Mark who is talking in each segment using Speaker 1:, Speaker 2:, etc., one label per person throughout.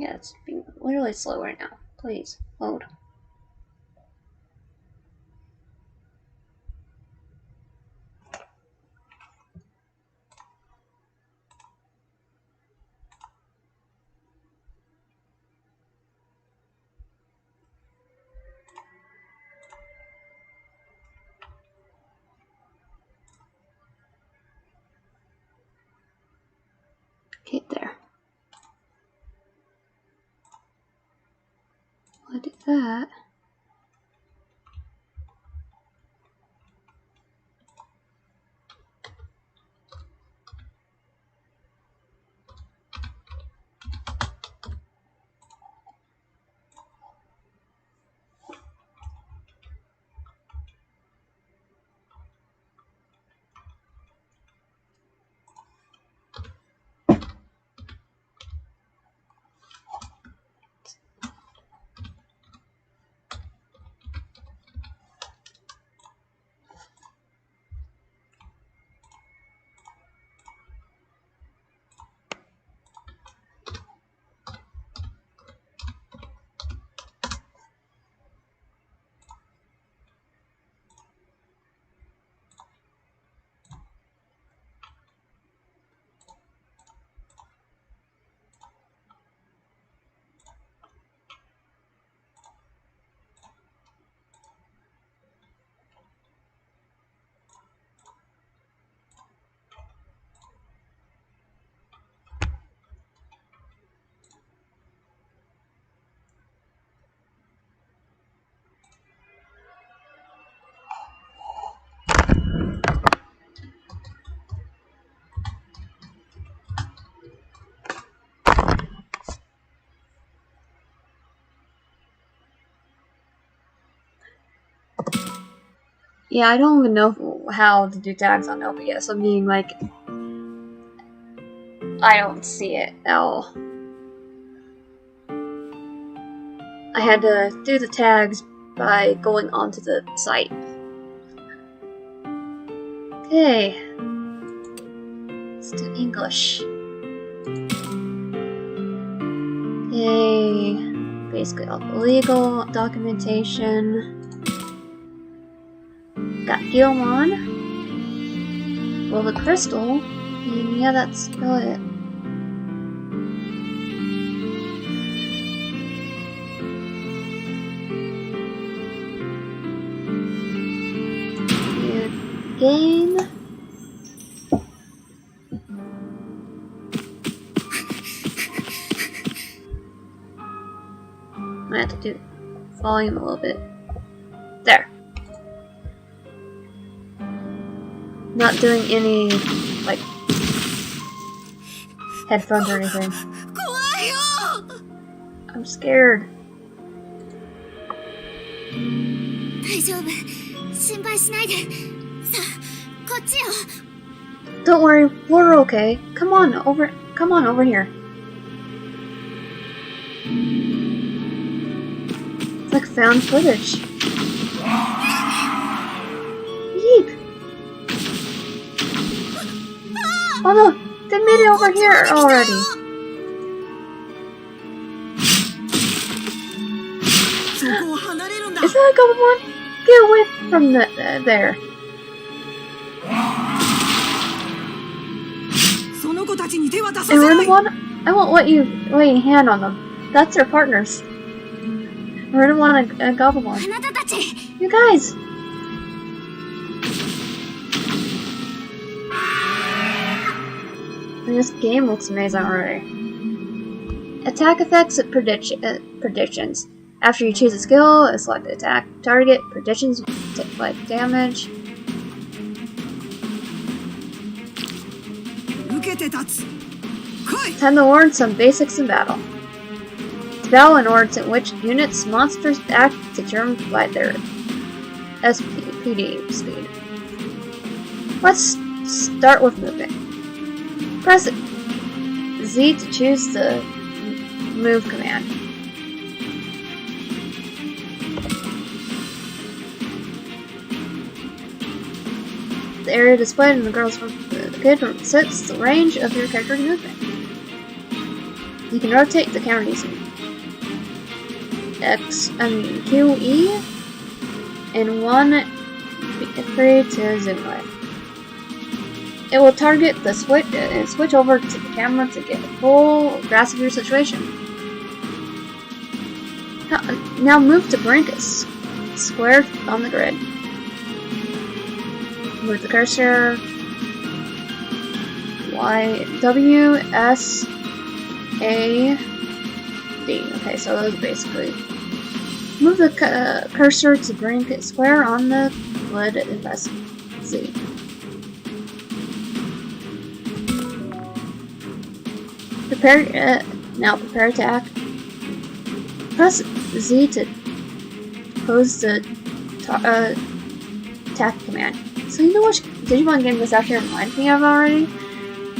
Speaker 1: Yeah, it's being literally slow right now. Please, load. Okay, there. I'll do that. Yeah, I don't even know how to do tags on OBS. I mean, like, I don't see it at all. I had to do the tags by going onto the site. Okay. Let's do English. Okay. Basically all the legal documentation. Got Guilmon. Well, the crystal. And yeah, that's about it. Game. I have to do volume a little bit. There. Not doing any, like, headphones or anything. I'm scared. Don't worry, we're okay. Come on over here. It's like found footage. Yeep. Oh no, they made it over here already. Is that a Guilmon? Get away from there. And we're the one. I won't let you lay a hand on them. That's their partners. We're the one a Guilmon. You guys. And this game looks amazing already. Attack effects and predictions. After you choose a skill, select the attack target. Predictions like damage. Time to learn some basics in battle. To battle in orders in which units, monsters act determined by their SPD speed. Let's start with movement. Press Z to choose the move command. The area displayed in the girl's kid room sets the range of your character's movement. You can rotate the camera using QE and 1 to zoom away. It will target the switch and switch over to the camera to get a full grasp of your situation. Now move to brink square on the grid. Move the cursor. Y, W, S, A, D. Okay, so those basically. Move the cursor to brink square on the grid and press Z. Now prepare attack. Press Z to close the attack command. So you know which Digimon game this actually reminds me of already?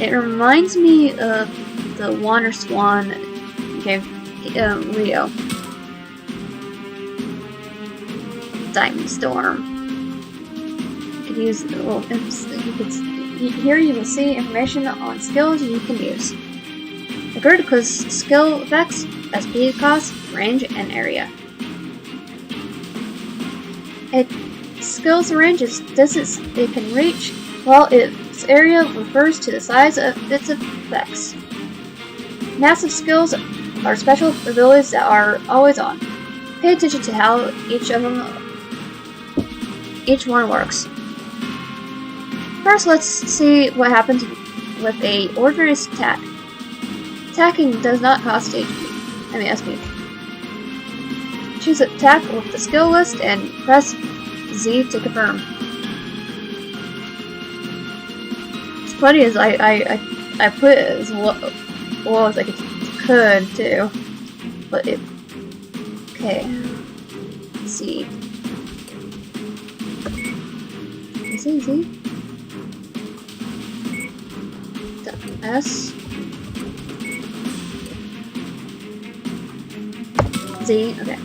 Speaker 1: It reminds me of the Water Swan game, Rio. Diamond Storm. You can use, well, here you will see information on skills you can use. The grid includes skill effects, SP cost, range, and area. Skills ranges distance it can reach, while its area refers to the size of its effects. Massive skills are special abilities that are always on. Pay attention to how each one works. First, let's see what happens with a ordinary attack. Attacking does not cost SP. Choose attack with the skill list and press Z to confirm. It's funny as I put it as low as I could too, but it okay. Z. Z. S. Z. Okay.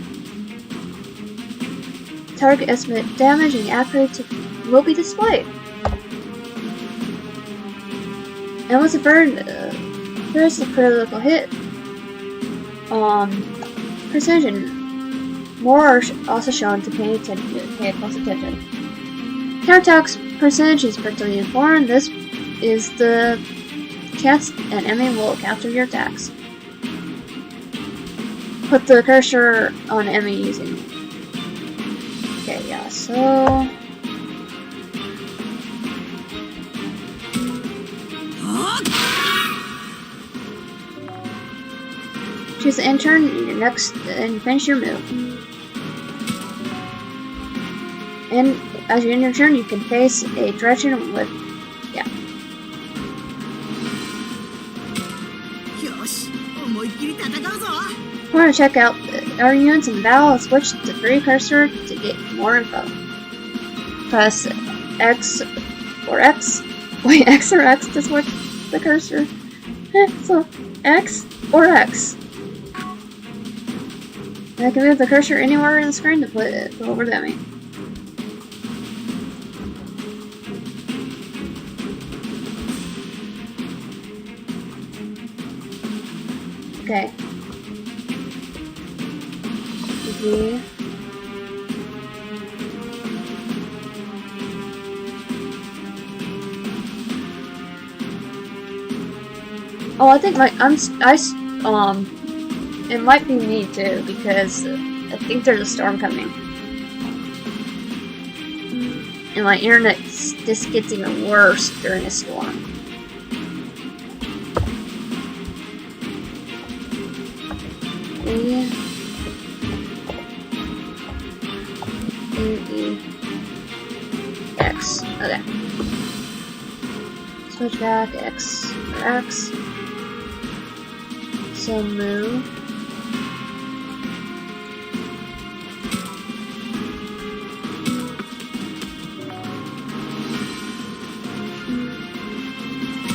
Speaker 1: Target estimate damage and accuracy will be displayed. And once a burn, there's a critical hit. Precision. More are also shown to pay close attention. Counterattack's percentage is particularly important. This is the chance an enemy will counter your attacks. Put the cursor on enemy using. Okay, yeah, so. Choose the intern your next and finish your move. And as you end your turn, you can face a direction with Want to check out our units in battle? Switch to 3 cursor to get more info. Press X or X. Wait, X or X to switch the cursor. So X or X. And I can move the cursor anywhere in the screen to put over the enemy. Okay. Z. Oh, I think it might be me too, because I think there's a storm coming. And my internet just gets even worse during a storm. E. X. Okay. Switch back, X or X. So move.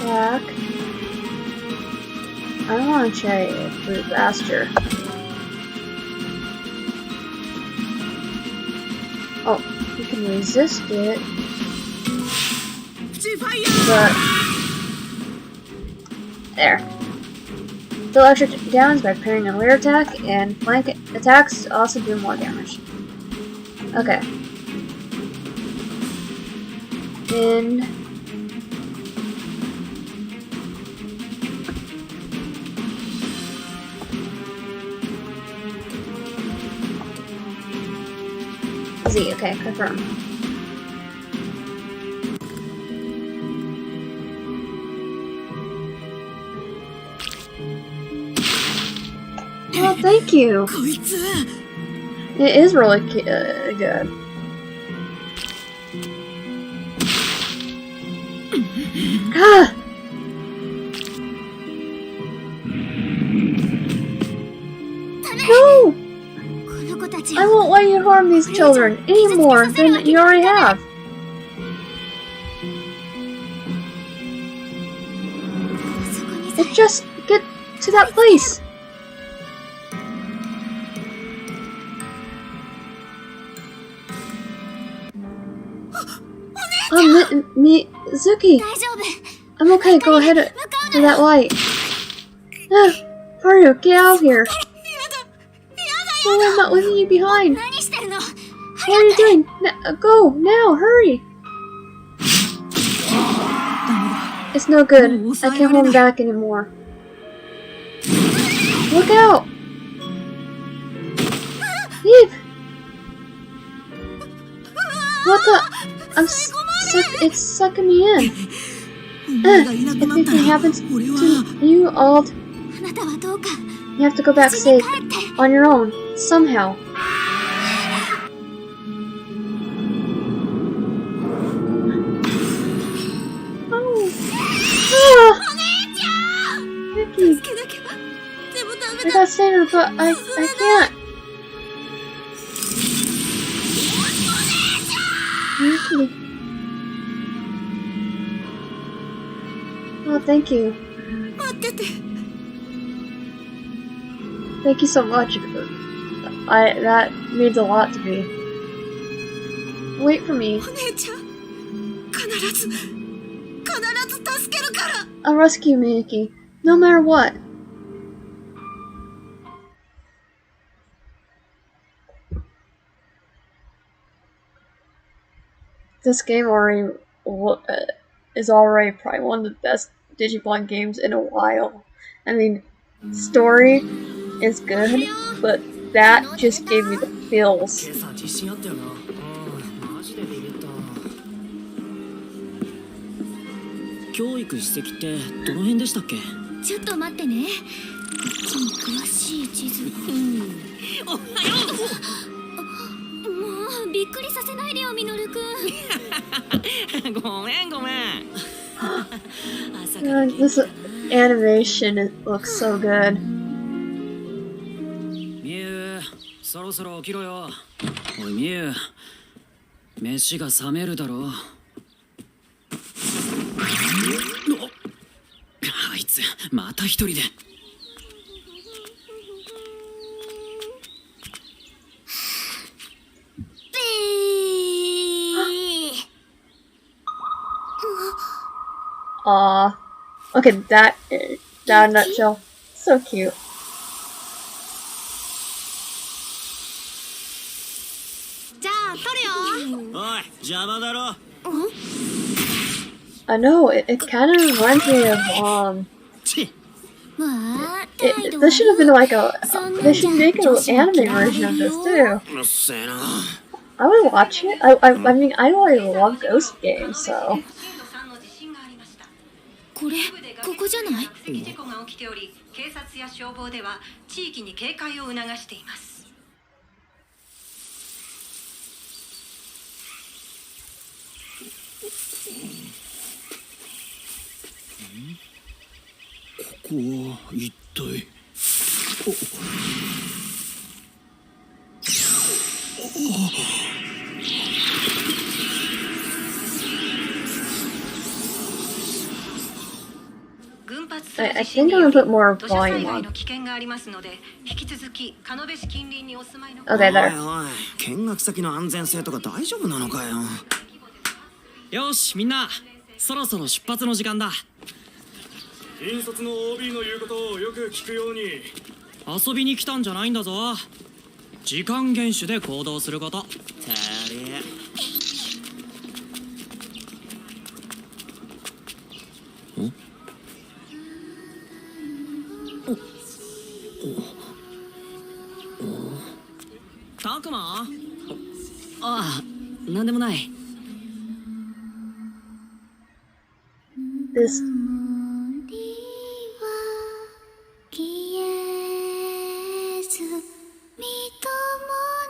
Speaker 1: Back. I want to try it move faster. Oh, you can resist it. But there. deal extra damage by pairing a rear attack, and flank attacks also do more damage. Okay. And Z, okay, confirm. Oh, thank you. It is really good. Ah! No! I won't let you harm these children any more than you already have. Let's just get to that place. Mizuki! I'm okay, go ahead to that light. Haru, get out of here! Oh, I'm not leaving you behind! What are you doing? Go, now, hurry! It's no good. I can't hold him back anymore. Look out! Leave! What the? It's sucking me in. If anything happens to you all, you have to go back safe on your own, somehow. Vicky. I gotta save her, but I can't. Vicky. Oh, thank you. Thank you so much. That means a lot to me. Wait for me. I'll rescue you, Miyuki, no matter what. This game already is already probably one of the best Digimon games in a while. I mean, story is good, but that just gave me the feels. This animation looks so good. Miu, そろそろ起きろよ。おいミュウ、飯が冷めるだろ。あいつまた一人で。Aw. Look at that in a nutshell. So cute. I know, it kind of reminds me of, this should have been like they should make an anime version of this too. I would watch it. I mean, I already love Ghost games, so.
Speaker 2: ここじゃない？事故が起きており、警察や消防では地域に警戒を促しています。ここは一体。
Speaker 1: I think I'm gonna put more volume on. Okay, there.
Speaker 3: 見学先の安全性とか大丈夫なのかよ。よし、みんな、そろそろ出発の時間だ。
Speaker 4: 引率の OB の言うことをよく聞くように。
Speaker 3: 遊びに来たんじゃないんだぞ。時間厳守で行動すること。てりえ。たくま？ああ、なんでもない。
Speaker 1: This.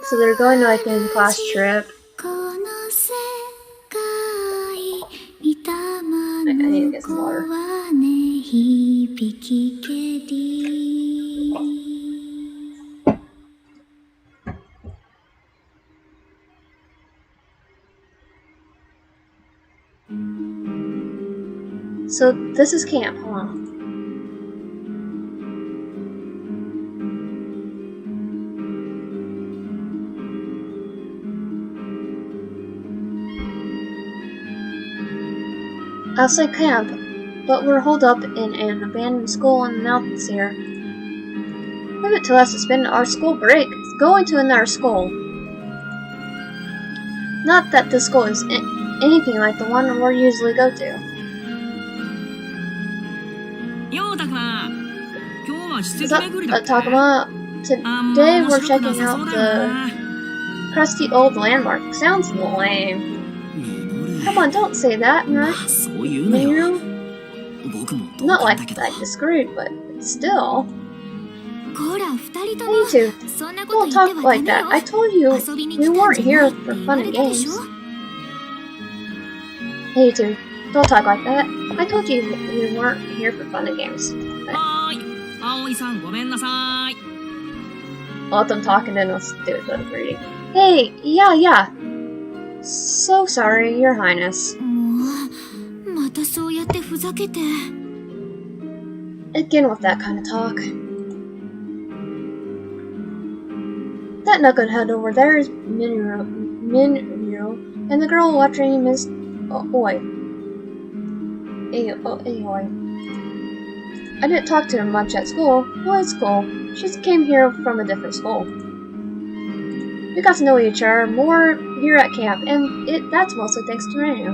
Speaker 1: So they're going to like an class trip. I need to get some water. So this is camp, huh? I'll say camp, but we're holed up in an abandoned school in the mountains here. Leave it to us to spend our school break going to another school. Not that this school is anything like the one we usually go to. Takuma, today we're checking out the crusty old landmark. Sounds lame. Come on, don't say that, Miru. Not like I disagreed, but still. You two, don't talk like that. I told you we weren't here for fun and games. Hey, you two, don't talk like that. I told you we weren't here for fun and games. Let them talk and then let's do it for the reading. Hey, yeah. So sorry, Your Highness. Again with that kind of talk. That knucklehead over there is Minru, and the girl watching him is Aoi. Aoi. I didn't talk to him much at school. What school? She came here from a different school. We got to know each other more here at camp, and that's mostly thanks to Renu.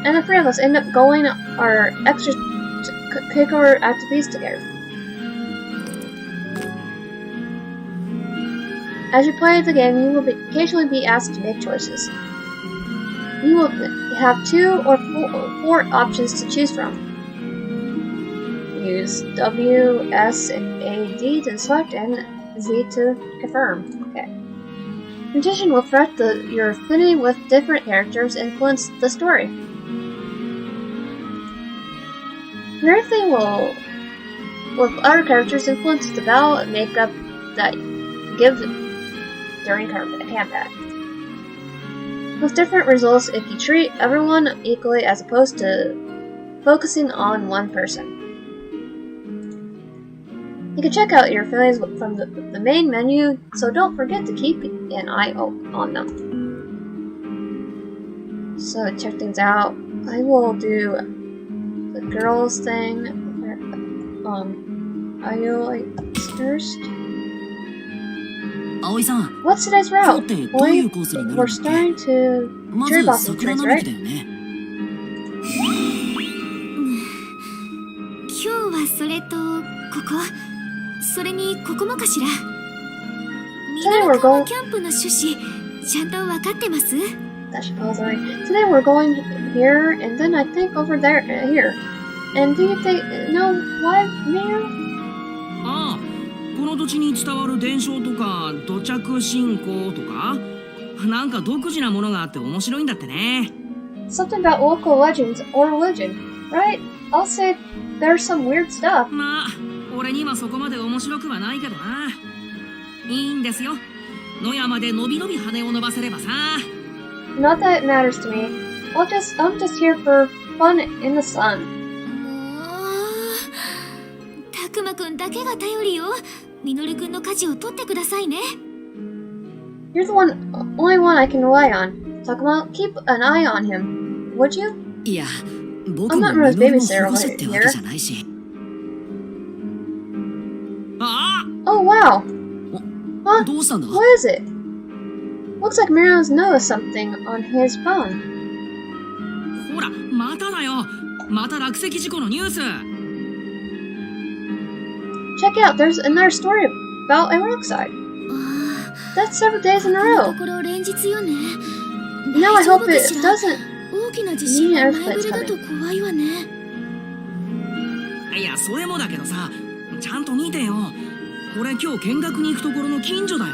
Speaker 1: And the three of us end up going our extra curricular activities together. As you play the game, you will occasionally be asked to make choices. You will have 2 or 4 options to choose from. Use W, S, and A, D to select, and Z to confirm. Okay. Competition will affect your affinity with different characters and influence the story. Your affinity will, with other characters, influence the battle and makeup that gives during combat. With different results if you treat everyone equally as opposed to focusing on one person. You can check out your affiliates from the main menu, so don't forget to keep an eye on them. So check things out. I will do the girls thing. Aoi first. What's today's route? Boy, we're starting to jury boxing trains, right? Today we're going. Today we're going here, and then I think over there, here. And do you know why, Mayor?
Speaker 3: この土地に伝わる伝承とか土着信仰とかなんか独自なものがあって面白いんだってね。
Speaker 1: Something about local legends or religion, right? I'll say there's some weird stuff.
Speaker 3: まあ俺にはそこまで面白くはないけどな。いいんですよ。野山でのびのび羽を伸ばせればさ。
Speaker 1: Not that it matters to me. I'm just here for fun in the sun.
Speaker 5: たくまくんだけが頼りよ。みのるくんの舵を取ってくださいね。
Speaker 1: You're the only one I can rely on. Takuma, keep an eye on him, would you?
Speaker 3: いや、僕も
Speaker 1: I'm not
Speaker 3: ミノル
Speaker 1: Rose
Speaker 3: の
Speaker 1: babysitter
Speaker 3: 保護者
Speaker 1: over
Speaker 3: ってわけじゃ
Speaker 1: here.
Speaker 3: ないし。あ
Speaker 1: Oh wow.
Speaker 3: あ、
Speaker 1: Huh?
Speaker 3: どうしたんだ？
Speaker 1: What is it? Looks like Miro's knows something on his phone.
Speaker 3: ほら、まただよ。また落石事故のニュース。
Speaker 1: Check it out, there's another story about a rock slide.
Speaker 5: あ
Speaker 1: That's several days in a
Speaker 5: あ、この
Speaker 1: row.
Speaker 5: ところ連日よね。
Speaker 1: Now I
Speaker 5: 大丈
Speaker 1: hope
Speaker 5: 夫か
Speaker 1: it
Speaker 5: しら？
Speaker 1: doesn't.
Speaker 5: 大きな地震が
Speaker 1: Need
Speaker 5: 前
Speaker 1: earthquakes
Speaker 5: 触れだと怖いわね。
Speaker 3: いや、それもだけどさ、ちゃんと見てよ。これ今日見学に行くところの近所だよ。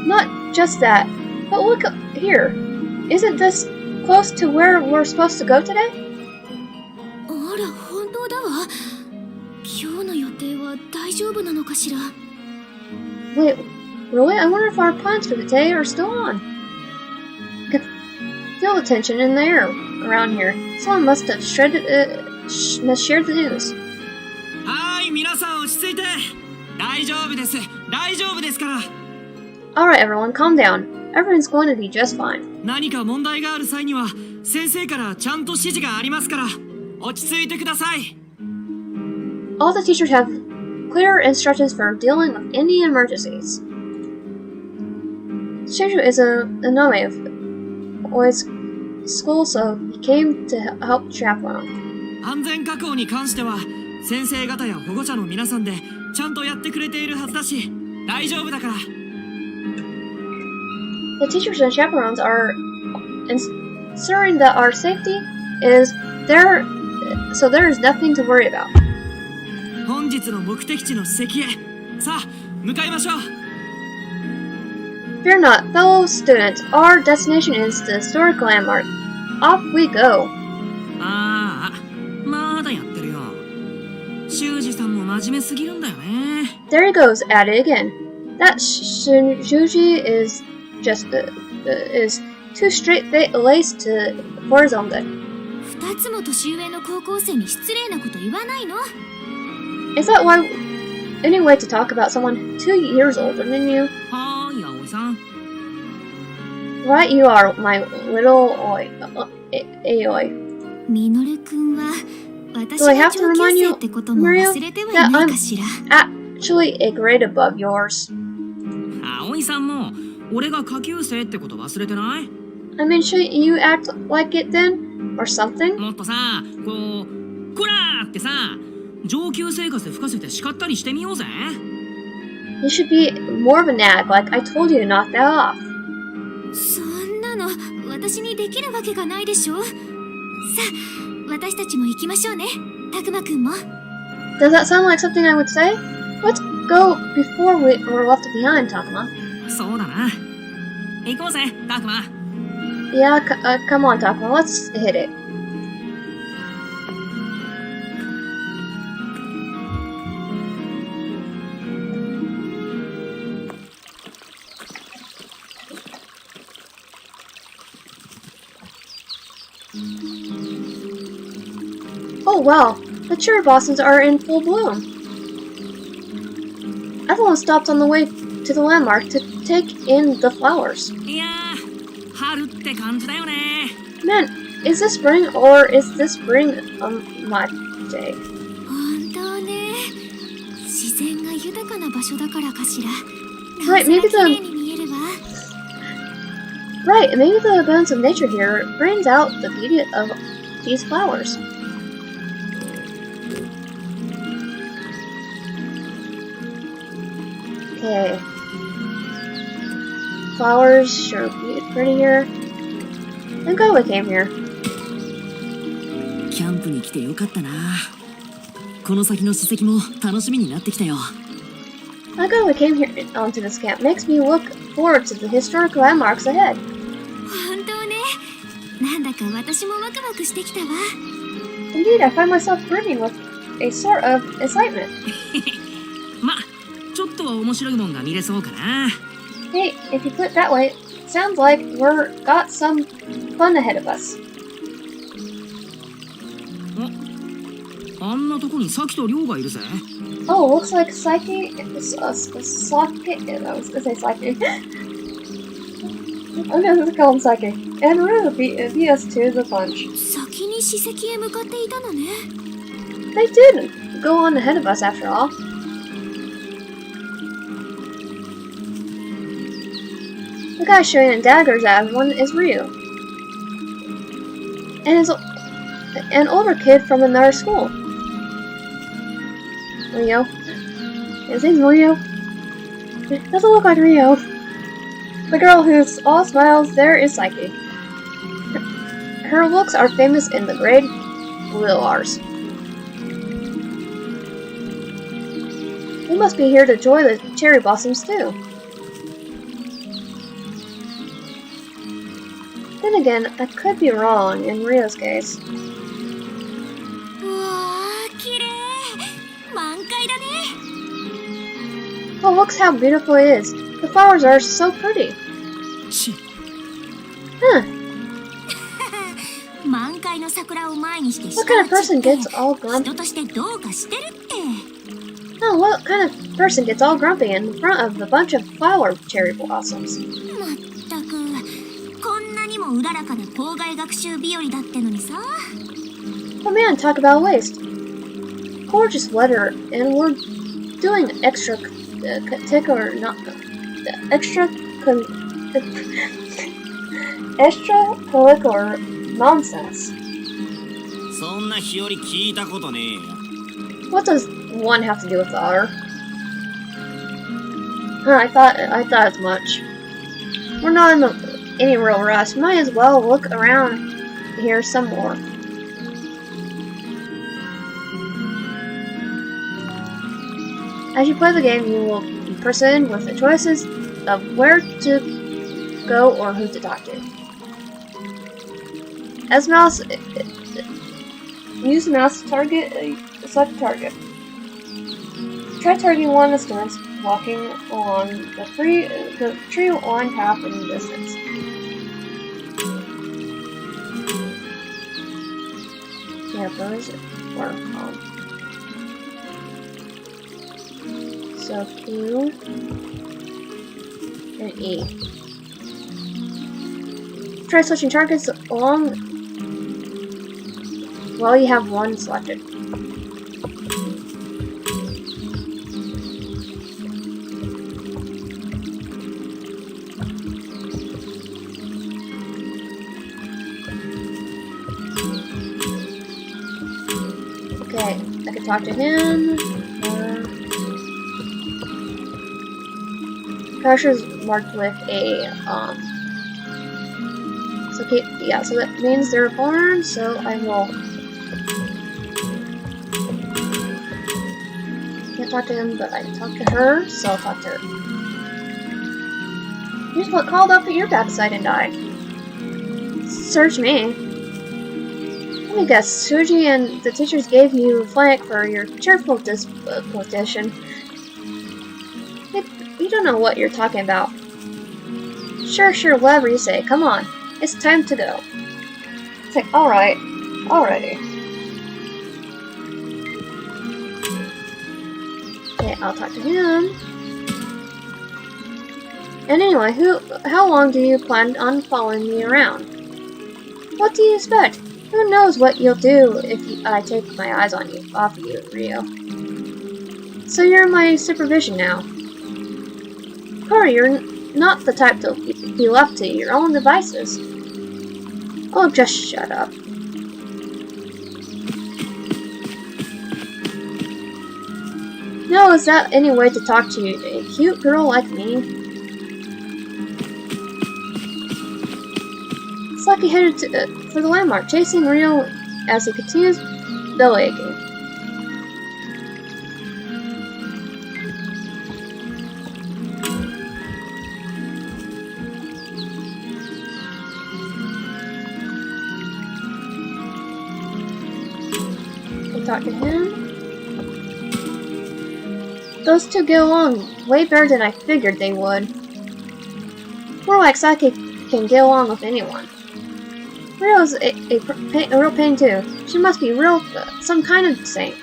Speaker 1: Not just that, but look here. Isn't this close to where we're supposed to go today?
Speaker 5: あら、本当だわ。今日の予定は大丈夫なのかしら。
Speaker 1: Wait, really? I wonder if our plans for the day are still on. I can feel the tension in the air around here. Someone must have shared the news.
Speaker 3: はーい、皆さん落ち着いて。大丈夫です。大丈夫ですから。
Speaker 1: Alright, everyone, calm down. Everything's going to be just fine.
Speaker 3: 何か問題がある際には先生からちゃんと指示がありますから、落ち着いてください。
Speaker 1: All the teachers have clear instructions for dealing with any emergencies. Shiju is a Nome of Oi's school, so he came to help chaperone.
Speaker 3: 安全確保に関しては先生方や保護者の皆さんでちゃんとやってくれているはずだし、大丈夫だから。
Speaker 1: The teachers and chaperones are ensuring that our safety is there, so there is nothing to worry about.
Speaker 3: 本日の目的地の史跡へ、さあ向かいましょう。
Speaker 1: Fear not, fellow students. Our destination is the historic landmark. Off we go.
Speaker 3: ああ、まだやってるよ。修二さんも真面目すぎるんだよね。
Speaker 1: There he goes, at it again. That Shuji is just is too straight-laced for his own good.
Speaker 5: 二つも年上の高校生に失礼なこと言わないの？
Speaker 1: Is that why any way to talk about someone 2 years older than you?
Speaker 3: はーい、葵さん。
Speaker 1: Right, you are my little Aoi.
Speaker 5: ミノル君は私
Speaker 1: Do I
Speaker 5: が
Speaker 1: have to
Speaker 5: 上級
Speaker 1: remind
Speaker 5: 生
Speaker 1: you,
Speaker 5: ってことも
Speaker 1: Mario,
Speaker 5: 忘れてはい
Speaker 1: that
Speaker 5: ないかしら。
Speaker 1: actually a grade above yours?
Speaker 3: 葵さんも俺が下級生ってこと忘れてない？
Speaker 1: I mean, shouldn't you act like it then? Or something?
Speaker 3: もっとさ、こう、こらーってさ、上級生活で吹かせて叱ったりしてみようぜ。
Speaker 1: You should be more of a nag, like I told you to knock that off.
Speaker 5: そんなの私にできるわけがないでしょ。さあ、私たちも行きましょうね。たくまくんも。
Speaker 1: Does that sound like something I would say? Let's go before we're left behind, Takuma.
Speaker 3: そうだな。行こうぜ、たくま。
Speaker 1: Yeah, come on, Takuma, let's hit it. Oh wow, the cherry blossoms are in full bloom. Everyone stopped on the way to the landmark to take in the flowers.
Speaker 3: いやー、春って感じだよね。
Speaker 1: Man, is this spring or is this spring my day?
Speaker 5: 本当ね。自然が豊かな場所だからかしら。
Speaker 1: Right, maybe
Speaker 5: 綺麗に見えるわ。
Speaker 1: Right, maybe the abundance of nature here brings out the beauty of these flowers. Okay. Flowers sure pretty here. Thank God we came here.
Speaker 3: キャンプに来てよかったな。この先の史跡も楽しみになってきたよ。
Speaker 1: Thank God we came here onto this camp. Makes me look forward to the historic landmarks ahead.
Speaker 5: 本当ね。なんだか私もワクワクしてきたわ。
Speaker 1: Indeed, I find myself brimming with a sort of excitement.
Speaker 3: ま、ちょっとは面白いもんが見れそうかな。
Speaker 1: Hey, if you put it that way, it sounds like we're got some fun ahead of us.
Speaker 3: あんなとこにサキとリョウがいるぜ。
Speaker 1: Oh, looks like Psyche, Socket, I was gonna say Psyche. I'm gonna call him Saki. And Ryu beat us to the punch.
Speaker 5: 先に史跡へ向かっていたのね。
Speaker 1: They did go on ahead of us after all. The guy shooting daggers at everyone is Ryu. And is an older kid from another school. Rio. His name's Rio. It doesn't look like Rio. The girl who's all smiles there is Psyche. Her looks are famous in the grade Lilars. We must be here to enjoy the cherry blossoms too. Then again, I could be wrong in Rio's case.
Speaker 5: うわー、綺麗。満開だね。
Speaker 1: Oh, look how beautiful it is. The flowers are so pretty. Huh.
Speaker 5: 満開の桜を前にして
Speaker 1: What kind of person gets all
Speaker 5: 人
Speaker 1: grumpy?
Speaker 5: としてどうかしてるって。
Speaker 1: No, what kind of person gets all grumpy in front of a bunch of flower cherry blossoms?
Speaker 5: まったく、こんなにもうららかな校外学習日和だってのにさ。
Speaker 1: Oh man, talk about waste. Gorgeous weather, and we're doing extracurricular nonsense.
Speaker 3: そんな日和聞いたことねえよ。
Speaker 1: What does one have to do with the other? I thought as much. We're not in any real rush. Might as well look around here some more. As you play the game, you will be presented with the choices of where to go or who to talk to. As mouse, use the mouse to select a target. Try targeting one of the students walking along the tree line path in the distance. Yeah, birds are So Q and E. Try switching targets along while you have one selected. Okay, I can talk to him. Pressure's marked with a so okay, yeah, so that means they're born, so I will can't talk to him, but I can talk to her, so I'll talk to her. You just got called up at your backside and died. Search me. Let me guess, Suji and the teachers gave you a flank for your cheerful disposition. You don't know what you're talking about. Sure, whatever you say. Come on. It's time to go. It's like, alright. Alrighty. Okay, I'll talk to him. And anyway, how long do you plan on following me around? What do you expect? Who knows what you'll do if I take my eyes off you, Rio. So you're my supervision now. Corey, you're not the type to be left to your own devices. Oh, just shut up. No, is that any way to talk to a cute girl like me? Saki headed for the landmark, chasing Rio as he continues belly aching. Talk to him. Those two get along way better than I figured they would. More like Saki can get along with anyone. Rio's a real pain too. She must be some kind of saint.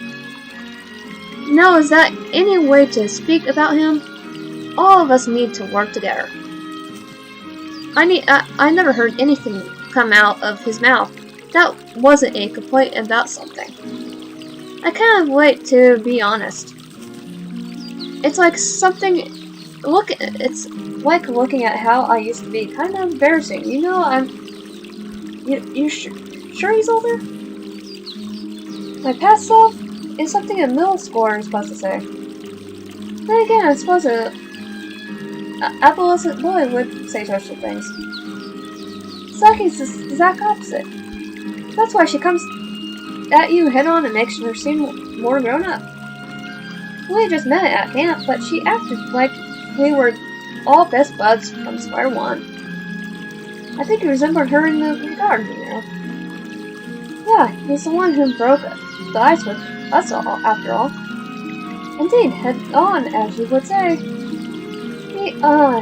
Speaker 1: Now, is that any way to speak about him? All of us need to work together. I never heard anything come out of his mouth. That wasn't a complaint about something. I kind of wait to be honest. It's like something. It's like looking at how I used to be. Kind of embarrassing. You know, You sure he's older? My past self is something a middle schooler is supposed to say. Then again, I suppose a adolescent boy would say such things. Saki's the exact opposite. That's why she comes at you head on and makes her seem more grown up. We just met at camp, but she acted like we were all best buds from square one. I think you resembled her in the garden, you know. Yeah, he's the one who broke the ice with us all, after all. Indeed, head on, as you would say.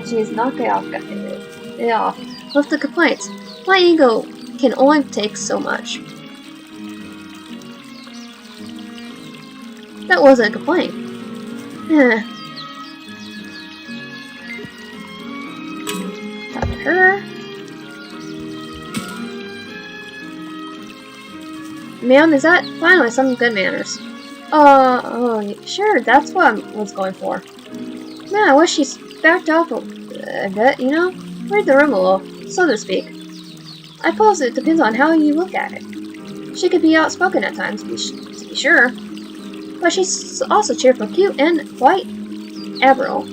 Speaker 1: Geez, knock it off, it off. With the complaints, my ego can only take so much. That wasn't a complaint. Talk to her. Ma'am, is that finally some good manners? Sure, that's what I was going for. Man, I wish she's backed off a bit, you know? Read the room a little, so to speak. I suppose it depends on how you look at it. She could be outspoken at times, to be sure. But she's also cheerful, cute, and quite admirable.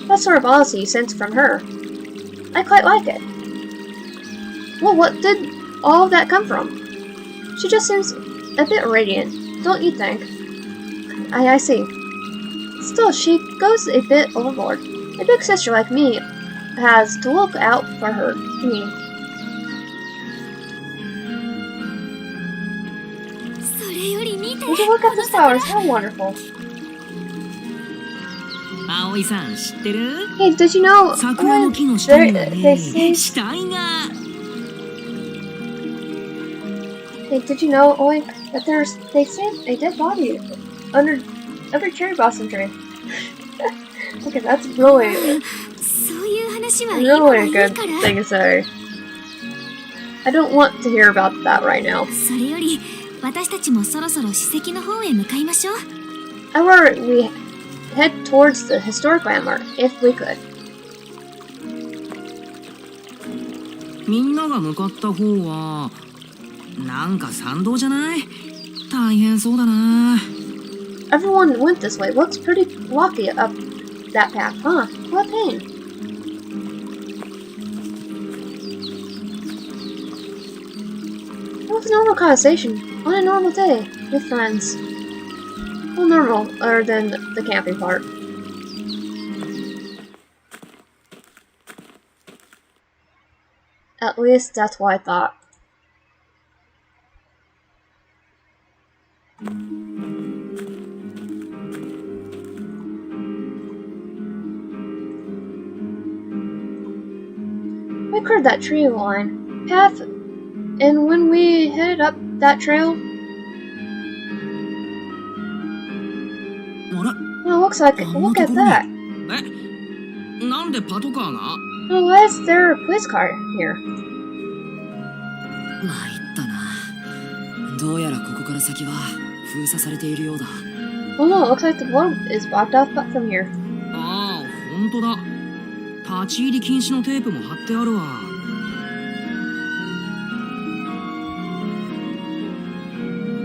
Speaker 1: That sort of honesty you sense from her. I quite like it. Well, what did all of that come from? She just seems a bit radiant, don't you think? I see. Still, she goes a bit overboard. A big sister like me has to look out for her. Me. Would you look at the flowers? How wonderful.
Speaker 3: Aoi-san, 知ってる?
Speaker 1: Hey, did you know?
Speaker 3: 桜の木の下には
Speaker 1: they
Speaker 3: ね、
Speaker 1: say.
Speaker 3: 死体が。
Speaker 1: Hey, did you know, Oi, that they say a dead body under every cherry blossom tree? Okay, that's really a good thing to say. I don't want to hear about that right now.
Speaker 5: それより私たちもそろそろ史跡の方へ向かいましょう。
Speaker 1: However, we head towards the historic landmark, if we could.
Speaker 3: みんなが向かった方はなんか山道じゃない？大変そうだな。
Speaker 1: Everyone went this way. Looks pretty rocky up that path, huh? What a pain. It was a normal conversation on a normal day with friends. Well, normal, other than the camping part. At least that's what I thought. We cleared that tree line path, and when we headed up that trail, well, looks like look at that.
Speaker 3: え、なんでパトカーが?
Speaker 1: Well, why is there a police car here?
Speaker 6: 参ったな。どうやらここから先は封鎖されているようだ。
Speaker 1: Oh no, it looks like the road is blocked off from here.
Speaker 3: ああ、本当だ。立ち入り禁止のテープも貼ってあるわ。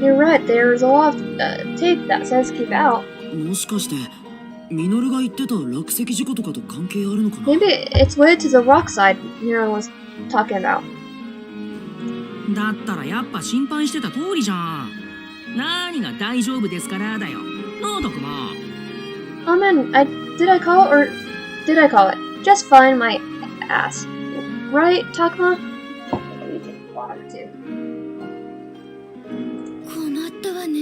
Speaker 1: You're right, there's a lot of tape that says keep out.
Speaker 6: もしかしてミノルが言ってた落石事故とかと関係あるのかな?
Speaker 1: Maybe it's related to the rock side Mira was talking about.
Speaker 3: だったらやっぱ心配してた通りじゃん。何が大丈夫ですからだよ。なあ、たくま。
Speaker 1: Oh man, did I call it or did I call it? Just find my ass. Right, Takuma? Let me take water too.
Speaker 5: 困ったわね。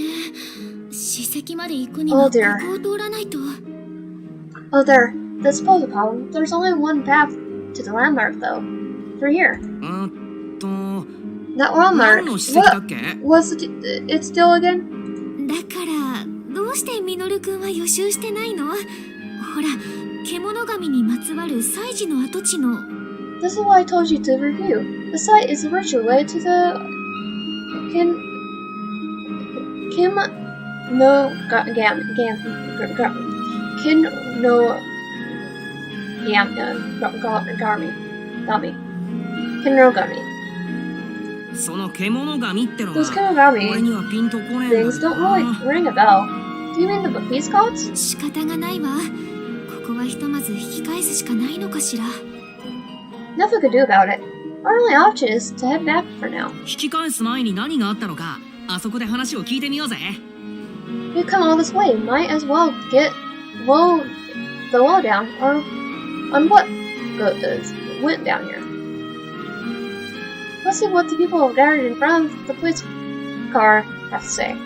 Speaker 5: 史跡まで行くにはここを通らないと。
Speaker 1: Oh, there. The disposal problem. There's only one path to the landmark, though. Through here. That landmark. What was it still again?
Speaker 5: だからどうしてミノル君は予習してないの？ほら、獣神にまつわる祭事の跡地の。
Speaker 1: This is what I told you to review. The site is virtually related to the Kim no Kinrogami.
Speaker 3: その獣神ってのが
Speaker 1: Those Kinrogami
Speaker 3: 俺にはピンとこねえん
Speaker 1: things
Speaker 3: だ
Speaker 1: don't
Speaker 3: けど
Speaker 1: really
Speaker 3: な
Speaker 1: ring a bell. Do you mean the peace gods?
Speaker 5: 仕方がないわ。ここはひとまず引き返すしかないのかしら。
Speaker 1: Nothing we could do about it. Our only option is to head back for now.
Speaker 3: 引き返す前に何があったのかあそこで話を聞いてみようぜ
Speaker 1: We've come all this way. Might as well get the lowdown on what went down here. Let's see what the people gathered in front of the police car have to say.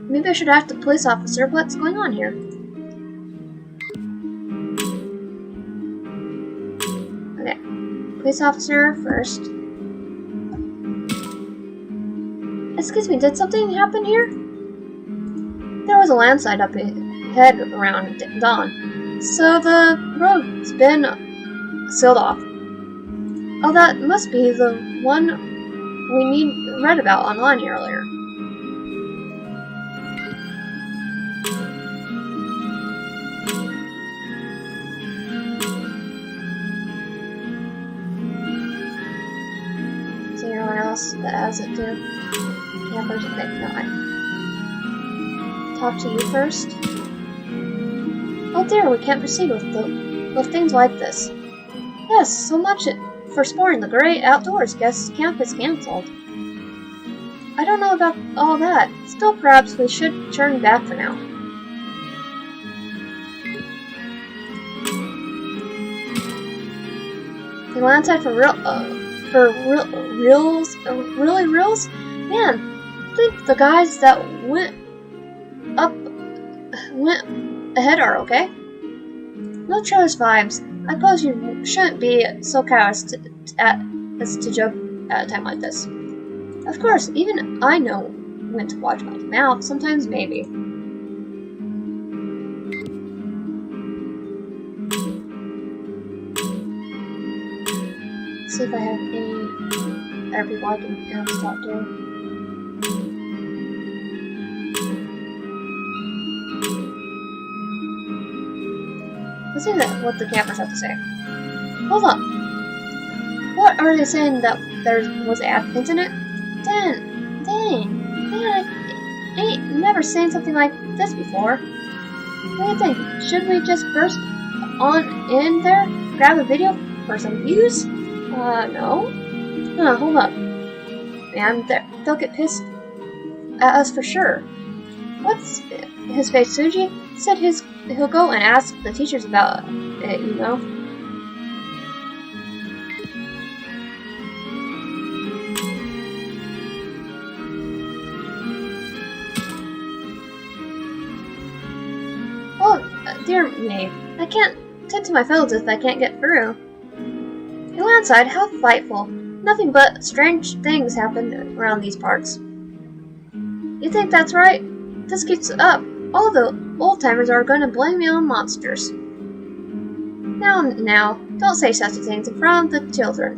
Speaker 1: Maybe I should ask the police officer what's going on here. Okay, police officer first. Excuse me, did something happen here? There was a landslide up ahead around dawn, so the road's been sealed off. Oh, that must be the one we read about online earlier. Is there anyone else that has it too? Campers? Okay, no, talk to you first. Oh dear, we can't proceed with things like this. Yes, so much for exploring the great outdoors. Guess camp is cancelled. I don't know about all that. Still, perhaps we should turn back for now. The landslide for reals? Really reals? Man, I think the guys that went ahead are okay. No trailers vibes. I suppose you shouldn't be so callous as to joke at a time like this. Of course, even I know when to watch my mouth. Sometimes maybe. See if I have any other people I can have to talk to. Let's see what the campers have to say. Hold up. What are they saying that there was an incident? Dang. Man, I ain't never seen something like this before. What do you think? Should we just burst on in there, grab a video for some views? No. Hold up. Man, they'll get pissed at us for sure. What's his face, Suji? Said he'll go and ask the teachers about it, you know. Oh, dear me. I can't tend to my fellows if I can't get through. A landslide, how frightful. Nothing but strange things happen around these parts. You think that's right? This keeps up. All the old-timers are going to blame me on monsters. Now, don't say such things in front of the children.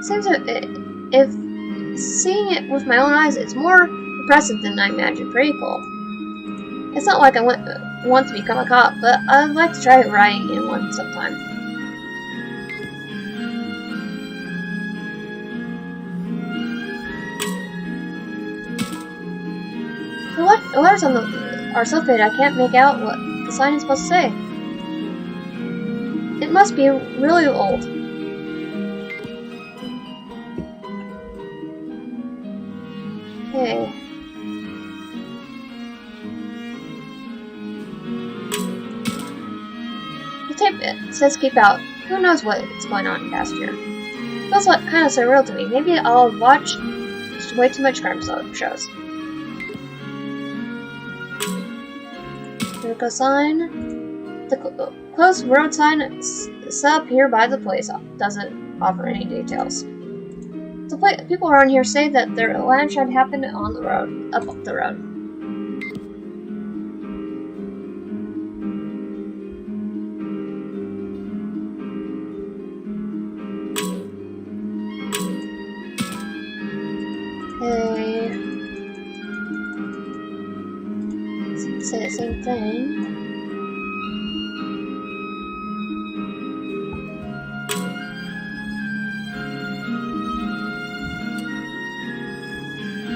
Speaker 1: Seems if seeing it with my own eyes, it's more impressive than I imagined. Pretty cool. It's not like I want to become a cop, but I'd like to try riding in one sometime. The letters on are so faded I can't make out what the sign is supposed to say. It must be really old. Okay. The tape says keep out. Who knows what's going on past here. Feels like kind of surreal to me. Maybe I'll watch way too much crime shows. Vehicle sign. The closed road sign set up here by the place doesn't offer any details. People around here say that their landslide happened on the road, up the road. Okay. Say the same thing.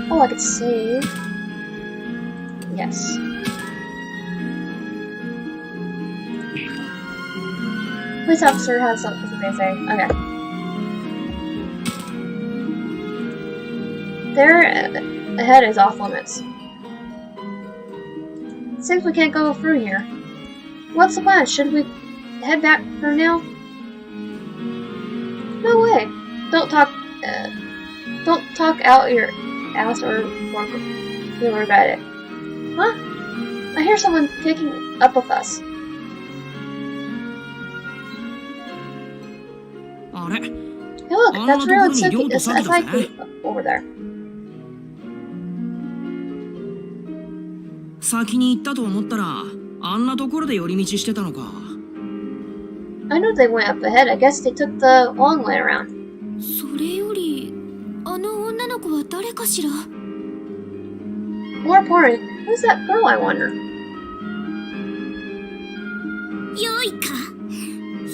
Speaker 1: Oh, I could save. Yes. Police officer has something to say. Okay. There ahead is off limits. Seems we can't go through here. What's the plan? Should we head back for now? No way. Don't talk out your ass or you'll regret it. Huh? I hear someone picking up with us.
Speaker 3: あれ
Speaker 1: Hey look, that's real psyche over there.
Speaker 3: 先に行ったと思ったらあんなところで寄り道してたのか。
Speaker 1: I know they went up ahead. I guess they took the long way around.
Speaker 5: それよりあの女の子は誰かしら。
Speaker 1: More important, who's that girl, I wonder?
Speaker 5: よいか、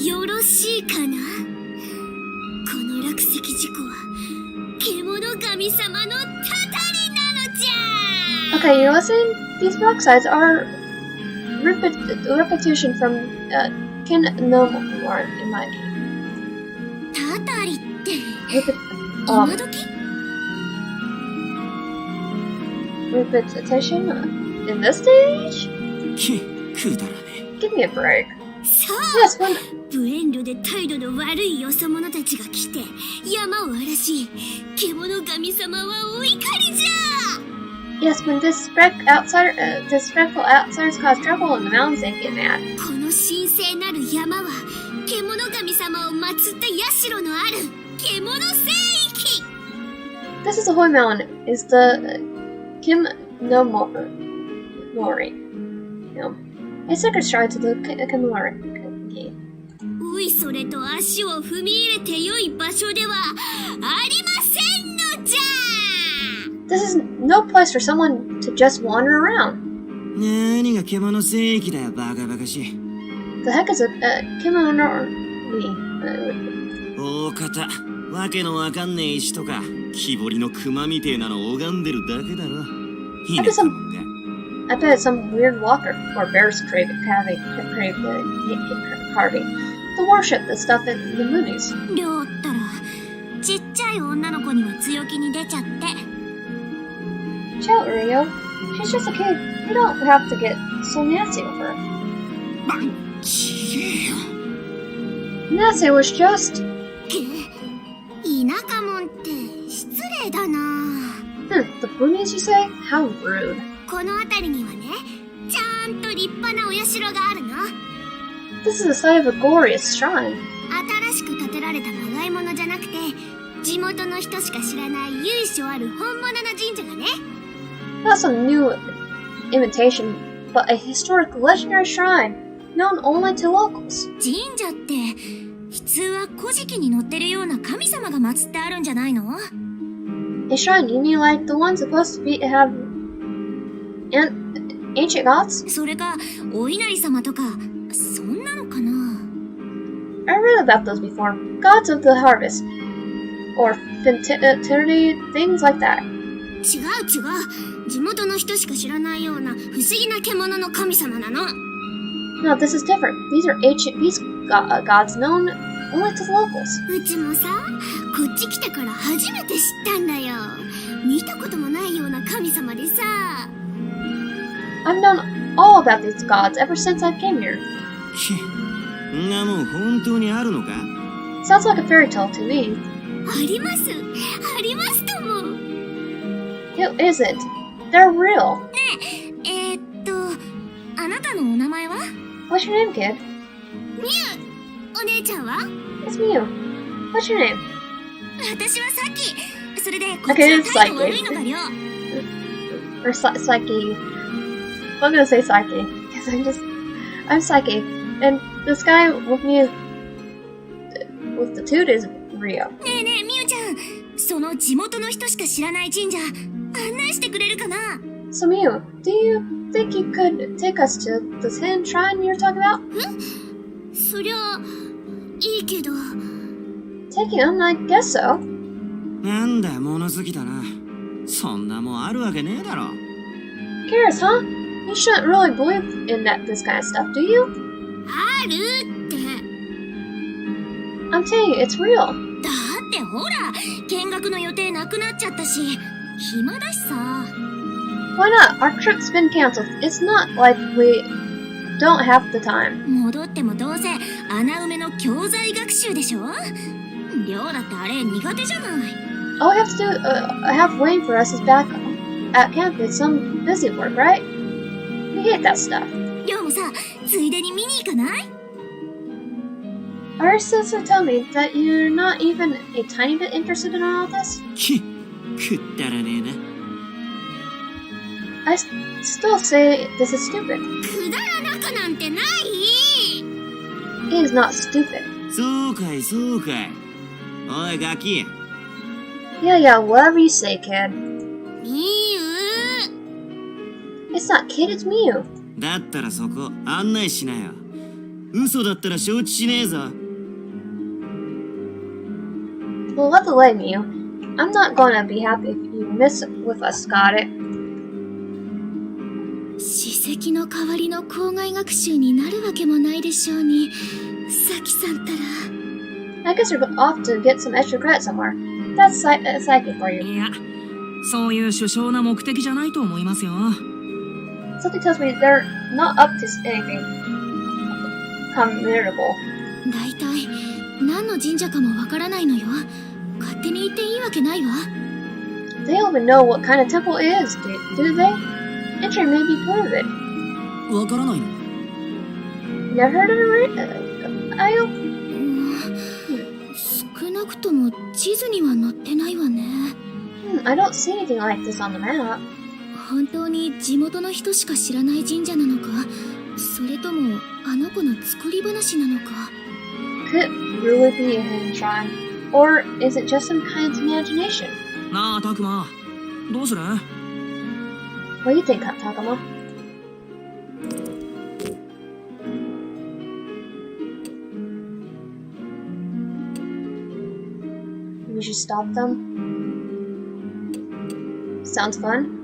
Speaker 5: よろしいかな。この落石事故は獣神様のたたりなのじゃ。
Speaker 1: Okay, you listen? These rocksides are repetition from Kin no more in my game.
Speaker 5: たたりって
Speaker 1: Um,
Speaker 5: 今時
Speaker 1: repetition in this stage?
Speaker 6: くだらね
Speaker 1: Give me a break.
Speaker 5: そう、
Speaker 1: Yes, when
Speaker 5: 無遠慮で態度の悪いよそ者たちが来て山を荒らし、獣神様はお怒りじゃ。
Speaker 1: yes, when disrespectful outsiders cause trouble in the mountains, they get mad.
Speaker 5: この神聖なる山は獣神様を祀った社のある獣聖域。
Speaker 1: This is a holy mountain. Is the Kim no Mori. No. A sacred shrine to the Kimori.
Speaker 5: おいそれと足を踏み入れてよい場所ではありませんのじゃ。
Speaker 1: This is no place for someone to just wander around.
Speaker 6: 何が獣聖域だよバカバカしい。
Speaker 1: The heck is a Kimori?
Speaker 6: 大方わけのわかんねえ石とか木彫りの熊みてえなの拝んでるだけだろ。ひねったもんが。
Speaker 1: I bet it's some weird walker or bear's carving. The worship the stuff in the movies.
Speaker 5: りょうったらちっちゃい女の子には強気に出ちゃって。
Speaker 1: Chill, Rio. She's just a kid. You don't have to get so nasty with her.
Speaker 6: ちげえよ。
Speaker 1: Nasty was just...
Speaker 5: 田舎もんって失礼だな。
Speaker 1: the boonies you say? How rude.
Speaker 5: この辺りにはね、ちゃんと立派なお社があるの。
Speaker 1: This is the site of a glorious shrine.
Speaker 5: 新しく建てられたまがいものじゃなくて、地元の人しか知らない由緒ある本物の神社がね。
Speaker 1: Not some new imitation, but a historic legendary shrine known only to locals.
Speaker 5: 神社って普通は古事記に載ってるような神様が祀ってあるんじゃないの？
Speaker 1: A shrine, you mean like the one supposed to have ancient gods?
Speaker 5: それかお稲荷様とかそんなのかな。
Speaker 1: I read about those before. Gods of the harvest. Or fertility, things like that.
Speaker 5: 違う。地元の人しか知らないような不思議な獣の神様なの。
Speaker 1: No, this is different. These are ancient beast gods known only to the locals.
Speaker 5: うちもさ、こっち来てから初めて知ったんだよ。見たこともないような神様でさ。
Speaker 1: I've known all about these gods ever since I came here.
Speaker 6: んなもん本当にあるのか？
Speaker 1: Sounds like a fairy tale to me.
Speaker 5: ありますとも。
Speaker 1: It isn't. They're real.
Speaker 5: あなたのお名前は？
Speaker 1: What's your name, kid?
Speaker 5: みゆ。お姉ちゃんは？
Speaker 1: It's Mew. What's your name?
Speaker 5: 私はさっきそれでこっち
Speaker 1: Okay,
Speaker 5: は
Speaker 1: it's
Speaker 5: 態度悪いのかよ。
Speaker 1: Or Psyche. I'm gonna say Psyche. Because I'm Psyche. And this guy with me with the toot is Rio.
Speaker 5: ねえねえみゆちゃん、その地元の人しか知らない神社案内してくれるかな。
Speaker 1: So Miu, do you think you could take us to this hidden shrine you're talking about?
Speaker 5: そりゃいいけど。
Speaker 1: Taking him? I guess so.
Speaker 6: なんだよ物好きだな。そんなもんあるわけねえだろ。
Speaker 1: Curious, huh? You shouldn't really believe in this kind of stuff, do you?
Speaker 5: あるって。
Speaker 1: I'm telling you, it's real.
Speaker 5: だってほら見学の予定なくなっちゃったし暇だしさ。
Speaker 1: Why not? Our trip's been canceled. It's not like we don't have the time.
Speaker 5: 戻ってもどうせ穴埋めの教材学習でしょ。寮だってあれ苦手じゃない。
Speaker 1: All we have to do, have waiting for us is back at camp is some busy work, right? We hate that stuff.
Speaker 5: 寮もさついでに見に行かない？
Speaker 1: Our sister tell me that you're not even a tiny bit interested in all this.
Speaker 6: くったらねえな。
Speaker 1: I still say this is stupid.
Speaker 5: くだらなくなんてない。
Speaker 1: It is not stupid.
Speaker 6: そうかいそうかい。おいガキ。
Speaker 1: Yeah, whatever you say, kid.
Speaker 5: みゆ
Speaker 1: It's not kid, it's Miu.
Speaker 6: だったらそこ案内しなよ。嘘だったら承知しねえぞ。
Speaker 1: Well, by the way, Miu, I'm not gonna be happy if you miss with us, got it?
Speaker 5: 史跡の代わりの校外学習になるわけもないでしょうに。さきさんたら。
Speaker 1: I guess you're off to get some extra credit somewhere. That's psychic for you.
Speaker 3: いや、そういう殊勝な目的じゃないと思いますよ。
Speaker 1: Something tells me they're not up to anything commendable.
Speaker 5: だいたい何の神社かもわからないのよ。勝手に行っていいわけないわ。
Speaker 1: They don't even know what kind of temple it is, do they? Entry may be part of it.
Speaker 6: わからないの？
Speaker 1: Never heard of it? I'll...
Speaker 5: 少なくとも地図には載ってないわね。
Speaker 1: I don't see anything like this on the map.
Speaker 5: 本当に地元の人しか知らない神社なのか、それともあの子の作り話なのか。
Speaker 1: Could it really be a hidden shrine? Or is it just some kind of imagination?
Speaker 3: なあ、たくま、どうする？
Speaker 1: What do you think, Takuma? We should stop them. Sounds fun.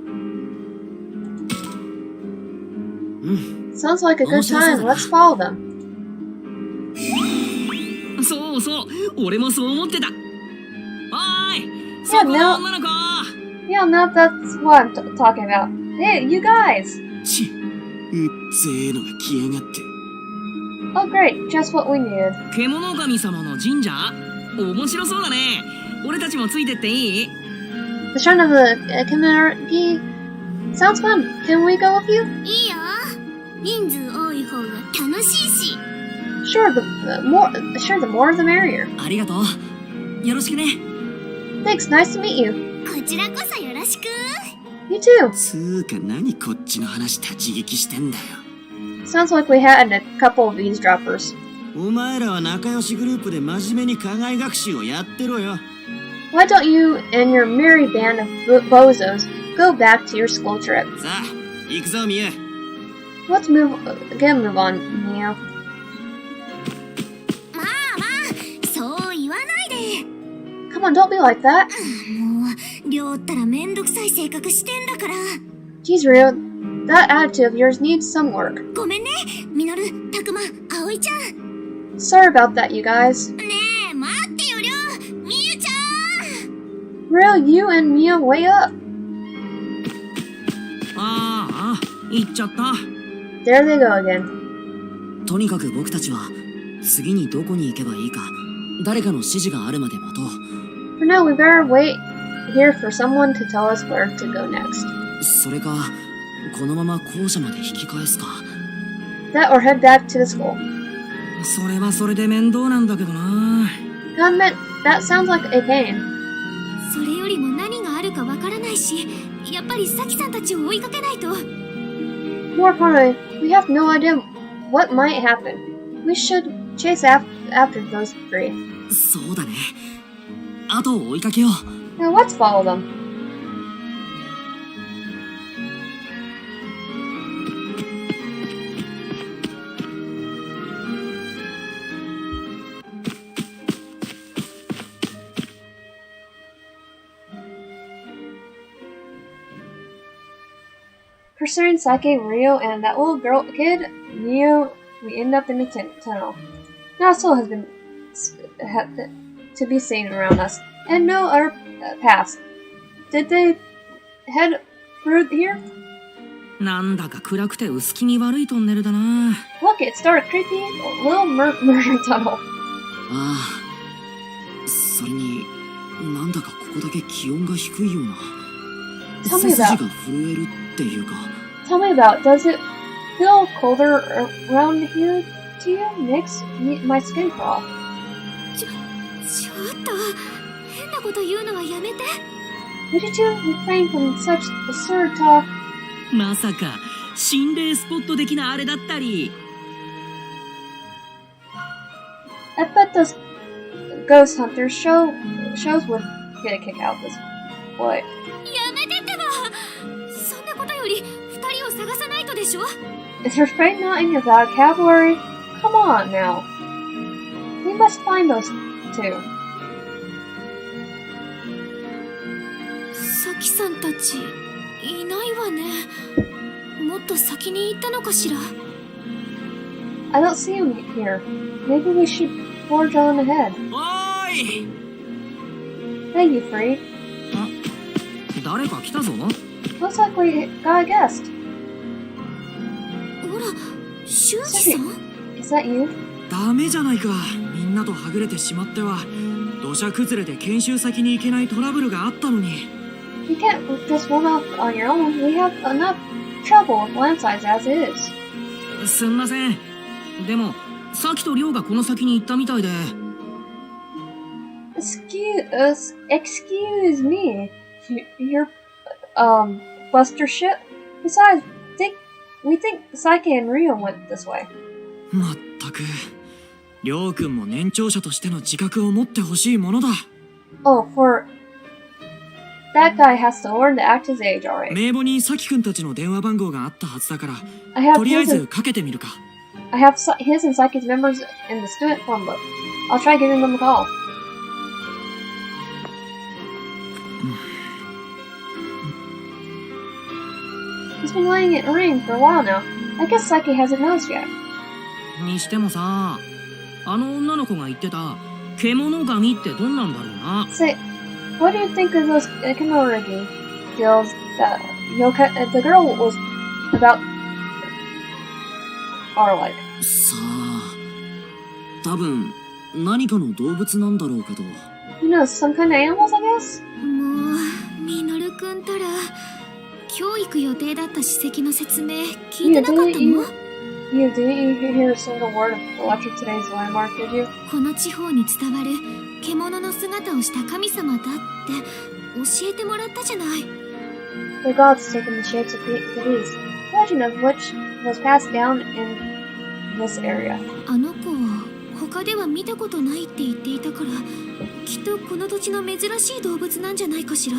Speaker 1: Sounds like a good time. Let's follow them.
Speaker 3: そうそう、俺もそう思ってた。おーい、そこの女の子。
Speaker 1: Yeah, now that's what I'm talking about. Hey, you guys!
Speaker 6: ち、うっぜえのが来やがって。
Speaker 1: Oh great, just what we needed.
Speaker 3: 獣神様の神社？面白そうだね。俺たちもついてっていい？
Speaker 1: The shrine of the community sounds fun. Can we go with you?
Speaker 5: いいよ。人数多い方が楽しいし。
Speaker 1: Sure, the more the merrier.
Speaker 3: ありがとう。よろしくね。
Speaker 1: Thanks, nice to meet you.
Speaker 5: こちらこそよろしく。
Speaker 1: You too.
Speaker 6: つーか何こっちの話立ち聞きしてんだよ。
Speaker 1: Sounds like we had a couple of eavesdroppers.
Speaker 6: お前らは仲良しグループで真面目に課外学習をやってろよ。
Speaker 1: Why don't you and your merry band of bozos go back to your school trip?
Speaker 6: さあ、行くぞミユ。
Speaker 1: Let's move on, Mio.
Speaker 5: まあまあ、そう言わないで。
Speaker 1: Come on, don't be like that.
Speaker 5: もう、寮ったらめんどくさい性格してんだから。
Speaker 1: Geez, Rio, that attitude of yours needs some work.
Speaker 5: ごめんね、ミノル、タクマ、アオイちゃん。
Speaker 1: Sorry about that, you guys.
Speaker 5: ねえ、待ってよ、寮。ミユちゃん。
Speaker 1: Rio, you and Mio, way up.
Speaker 3: ああ、行っちゃった。
Speaker 1: There they go again.
Speaker 3: とにかく僕たちは次にどこに行けばいいか誰かの指示があるまで待とう。
Speaker 1: For now, we better wait here for someone to tell us where to go next.
Speaker 3: それかこのまま校舎まで引き返すか。
Speaker 1: That or head back to the school.
Speaker 3: それはそれで面倒なんだけどな。
Speaker 1: That sounds like a pain.
Speaker 5: それよりも何があるかわからないし、やっぱりサキさんたちを追いかけないと。
Speaker 1: More importantly, we have no idea what might happen. We should chase after those three.
Speaker 3: そうだね。後を追いかけよう。
Speaker 1: Now let's follow them. Pursuing Sake, Rio, and that little kid, Mio, we end up in the tunnel. Not a soul has been to be seen around us, and no other paths. Did they head through here?
Speaker 3: なんだか暗くて薄気味悪いトンネルだな。
Speaker 1: Look, it's dark, creepy, little murder tunnel.
Speaker 6: ああ、それになんだかここだけ気温が低いような。
Speaker 1: Tell me
Speaker 6: 背筋
Speaker 1: about.
Speaker 6: が震えるっていうか。
Speaker 1: Tell me about. Does it feel colder around here to you? Makes my skin crawl.
Speaker 5: ちょっと変なこと言うのはやめて。
Speaker 1: Would you two refrain from such absurd talk?
Speaker 3: まさか心霊スポット的なあれだったり。
Speaker 1: I bet those ghost hunters shows would get a kick out of this. Boy.
Speaker 5: やめてってば。そんなことより二人を探さないとでしょ。
Speaker 1: Is refrain not in your vocabulary? Come on now. We must find those two.
Speaker 5: サキさんたちいないわね。もっと先に行ったのかしら。
Speaker 1: I don't see him here. Maybe we should forge on ahead.
Speaker 3: おーい。
Speaker 1: Hey, you three.
Speaker 3: 誰か来たぞ。
Speaker 1: Looks like we got a guest.
Speaker 5: ほら、修二さん。
Speaker 1: Is that you?
Speaker 6: ダメじゃないか。みんなとはぐれてしまっては。土砂崩れで研修先に行けないトラブルがあったのに。
Speaker 1: You can't just run off on your own. We have enough trouble with landslides as it is.
Speaker 3: すんません。でもサキとリョウがこの先に行ったみたいで。
Speaker 1: Excuse me. Your buster ship. Besides, we think Saike and Rio went this way.
Speaker 6: まったく。りょうくんも年長者としての自覚を持ってほしいものだ。
Speaker 1: Oh, that guy has to learn to act his age already.
Speaker 6: 名簿にサキくんたちの電話番号があったはずだから、
Speaker 1: I have
Speaker 6: とりあえ
Speaker 1: his
Speaker 6: ず
Speaker 1: and,
Speaker 6: かけてみるか。
Speaker 1: I have his and Saike's members in the student phone book. I'll try giving them a call. He's been letting it ring for a while now. I guess Saike hasn't noticed yet.
Speaker 3: にしてもさ、あの女の子が言ってた獣神ってどんなんだろうな。
Speaker 1: Say, what do you think of those Kimorigi skills that the girl was about are like?
Speaker 6: さあ、多分何かの動物なんだろうけど。
Speaker 1: Who knows, some kind of animals, I guess?
Speaker 5: もう、ミノルくんたら、今日行く予定だった史跡の説明聞いてなかったの？
Speaker 1: Didn't you hear a single word of Electric Today's landmark, did you?
Speaker 5: この地方に伝わる獣の姿をした神様だって教えてもらったじゃない。
Speaker 1: The gods taken the shapes of the beast, legend of which was passed down in this area.
Speaker 5: あの子は他では見たことないって言っていたから、きっとこの土地の珍しい動物なんじゃないかしら。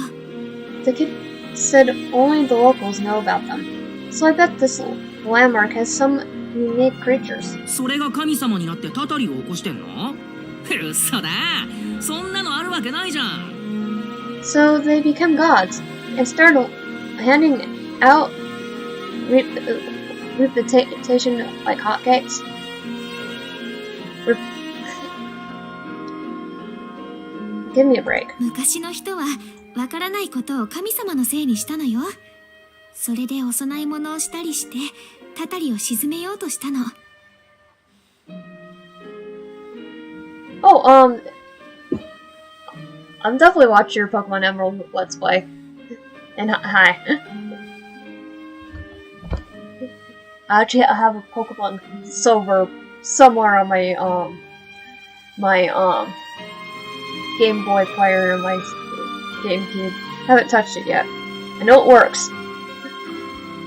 Speaker 1: The kid said only the locals know about them, so I bet this landmark has some unique creatures.
Speaker 3: それが神様になってたたりを起こしてんの？嘘だ。そんなのあるわけないじゃん。
Speaker 1: So they become gods and start handing out reputation like hotcakes. Give me a break.
Speaker 5: 昔の人はわからないことを神様のせいにしたのよ。それでお供え物をしたりしてたたりを沈めようとしたの。
Speaker 1: Oh, I'm definitely watching your Pokemon Emerald Let's Play. And hi. I actually have a Pokemon Silver somewhere on my Game Boy player in my GameCube. Haven't touched it yet. I know it works.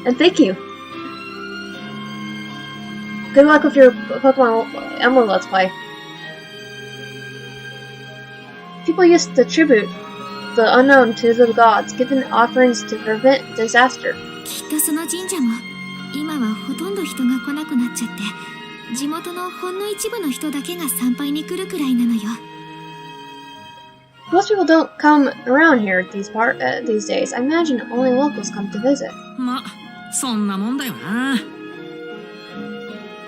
Speaker 1: And thank you. Good luck with your Pokemon Emerald Let's Play. People used to tribute the unknown to the gods, giving offerings to prevent disaster.
Speaker 5: きっとその神社も今はほとんど人が来なくなっちゃって地元のほんの一部の人だけが参拝に来るくらいなのよ。
Speaker 1: Most people don't come around here these days. I imagine only locals come to visit.
Speaker 3: ま、そんなもんだよな。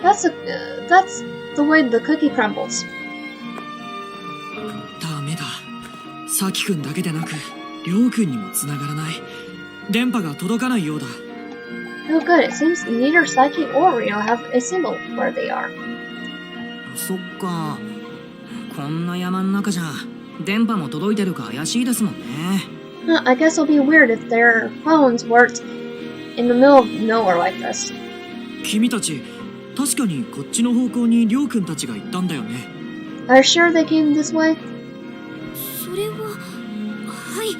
Speaker 1: That's the way the cookie crumbles.
Speaker 7: ダメだ。サキ君だけでなく、りょう君にも繋がらない。電波が届かないようだ。
Speaker 1: No good. It seems neither Psyche or Reno have a symbol where they are.
Speaker 3: そっか。こんな山の中じゃ電波も届いてるか怪しいですもんね。
Speaker 1: I guess it'll be weird if their phones worked in the middle of nowhere like this.
Speaker 7: 君たち、確かにこっちの方向にりょう君たちが行ったんだよね。
Speaker 1: Are you sure they came this way?
Speaker 5: それははい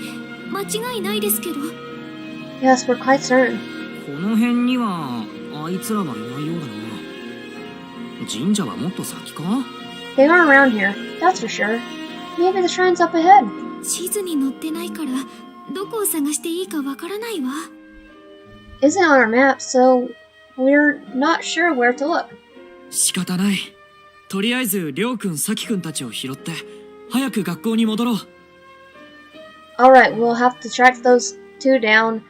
Speaker 5: 間違いないですけど。
Speaker 1: Yes, we're quite certain.
Speaker 3: この辺にはあいつらはいないようだな。神社はもっと先か？
Speaker 1: They aren't around here, that's for sure. Maybe the shrine's up ahead.
Speaker 5: 地図に載ってないからどこを探していいかわからないわ。
Speaker 1: Isn't on our map, so we're not sure where to look.
Speaker 7: 仕方ない。とりあえずりょう君、サキ君たちを拾って早く学校に戻ろう。
Speaker 1: Alright, we'll have to track those two down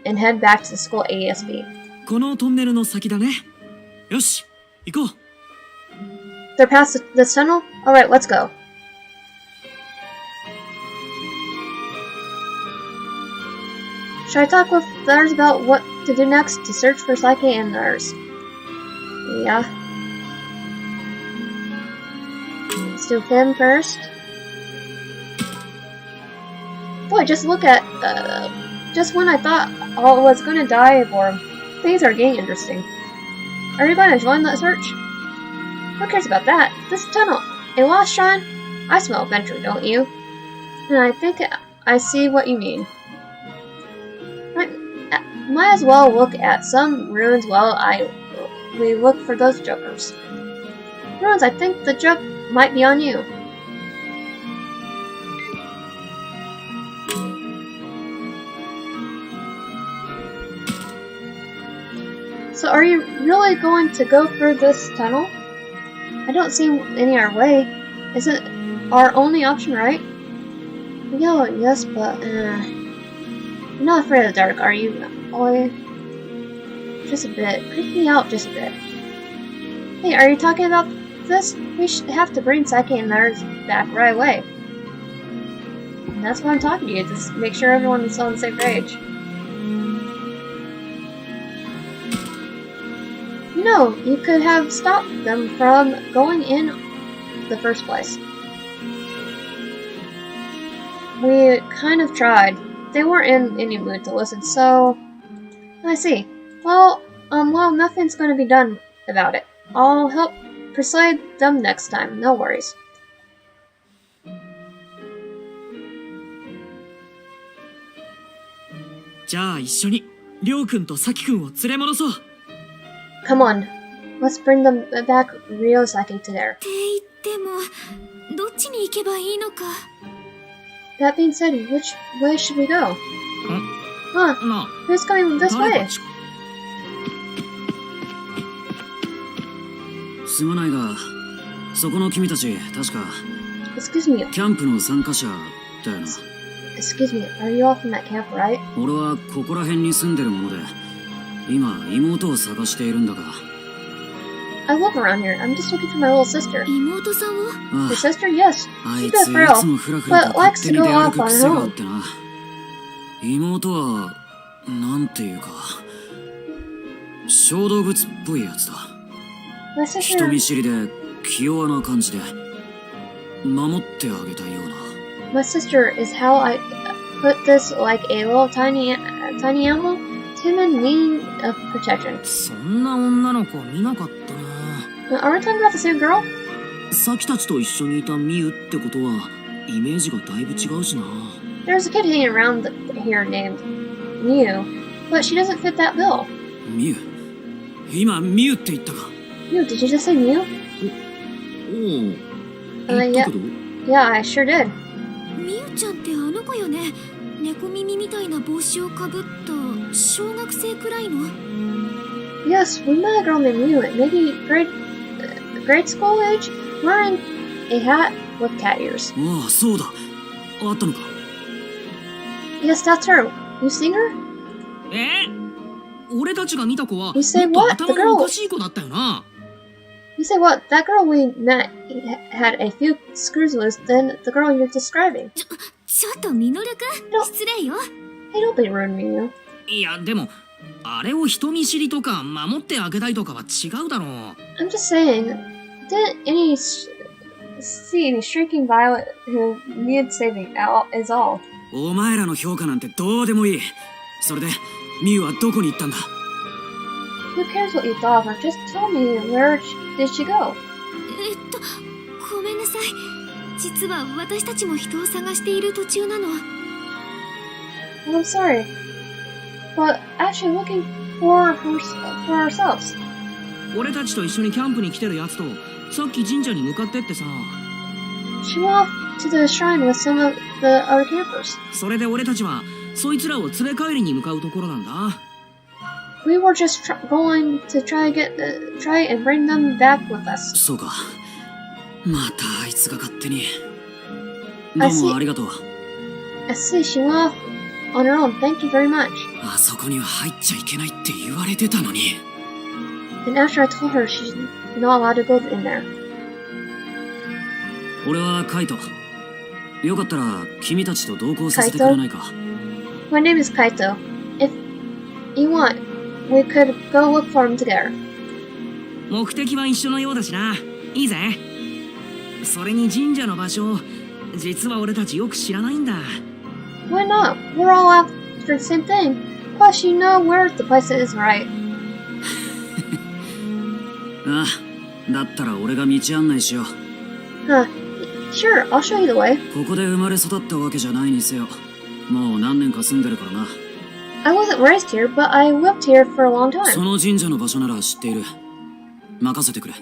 Speaker 1: and head back to the school ASB.
Speaker 7: このトンネルの先だね。よし、行こう。
Speaker 1: They're past this tunnel? Alright, let's go. Should I talk with others about what to do next to search for Psyche and others? Yeah. Let's do him first. Boy, just look at, just when I thought all was gonna die for him, things are getting interesting. Are you gonna join the search? Who cares about that? This tunnel, a lost shrine? I smell adventure, don't you? And I think I see what you mean. Might as well look at some ruins while we look for those jokers. Ruins, I think the joke might be on you. So are you really going to go through this tunnel? I don't see any other way. Is it our only option, right? Yeah, yes, but you're not afraid of the dark, are you? Boy, just a bit. Creep me out just a bit. Hey, are you talking about this? We should have to bring Psyche and others back right away. And that's why I'm talking to you, to make sure everyone is on the same page. You know, you could have stopped them from going in the first place. We kind of tried. They weren't in any mood to listen, so... I see. Well, nothing's gonna be done about it. I'll help persuade them next time, no worries.
Speaker 7: じゃあ一緒にりょう君とサキ君を連れ戻そう。
Speaker 1: Come on, let's bring them back Rio Psyche to there.
Speaker 5: って言ってもどっちに行けばいいのか。
Speaker 1: That being said, which way should we go? Huh,
Speaker 3: なあ、
Speaker 1: who's going this
Speaker 3: 誰
Speaker 1: way?
Speaker 3: か近
Speaker 6: すまないが、そこの君たち、確か
Speaker 1: Excuse me,
Speaker 6: キャンプの参加者だよな。
Speaker 1: excuse me, are you all from that camp, right?
Speaker 6: 俺はここら辺に住んでるもので、今妹を探しているんだが。
Speaker 1: I live around here. I'm just looking for my little sister.
Speaker 5: 妹さんを。
Speaker 6: あ
Speaker 1: Your sister? Yes.
Speaker 6: あ、あ
Speaker 1: She's
Speaker 6: い
Speaker 1: a
Speaker 6: つい
Speaker 1: frail,
Speaker 6: つもフラフラ
Speaker 1: but
Speaker 6: と
Speaker 1: likes
Speaker 6: 勝手
Speaker 1: to
Speaker 6: に
Speaker 1: go
Speaker 6: 出歩
Speaker 1: off
Speaker 6: く
Speaker 1: on
Speaker 6: 癖
Speaker 1: her
Speaker 6: があっ
Speaker 1: own.
Speaker 6: てな。妹は、なんていうか、小動物っぽいやつだ。
Speaker 1: My
Speaker 6: 人
Speaker 1: sister,
Speaker 6: 見知りで気弱な感じで守ってあげたいような。
Speaker 1: my sister is how I put this, like a little tiny animal, timid and needing of protection.
Speaker 3: そんな女の子見なかったな。
Speaker 1: Now, are we talking about the same girl?
Speaker 6: サキたちと一緒にいたミユってことは
Speaker 3: イメージがだいぶ違うしな。
Speaker 1: There's a kid hanging around here named Mew, but she doesn't fit that bill.
Speaker 7: ミュウ。今ミュウって言ったか。
Speaker 1: Mew, did you just say Mew?
Speaker 3: おお。言ったけど。
Speaker 1: Yeah, I sure did.
Speaker 5: みゆちゃんってあの子よね。猫耳みたいな帽子をかぶった小学生くらいの。
Speaker 1: Yes, we met a girl named Mew, maybe grade school age, wearing a hat with cat ears.
Speaker 7: ああ、そうだ。あったのか。
Speaker 1: Yes, that's her. You seen her?
Speaker 3: 俺たちが見た子は
Speaker 1: You say
Speaker 3: もっ
Speaker 1: what?
Speaker 3: と
Speaker 1: The
Speaker 3: 頭が
Speaker 1: girl.
Speaker 3: おかしい子だったよな。
Speaker 1: You say what? That girl we met had a few screws loose than the girl you're describing.
Speaker 5: ちょっとミノルくん、失礼よ。
Speaker 1: Hey, don't be rude, Mew.
Speaker 3: いやでもあれを人見知りとか守ってあげたいとかは違うだろう。
Speaker 1: I'm just saying, didn't see any shrieking violet who needed saving is all.
Speaker 7: お前らの評価なんてどうでもいい。それでミュウはどこに行ったんだ。
Speaker 1: Who cares what you thought of her? Just tell me, where did she go?
Speaker 5: ごめんなさい。実は私たちも人を探している途中なの。
Speaker 1: Well, I'm sorry, but actually looking for ourselves.
Speaker 3: 俺たちと一緒にキャンプに来てるやつとさっき神社に向かってってさ。
Speaker 1: She went off to the shrine with some of the other campers.
Speaker 3: それで俺たちはそいつらを連れ帰りに向かうところなんだ。
Speaker 1: We were just going to try and bring them back with us.
Speaker 7: そうか。またあいつが勝手に。どうもありがとう。
Speaker 1: I see she went off on her own. Thank you very much.
Speaker 7: あそこには入っちゃいけないって言われてたのに。
Speaker 1: And after I told her she's not allowed to go in there.
Speaker 7: 俺はカイト。よかったら君たちと同行させてくれないか。
Speaker 1: My name is Kaito. If you want, we could go look for him together.
Speaker 3: 目的は一緒のようだしな。いいぜ。それに神社の場所、実は俺たちよく知らないんだ。
Speaker 1: Why not? We're all after the same thing. Plus, you know where the place is, right?
Speaker 7: ああ、だったら俺が道案内しよう。
Speaker 1: Huh. Sure, I'll show you the way.
Speaker 7: ここで生まれ育ったわけじゃないにせよ。もう何年か住んでるからな。
Speaker 1: I wasn't raised here, but I lived here for a long
Speaker 7: そ
Speaker 1: time.
Speaker 7: の神社の場所なら知っている。任せてくれ。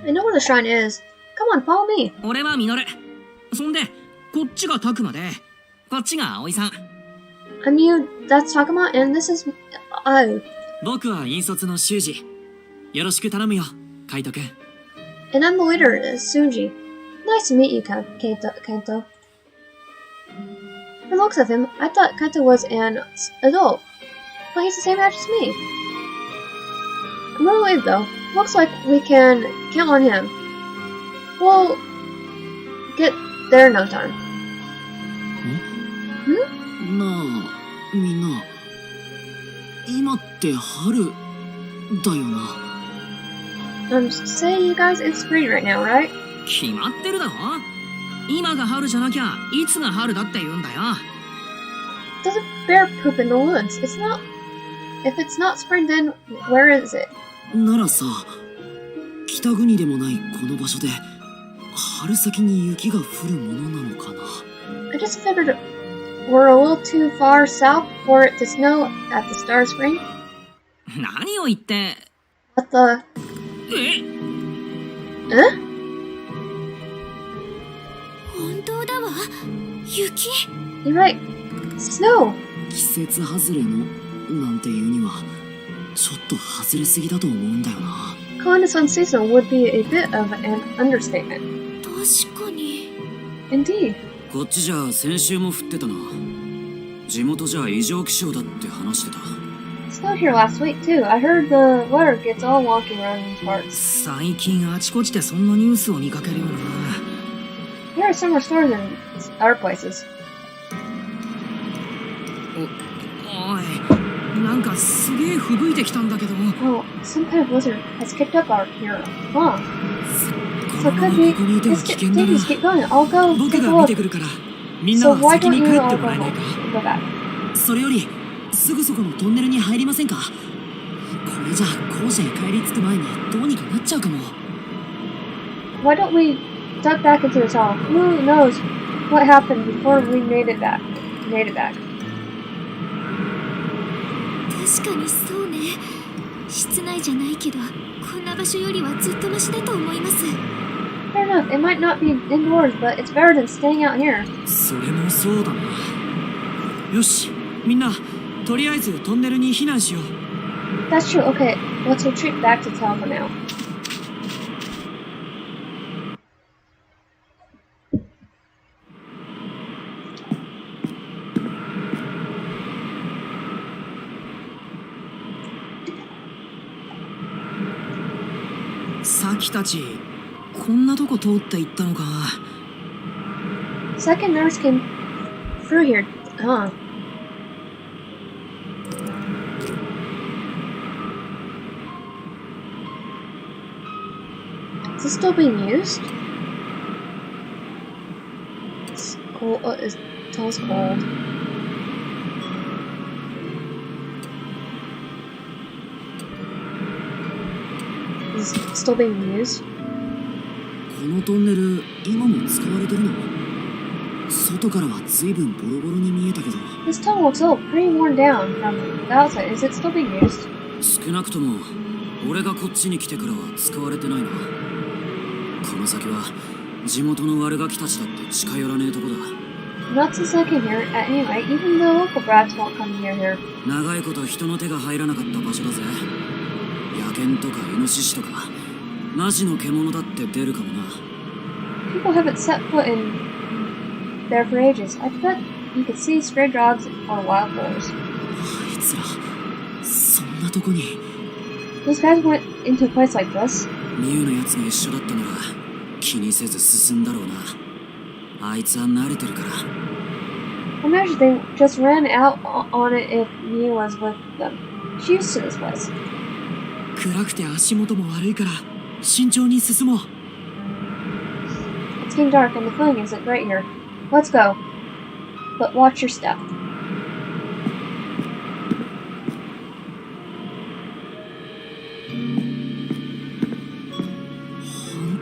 Speaker 1: I know where the shrine is. Come on, follow me.
Speaker 3: 俺はミノル。そんで、こっちがタクマで、こっちが葵さん。
Speaker 1: I'm you, that's Augmon, and this is I.
Speaker 7: 僕は引率の修二。よろしく頼むよ、カイトくん。
Speaker 1: And I'm the leader, Sunji. Nice to meet you, Kanto. From the looks of him, I thought Kanto was an adult, but he's the same age as me. I'm relieved though. Looks like we can count on him. We'll get there in no time.
Speaker 7: なあ、みんな。今って春だよな。
Speaker 1: Say you guys, it's spring right now, right?
Speaker 3: 決まってるだろ。今が春じゃなきゃいつが春だって言うんだよ。
Speaker 1: Doesn't bear poop in the woods. It's not. If it's not spring, then where is it?
Speaker 7: ならさ、北国でもないこの場所で春先に雪が降るものなのかな。
Speaker 1: I just figured we're a little too far south for it to snow at the start of spring.
Speaker 3: 何を言って。
Speaker 1: But the
Speaker 3: え？
Speaker 5: 本当だわ。雪。
Speaker 1: You're right. Snow.
Speaker 7: 季節外れのなんていうにはちょっと外れすぎだと思うんだよな。
Speaker 1: Calling this unseasonal would be a bit of an understatement.
Speaker 5: 確かに。
Speaker 1: Indeed.
Speaker 7: こっちじゃ先週も降ってたな。地元じゃ異常気象だって話してた。
Speaker 1: Snowed here last week too. I heard the weather gets all wonky around these parts.
Speaker 3: 最近あちこちでそんなニュースを見かけるよな。
Speaker 1: There are summer storms in other places.
Speaker 3: おい、なんかすげえ吹雪いてきたんだけど。
Speaker 1: Oh, some kind of blizzard has kicked up out here. Huh.
Speaker 7: こ
Speaker 1: So
Speaker 7: のま
Speaker 1: could
Speaker 7: ま
Speaker 1: we
Speaker 7: ここにいては
Speaker 1: just
Speaker 7: 危
Speaker 1: get,
Speaker 7: 険だ
Speaker 1: they
Speaker 7: な。
Speaker 1: just keep going? I'll go
Speaker 7: 僕
Speaker 1: take a
Speaker 7: が見
Speaker 1: look.
Speaker 7: てくるからみんな
Speaker 1: So
Speaker 7: は
Speaker 1: why
Speaker 7: 先
Speaker 1: don't
Speaker 7: に
Speaker 1: you
Speaker 7: 帰って
Speaker 1: all
Speaker 7: もらえないか。
Speaker 1: go back?
Speaker 7: それよりすぐそこのトンネルに入りませんか。これじゃ校舎へ帰り着く前にどうにかなっちゃうかも。
Speaker 1: Why don't we duck back into the tunnel. Who knows what happened before we made it back.
Speaker 5: 確かにそうね。室内じゃないけど、こんな場所よりはずっとマシだと思います。
Speaker 1: Fair enough, it might not be indoors, but it's better than staying out here.
Speaker 7: それもそうだな。よし、みんな、とりあえずトンネルに避難しよう。
Speaker 1: That's true. Okay, let's retreat back to town for now.
Speaker 7: Saki さきたち、こんなとこ通って行ったのか。
Speaker 1: Second nurse came through here, huh? Is this still being used? It's cold. Tunnel's cold. Is it still being used?
Speaker 7: このトンネル、今も使われてるの？外からは随分ボロボロに見えたけど。
Speaker 1: This tunnel looks all pretty worn down from the outside. Is it still being used?
Speaker 7: 少なくとも俺がこっちに来てからは使われてないな。この先は地元の悪ガキたちだって近寄らねえとこだ。
Speaker 1: Not since I came here, at any rate, even though local brats won't come near here.
Speaker 7: 長いこと人の手が入らなかった場所だぜ。野犬とかイノシシとかマジの獣だって出るかもな。
Speaker 1: People haven't set foot in there for ages. I bet you could see stray dogs or wild boars.
Speaker 7: あいつらそんなとこに。
Speaker 1: Those guys went into a place like this.
Speaker 7: ミュウのやつが一緒だったなら気にせず進んだろうな。あいつは慣れてるから。
Speaker 1: I imagine they just ran out on it if Mia was with them. She's used to this place.
Speaker 7: 暗くて足元も悪いから慎重に進もう。
Speaker 1: It's getting dark and the feeling isn't great here. Let's go. But watch your step.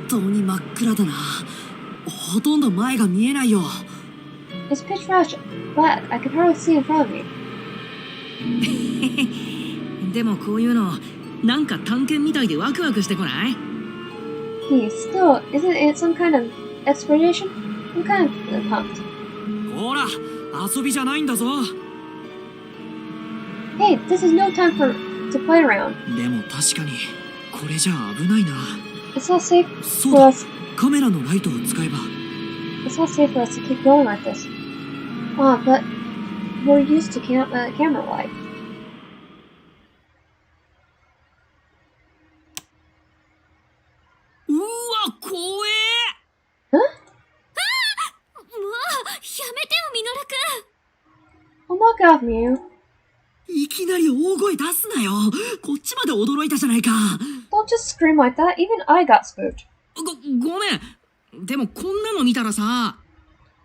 Speaker 7: 本当に真っ暗だな。ほとんど前が見えないよ。
Speaker 1: It's pitch black. I can hardly see in front of me.
Speaker 3: でもこういうのなんか探検みたいでワクワクしてこない？
Speaker 1: Hey, still, isn't it some kind of expedition? I'm kind of pumped.
Speaker 7: ほら、遊びじゃないんだぞ。
Speaker 1: Hey, this is no time to play around.
Speaker 7: でも確かにこれじゃ危ないな。
Speaker 1: It's not safe
Speaker 7: そう
Speaker 1: for
Speaker 7: だ、
Speaker 1: us.
Speaker 7: カメラのライトを使えば。
Speaker 1: It's not safe for us to keep going like this. But we're used to camera light.
Speaker 3: うわ、怖え。
Speaker 1: Huh?
Speaker 5: もうやめてよミノルくん。
Speaker 1: Oh, knock off, Mew.
Speaker 7: いきなり大声出すなよ。こっちまで驚いたじゃないか。
Speaker 1: Don't just scream like that. Even I got spooked.
Speaker 3: ごめん。でもこんなの見たらさ。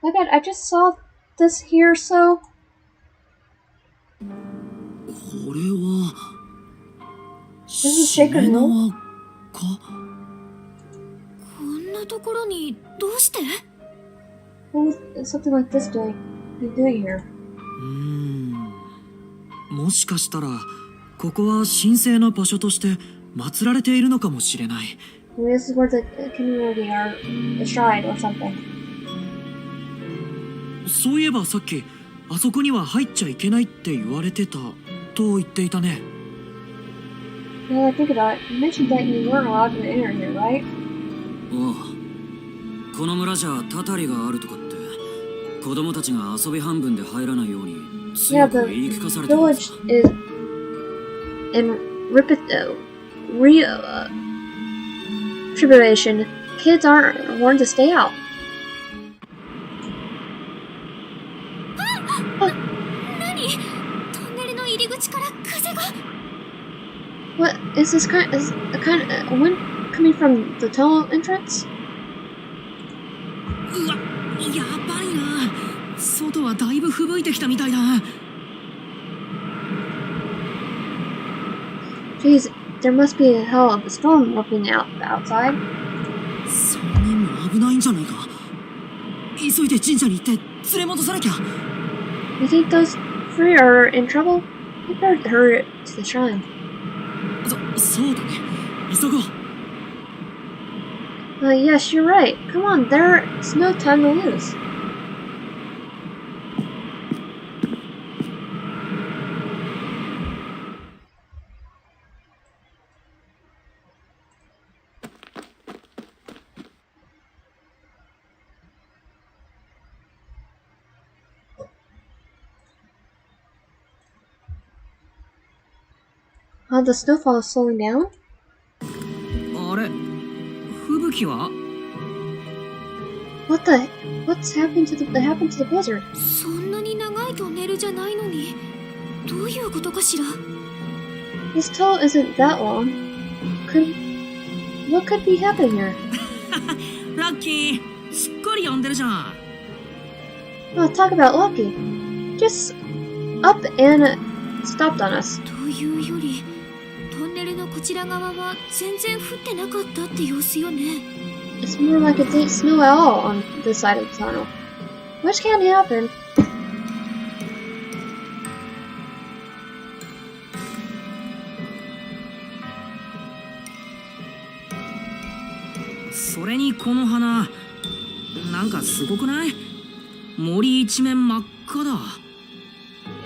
Speaker 1: My bad. I just saw this here, so.
Speaker 7: これは
Speaker 1: This is sacred
Speaker 7: しめ
Speaker 1: room.
Speaker 7: 縄か。
Speaker 5: こんなところにどうして？
Speaker 1: What was something like this doing here?
Speaker 7: もしかしたらここは神聖な場所として祀られているのかもしれない。
Speaker 1: Maybe this is where the community are enshrined or something.
Speaker 7: そういえばさっきあそこには入っちゃいけないって言われてたと言っていたね。
Speaker 1: Now that I think about it, you mentioned that you weren't allowed to enter here, right?
Speaker 7: ああ、この村じゃたたりがあるとかって子供たちが遊び半分で入らないように
Speaker 1: Yeah, the village is in tribulation. Kids aren't warned to stay out.
Speaker 5: 何？トンネルの入り口から風が。
Speaker 1: What is this kind? Is a kind of wind coming from the tunnel entrance?
Speaker 3: うわ、やばいな。外はだいぶ吹雪いてきたみたいだ。
Speaker 1: Jeez, there must be a hell of a storm looking out outside.
Speaker 7: 3人も危ないんじゃ急いで神社に行って連れ戻さなきゃ。
Speaker 1: You think those three are in trouble? You better hurry to the shrine.
Speaker 7: そうだね。急ごう。
Speaker 1: Yes, you're right. Come on, there's no time to lose. The snowfall is slowing down?
Speaker 3: あれ、吹雪は？
Speaker 1: What's happened to the blizzard?
Speaker 5: そんなに長いトンネルじゃないのに、どういうことかしら。
Speaker 1: This tunnel isn't that long. What could be happening here?
Speaker 3: ラッキー、すっかり呼んでるじゃん。
Speaker 1: Oh, talk about lucky. Just up and stopped on us.
Speaker 5: というより、トンネルのこちら側は全然降ってなかったって様子よね。
Speaker 1: It's more like it didn't snow at all on this side of the tunnel. Which can happen.
Speaker 3: それにこの花、なんかすごくない？森一面真っ赤だ。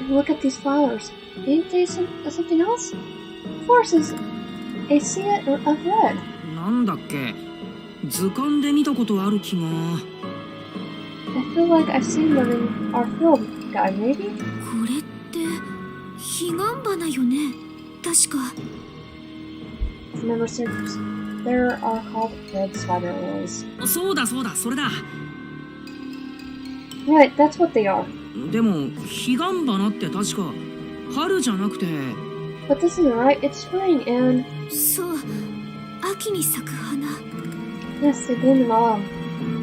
Speaker 1: And look at these flowers. Ain't they something else? Of course, it's a sea of red.
Speaker 3: なんだっけ？図鑑で見たことある気が。
Speaker 1: I feel like I've seen them in our field guide, maybe?
Speaker 5: これって彼岸花よね。確か。
Speaker 1: If memory serves, there are called red spider lilies.
Speaker 3: そうだそうだ、それだ。
Speaker 1: Right, that's what they are.
Speaker 3: でも彼岸花って確か春じゃなくて。
Speaker 1: But this isn't right. It's spring and
Speaker 5: そう、秋に咲く花。
Speaker 1: yes, they bloom in autumn.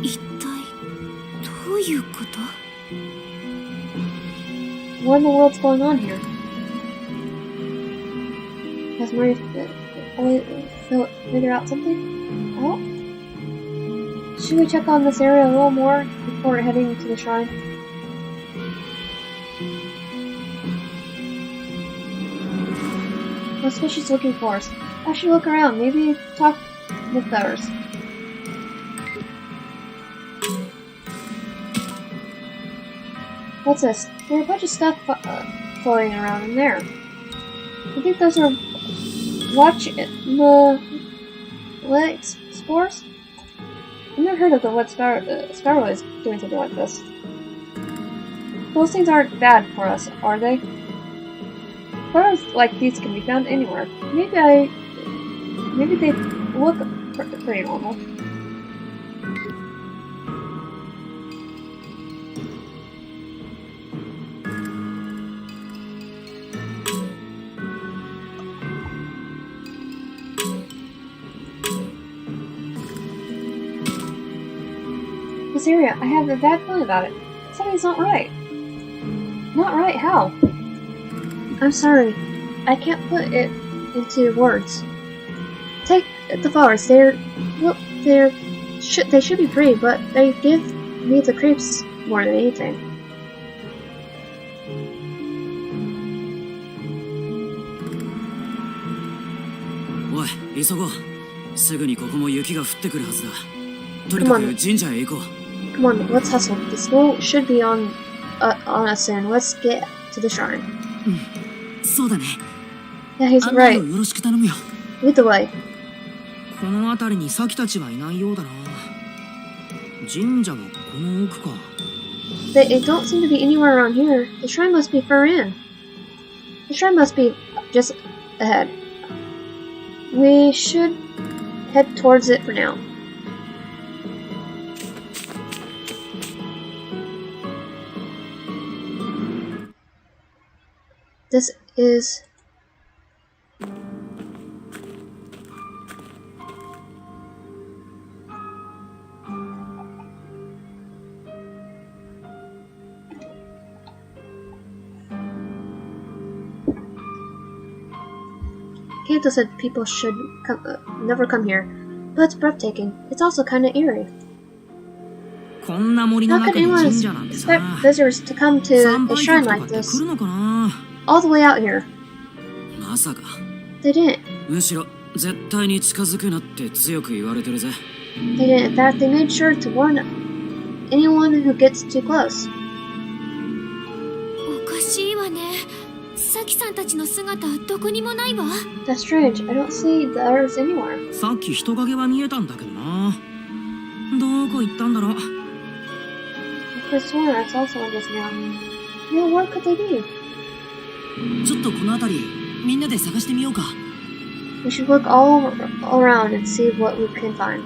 Speaker 5: 一体どういうこと？
Speaker 1: What in the world's going on here? Has Marie figure out something? Oh? Should we check on this area a little more before heading to the shrine? What's what she's looking for? I should look around, maybe talk with others. What's this? There are a bunch of stuff floating around in there. I think those are what spores? I've never heard of the wood sparrow is doing something like this. Those things aren't bad for us, are they? Sparrows like these can be found anywhere. Maybe they look pretty normal. This area, I have a bad feeling about it. Something's not right. Not right? How? I'm sorry. I can't put it into words. Take the flowers. They should be pretty, but they give me the creeps more than anything.
Speaker 7: Oi, 急ごう。すぐにここも雪が降ってくるはずだ。とにかく神社へ行こう。
Speaker 1: Come on, let's hustle. The snow should be on us soon. Let's get to the shrine.
Speaker 7: そうだね。
Speaker 1: Yeah, he's
Speaker 7: 案内を
Speaker 1: right.
Speaker 7: よろしく頼むよ。
Speaker 1: Lead the way.
Speaker 3: この辺りにサキたちはいないようだな。神社はこの奥か。
Speaker 1: They don't seem to be anywhere around here. The shrine must be far in. The shrine must be just ahead. We should head towards it for now. This is... Kato said people should never come here, but it's breathtaking. It's also kind of eerie.
Speaker 3: こんな森の
Speaker 1: How
Speaker 3: 中
Speaker 1: could
Speaker 3: に
Speaker 1: anyone
Speaker 3: 神社なんてさ。
Speaker 1: expect visitors to come to
Speaker 3: 参
Speaker 1: a
Speaker 3: 拝
Speaker 1: shrine
Speaker 3: 客とか
Speaker 1: like
Speaker 3: って来
Speaker 1: this
Speaker 3: るのかな。
Speaker 1: all the way out here?
Speaker 7: まさか。
Speaker 1: They didn't.
Speaker 7: むしろ絶対に近づくなって強く言われてるぜ。
Speaker 1: They didn't. In fact, they made sure to warn anyone who gets too close.
Speaker 5: おかしいわね。サキさんたちの姿どこにもないわ。
Speaker 1: That's strange. I don't see the others anywhere.
Speaker 3: さっき人影は見えたんだけどな。どこ行ったんだろう。
Speaker 1: I could have sworn I saw someone just now. No, where could they be?
Speaker 6: ちょっとこの辺りみんなで探してみようか。
Speaker 1: We should look all around and see what we can find.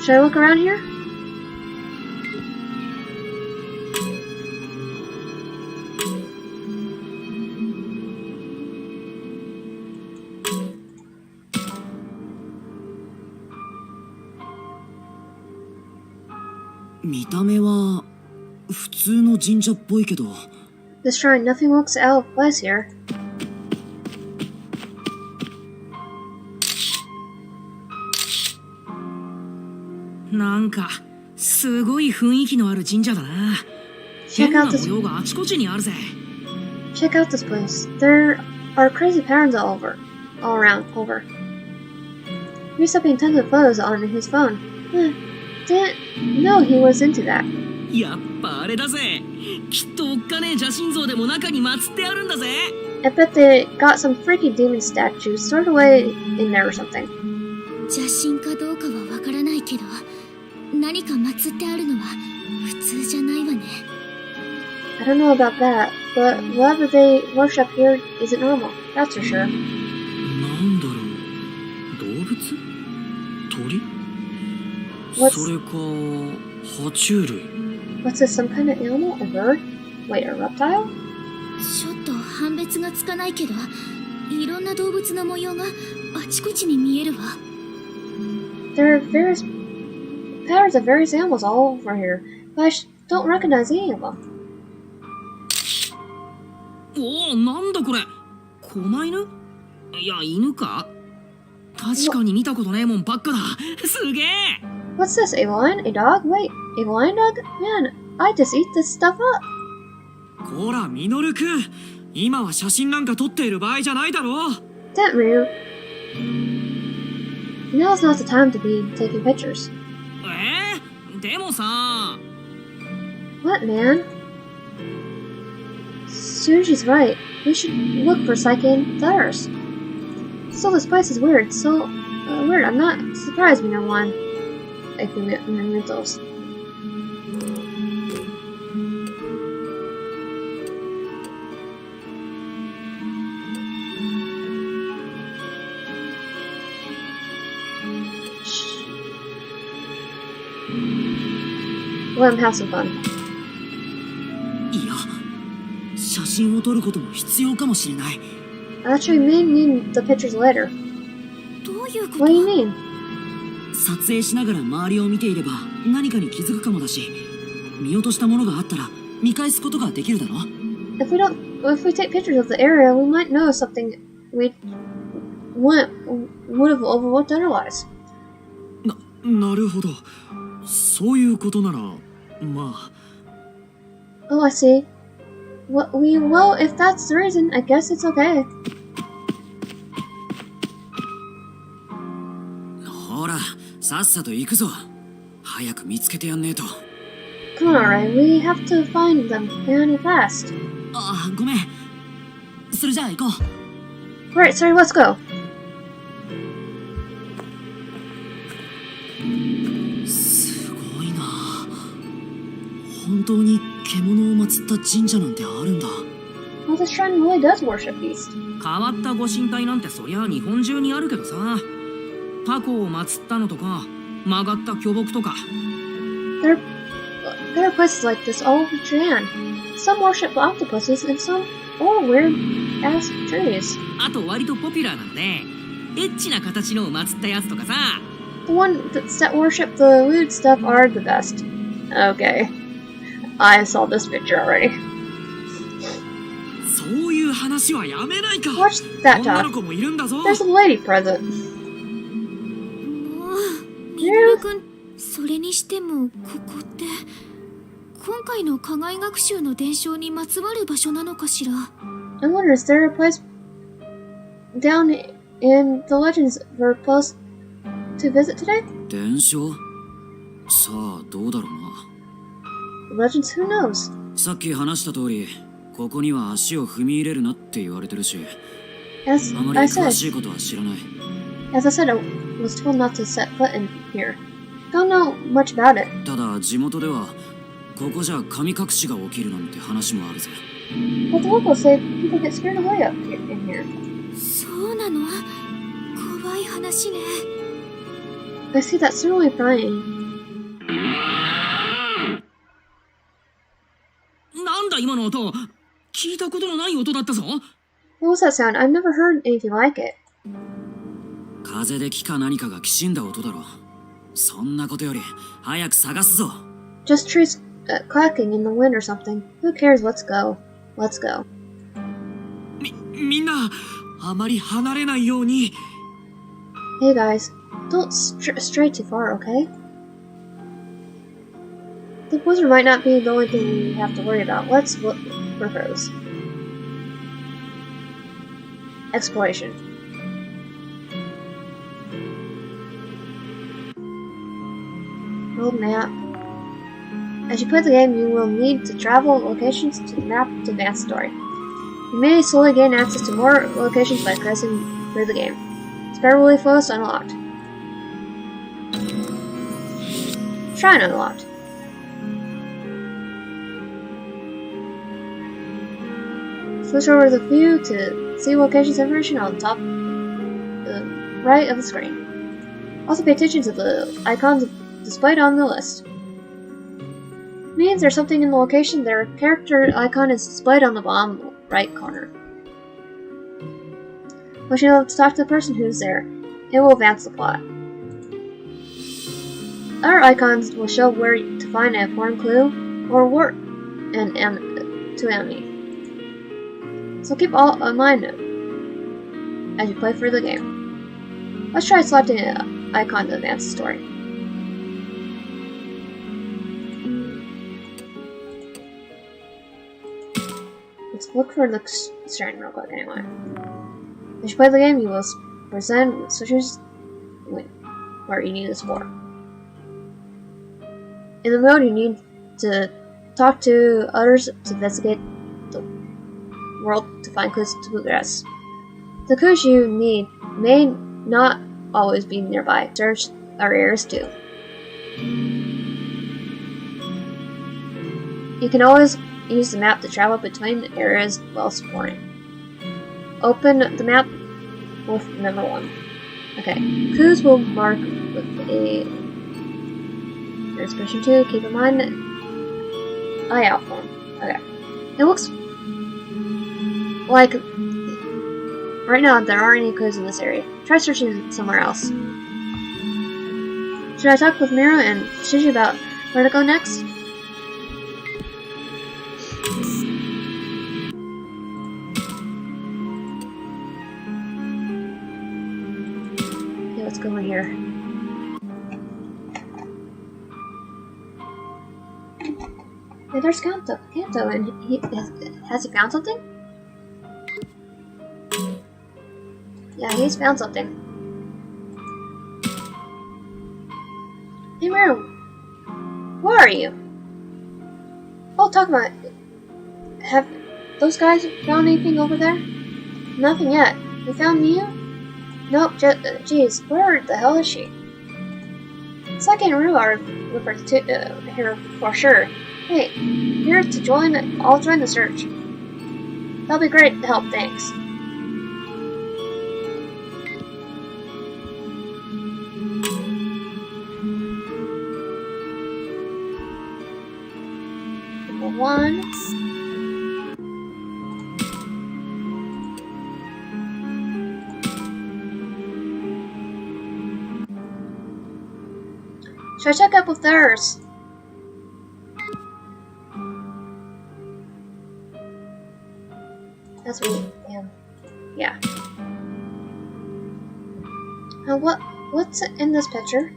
Speaker 1: Should I look around here?
Speaker 7: 「見た目は普通の神社っぽいけど。
Speaker 1: This shrine, nothing looks out of place here.
Speaker 3: なんかすごい雰囲気のある神社だな。
Speaker 1: Check
Speaker 3: 変な
Speaker 1: out
Speaker 3: 模
Speaker 1: this.
Speaker 3: 様があちこちにあるぜ。
Speaker 1: Check out this place. There are crazy patterns all around. He's taking tons of photos on his phone. Didn't know he was into that.
Speaker 3: やっぱあれだぜ。きっとおっかねえ邪神像でも中に祀ってあるんだぜ。
Speaker 1: I bet they got some freaky demon statues stored away in there or something.
Speaker 5: 邪神かどうかはわからないけど、何か祀ってあるのは普通じゃないわね。
Speaker 1: I don't know about that, but whatever they worship here isn't normal. That's for sure.
Speaker 7: なんだろう。動物？鳥？
Speaker 1: What's-
Speaker 7: それか爬虫類。
Speaker 1: What's this? Some kind of animal? A bird? Wait, a reptile?
Speaker 5: ちょっと判別がつかないけど、いろんな動物の模様があちこちに見えるわ。
Speaker 1: There are various patterns of various animals all over here, but I don't recognize any of them.
Speaker 3: おお、なんだこれ。狛犬？いや、犬か？確かに見たことねえもんばっかだ。すげえ。
Speaker 1: What's this? A lion? A dog? Wait, a lion dog? Man, I just eat this stuff up.
Speaker 7: こら、ミノルくん。今は写真なんか撮っている場合じゃないだろう。
Speaker 1: Don't move. Now's not the time to be taking pictures.
Speaker 3: でもさ。
Speaker 1: What, man? Suji's right. We should look for Psyche and others. Still, this place is weird. So weird. I'm not surprised we know one. Mentals. Let him have some fun.
Speaker 7: いや、写真を撮ることも必要かもしれない。
Speaker 1: Actually, we may need the pictures later.
Speaker 5: どういうこ
Speaker 1: What
Speaker 5: と？
Speaker 1: do you mean?
Speaker 7: 撮影しながら周りを見ていれば何かに気づくかもだし、見落としたものがあったら見返すことができるだろ。
Speaker 1: If we take pictures of the area, we might know something we would have overlooked otherwise.
Speaker 7: なるほど。そういうことなら、まあ。
Speaker 1: Oh, I see. Well, if that's the reason, I guess it's okay.
Speaker 7: ほら、さっさと行くぞ。早く見つけてやんねえと。
Speaker 1: Come on, Ray. We have to find them and fast.
Speaker 7: ああ、ごめん。それじゃあ行こう。
Speaker 1: Right, sorry, let's go.
Speaker 7: すごいな。本当に獣を祀った神社なんてあるんだ。
Speaker 1: Well, this shrine really does worship beasts.
Speaker 3: 変わったご神体なんてそりゃ日本中にあるけどさ。タコを祀ったのとか、曲がった巨木とか。
Speaker 1: There are places like this all over Japan. Some worship octopuses and some or weird-ass trees.
Speaker 3: あと割とポピュラーなので、エッチな形のを祀ったやつとかさ。
Speaker 1: The ones that worship the lewd stuff are the best. Okay. I saw this picture already.
Speaker 7: そういう話はやめないか。
Speaker 1: Watch that
Speaker 7: 女の
Speaker 1: talk.
Speaker 7: 子もいるんだぞ。
Speaker 1: There's a lady present.
Speaker 5: ケボル君、それにしてもここって今回の課外学習の伝承にまつわる場所なのかしら。
Speaker 1: I wonder, is there a place down in the legends we're supposed to visit today?
Speaker 7: 伝承さあどうだろうな。
Speaker 1: Legends, who knows?
Speaker 7: さっき話した通り、ここには足を踏み入れるなって言われてるし、
Speaker 1: As
Speaker 7: あまり
Speaker 1: I
Speaker 7: 詳
Speaker 1: said,
Speaker 7: しいことは知らない。
Speaker 1: as I said, I was told not to set foot in here. Don't know much about it.
Speaker 7: ただ地元ではここじゃ神隠しが起きるなんて話もあるぜ。
Speaker 1: But the locals say people get scared away up here in here.
Speaker 5: そうなの？怖い話ね。
Speaker 1: I see that's really frightening.
Speaker 3: なんだ今の音。聞いたことのない音だったぞ。
Speaker 1: What was that sound? I've never heard anything like it.
Speaker 7: 風で木か何かがきしんだ音だろ。そんなことより早く探すぞ。
Speaker 1: Just trees clacking in the wind or something. Who cares? Let's go. Let's go.
Speaker 6: みんなあまり離れないように。
Speaker 1: Hey guys, don't stray too far, okay? The blizzard might not be the only thing we have to worry about. Let's look for those. Exploration. World map. As you play the game, you will need to travel locations to the map to advance the story. You may slowly gain access to more locations by progressing through the game. Spare Forest unlocked. Shrine unlocked. Switch over the view to see locations information on the top right of the screen. Also pay attention to the icons displayed on the list. It means there's something in the location, their character icon is displayed on the bottom right corner. Once you know to talk to the person who's there, it will advance the plot. Other icons will show where to find an important clue or warp to enemy. So keep all in mind as you play through the game. Let's try selecting an icon to advance the story. Let's look for the shrine real quick anyway. As you play the game, you will present with switches where you need this for. In the mode, you need to talk to others to investigate the world to find clues to progress. The clues you need may not always be nearby. Search our areas too. You can always use the map to travel between areas while exploring. Open the map with number 1. Okay, clues will mark with a expression 2. Keep in mind eye out for them. Okay, it looks like right now there aren't any clues in this area. Try searching somewhere else. Should I talk with Mira and Shiji about where to go next? Okay, let's go over here. Hey, there's Kanto, and has he found something? Yeah, he's found something. Hey, Mira, where are you? Oh, talk about it. Have those guys found anything over there? Nothing yet. They found Mia? Nope, geez, where the hell is she? Saki and Rue are with her here for sure. Hey, here to join. I'll join the search. That'll be great help, thanks. Number 1. Should I check up with theirs? That's me. Damn. Yeah. What's in this picture?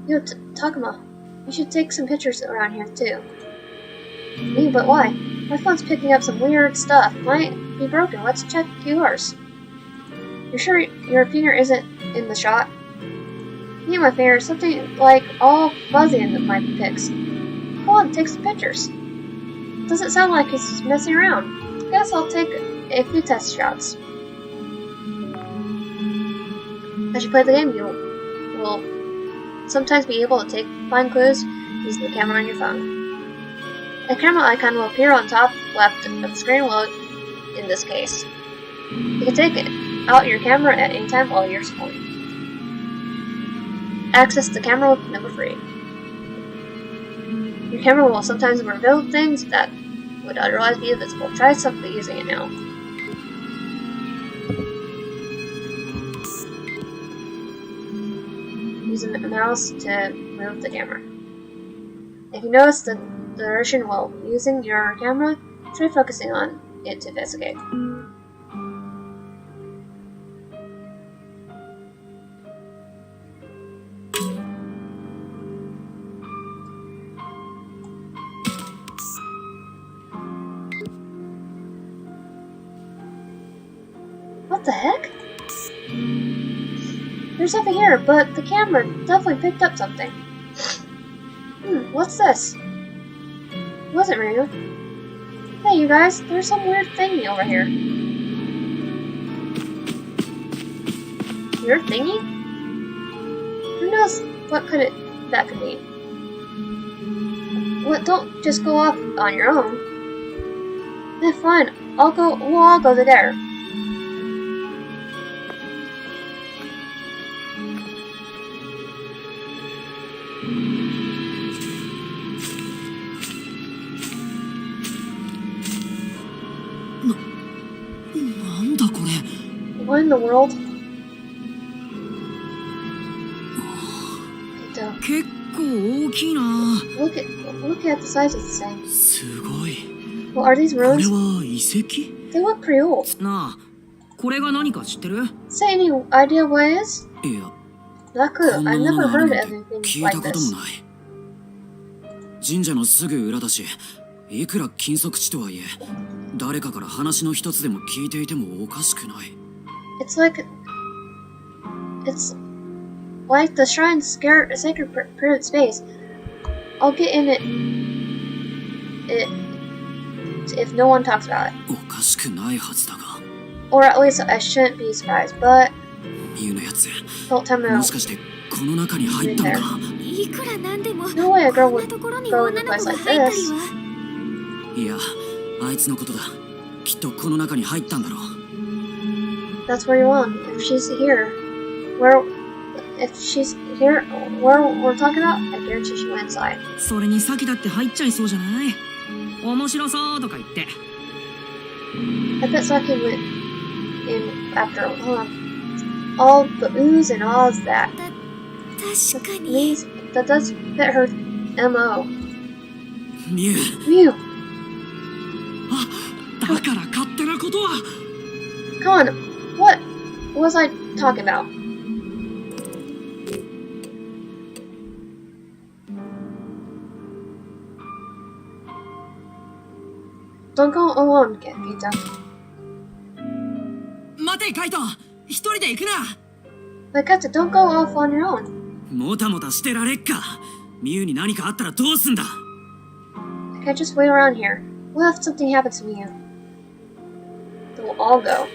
Speaker 1: Yo, Takuma, you should take some pictures around here too. Me, but why? My phone's picking up some weird stuff. Might be broken. Let's check yours. You're sure your finger isn't in the shot? Me and my finger, something like all fuzzy in my pics. Go on, take some pictures. Doesn't sound like he's messing around. Guess I'll take a few test shots. As you play the game, you will sometimes be able to find clues using the camera on your phone. A camera icon will appear on top left of the screen in this case. You can take out your camera at any time while you're scrolling. Access the camera with number 3. Your camera will sometimes reveal things that would otherwise be invisible. Try something using it now. Use a mouse to move the camera. If you notice the direction while using your camera, try focusing on it to investigate. What the heck? There's something here, but the camera definitely picked up something. What's this? Was it Ryu? Hey, you guys, there's some weird thingy over here. Weird thingy? Who knows what that could mean? Well, don't just go off on your own. Eh, fine. We'll all go there. What in the world?
Speaker 3: 結構大きいな。
Speaker 1: Look at the size of this thing.
Speaker 6: すごい。
Speaker 1: Well, are these
Speaker 6: これ
Speaker 1: ruins?
Speaker 6: は遺跡？
Speaker 1: They look pretty old.
Speaker 3: なあ、これが何か知ってる？
Speaker 1: Say any idea what it is?
Speaker 7: いや、
Speaker 1: Not
Speaker 7: こ
Speaker 1: clue.
Speaker 7: んな
Speaker 1: I've
Speaker 7: もの
Speaker 1: never
Speaker 7: がある
Speaker 1: heard
Speaker 7: な
Speaker 1: of
Speaker 7: んて
Speaker 1: anything
Speaker 7: 聞いた
Speaker 1: like
Speaker 7: こと
Speaker 1: this.
Speaker 7: もない。神社のすぐ裏だし、いくら禁足地とはいえ、誰かから話の一つでも聞いていてもおかしくない。
Speaker 1: It's like the shrine's sacred period space. I'll get in it if no one talks about it.
Speaker 7: おかしくないはずだが。
Speaker 1: Or at least I shouldn't be surprised, but
Speaker 7: ミュウのやつ、
Speaker 1: don't tell me
Speaker 7: もしかしてこの中に入ったのか。
Speaker 5: いくらなんでも
Speaker 1: no way a girl
Speaker 5: こん
Speaker 1: would
Speaker 5: なところに
Speaker 1: go
Speaker 5: 女
Speaker 1: in
Speaker 5: の
Speaker 1: a
Speaker 5: 子
Speaker 1: place
Speaker 5: が
Speaker 1: like
Speaker 5: 入ったり
Speaker 1: this.
Speaker 5: は。
Speaker 7: いや、あいつのことだ。きっとこの中に入ったんだろう。
Speaker 1: That's where you want. If she's here, where we're talking about, I guarantee she went inside.
Speaker 3: それに先だって入っちゃいそうじゃない？面白そうとか言って。
Speaker 1: I bet Saki went in after all the oohs and ahs that.
Speaker 5: 確かに。
Speaker 1: That does fit her MO.
Speaker 7: ミュウ、
Speaker 1: Mew,
Speaker 3: だから勝手なことは。
Speaker 1: come on. What was I talking about? Don't go alone, Kita.
Speaker 3: 待てカイト、一人で行くな。
Speaker 1: But Kita, don't go off on your own.
Speaker 7: もたもたしてられっか。ミュウに何かあったらどうすんだ。
Speaker 1: I can't just wait around here. What if something happens to Mew? Then we'll all go.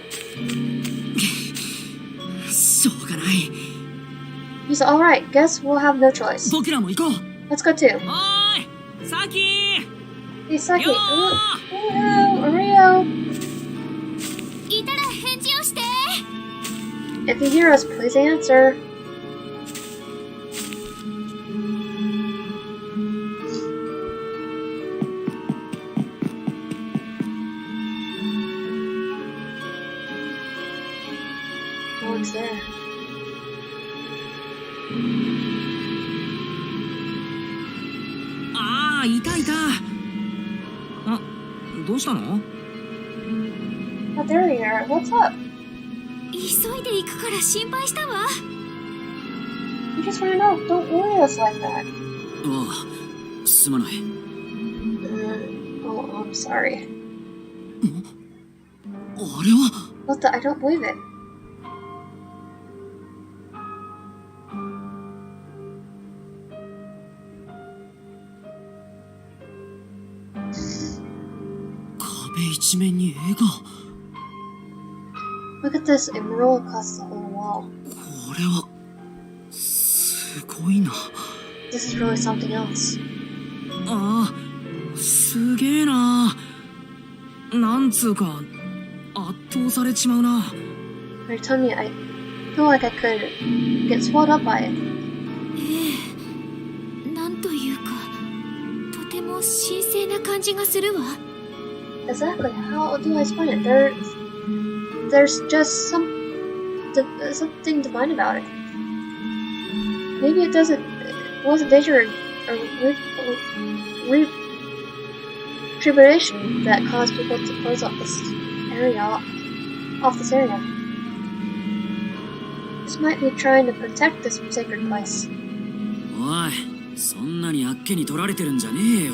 Speaker 3: しょうがない。
Speaker 1: He's alright. Guess we'll have no choice.
Speaker 3: 僕らも行こう。
Speaker 1: Let's go too.
Speaker 3: おーい、サキー。
Speaker 1: Hey, Saki.
Speaker 3: よ
Speaker 1: Rio.
Speaker 5: いたら返事をして。
Speaker 1: If you hear us, please answer. No one's there.
Speaker 3: ああ、いたいた。あ、どうしたの？
Speaker 1: Oh, there you are. What's up?
Speaker 5: 急いで行くから心配したわ。
Speaker 1: We just ran off. Don't worry us like that.
Speaker 7: ああ、すまない。
Speaker 1: Oh, I'm sorry.
Speaker 7: あれは
Speaker 1: What the? I don't believe it. Look at this, a mural across the whole wall.
Speaker 7: これはすごいな。
Speaker 1: This is really something else.
Speaker 3: ああ、すげえな。なんつうか、圧倒されちまうな。
Speaker 1: You're telling me I feel like I could get swallowed up by it.
Speaker 5: なんというか、とても神聖な感じがするわ。
Speaker 1: Exactly. How do I explain it? There's just something divine about it. Maybe it wasn't danger or retribution that caused people to close off this area. This might be trying to protect this sacred place.
Speaker 7: おい、そんなにあっけに取られてるんじゃねえよ。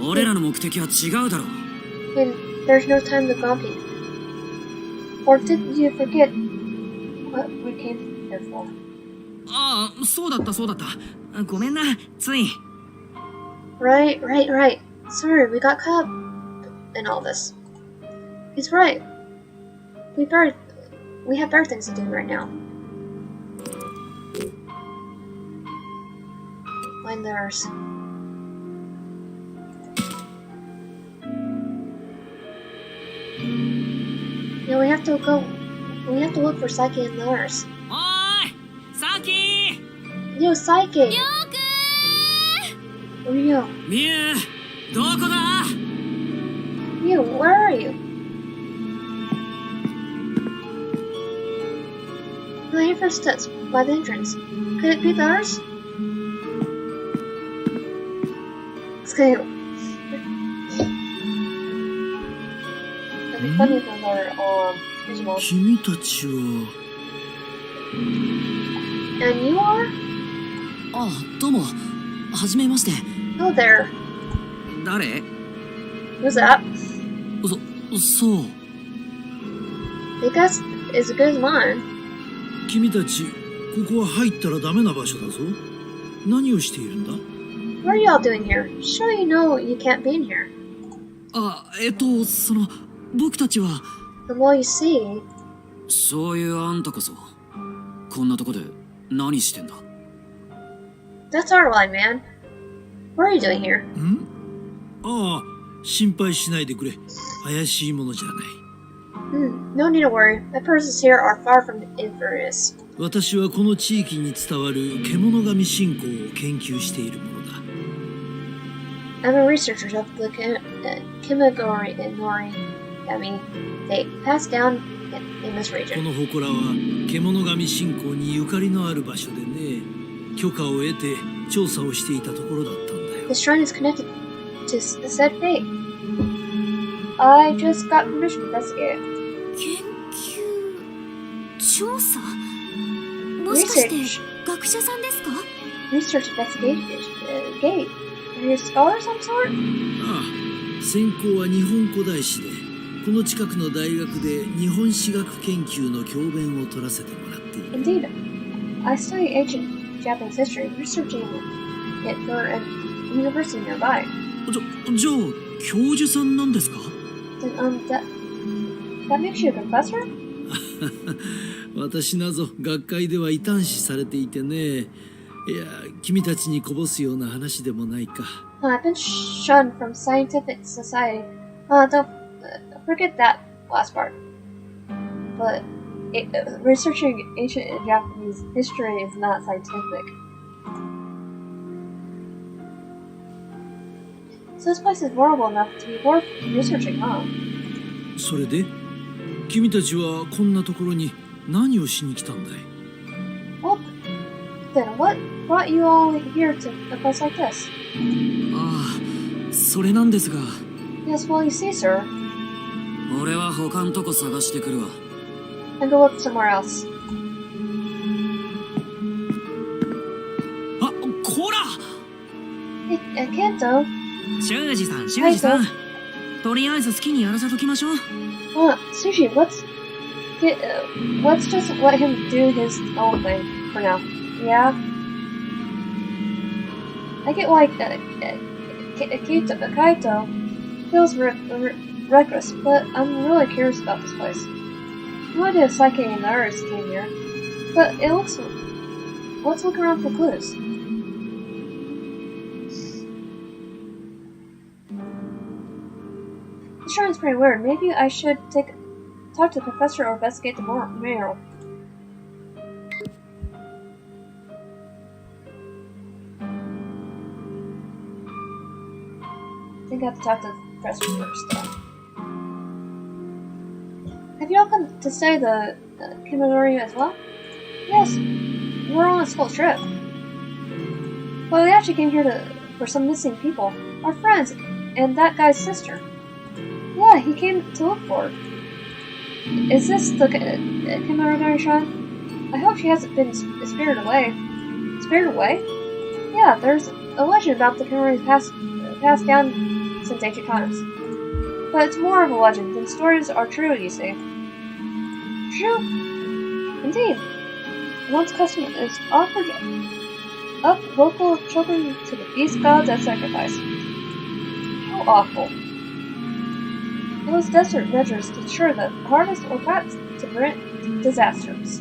Speaker 7: 俺らの目的は違うだろう。
Speaker 1: And there's no time to grumpy. Or did you forget what we came here for?
Speaker 3: ああ、そうだったそうだった。ごめんな、つい。
Speaker 1: Right. Sorry, we got caught up in all this. He's right. We have better things to do right now. Find theirs. Yeah, we have to look for Psyche and Lars.
Speaker 3: おーい、サキー。
Speaker 1: Yo, Psyche!
Speaker 5: りょうく
Speaker 1: Where you?
Speaker 7: ミュウ、どこだ？
Speaker 1: You, where are you? I hear footsteps by the entrance. Could it be Lars? It'd be funny if they're Digimon.
Speaker 6: 君たちは
Speaker 1: And you are?
Speaker 7: あ、どうも。はじめまして。
Speaker 1: Hello there.
Speaker 3: 誰？
Speaker 1: Who's that?
Speaker 7: そう。
Speaker 1: Because it's as good as mine.
Speaker 8: 君たち、ここは入ったらダメな場所だぞ。何をしているんだ？
Speaker 1: What are y'all doing here? Sure you know you can't be in here.
Speaker 7: あ、僕たちは。
Speaker 1: From what you see,
Speaker 7: そういうあんたこそ、こんなとこで何してんだ？
Speaker 1: that's our line, man. What are you doing here?
Speaker 8: ん？ああ、心配しないでくれ。怪しいものじゃない。
Speaker 1: No need to worry. My persons here are far from inferiors.
Speaker 8: 私はこの地域に伝わる獣神信仰を研究しているものだ。
Speaker 1: I'm a researcher of the Kimagori and Norigami. They pass down in this
Speaker 8: こ
Speaker 1: region.
Speaker 8: の祠は獣神信仰にゆかりのある場所でね、許可を得て調査をしていたところだったんだよ。
Speaker 1: The shrine is connected to said fate. I just got permission to investigate it.
Speaker 5: 研究調査もしかして
Speaker 1: Research.
Speaker 5: 学者さんですか？
Speaker 1: Research investigation gate. Are you a scholar of some sort?
Speaker 8: ああ、専攻は日本古代史で、この近くの大学で日本史学研究の教鞭を取らせてもらっている。
Speaker 1: Indeed. I study ancient Japanese history, researching it for a university nearby.
Speaker 7: じゃあ、教授さんなんですか？
Speaker 1: Then, that makes you a professor?
Speaker 8: 私なぞ学会では異端視されていてね。いや、君たちにこぼすような話でもないか。
Speaker 1: I've been shunned from scientific society. Don't forget that last part. But researching ancient Japanese history is not scientific. So this place is horrible enough to be worth researching, huh?
Speaker 8: それで君たちはこんなところに何をしに来たんだい？
Speaker 1: Well, then what brought you all here to a place like this?
Speaker 7: ああ、それなんですが。
Speaker 1: Yes, well, you see, sir.
Speaker 7: 俺は他んとこ探してくるわ。
Speaker 1: And go look somewhere else. Kanto?
Speaker 3: 修二さん、修二さん。とりあえず好きにやらせときましょう。
Speaker 1: Sushi, let's just let him do his own thing for now. Yeah? I get why Kaito feels reckless, but I'm really curious about this place. No idea if Saike and others came here, but let's look around for clues. The shrine's pretty weird. Maybe I should talk to the professor or investigate the mural. I think I have to talk to the professor first, though. Have you all come to study the Kimimori as well? Yes, we're on a school trip. Well, we actually came here for some missing people. Our friends, and that guy's sister. Yeah, he came to look for her. Is this the Kimimori shrine? I hope she hasn't been spirited away. Spirited away? Yeah, there's a legend about the Kimimori passed down since ancient times. But it's more of a legend than stories are true, you see. True? Indeed. One's custom is offered up local children to the beast gods as sacrifice. How awful. Those desperate measures to ensure that harvest or perhaps to prevent disasters.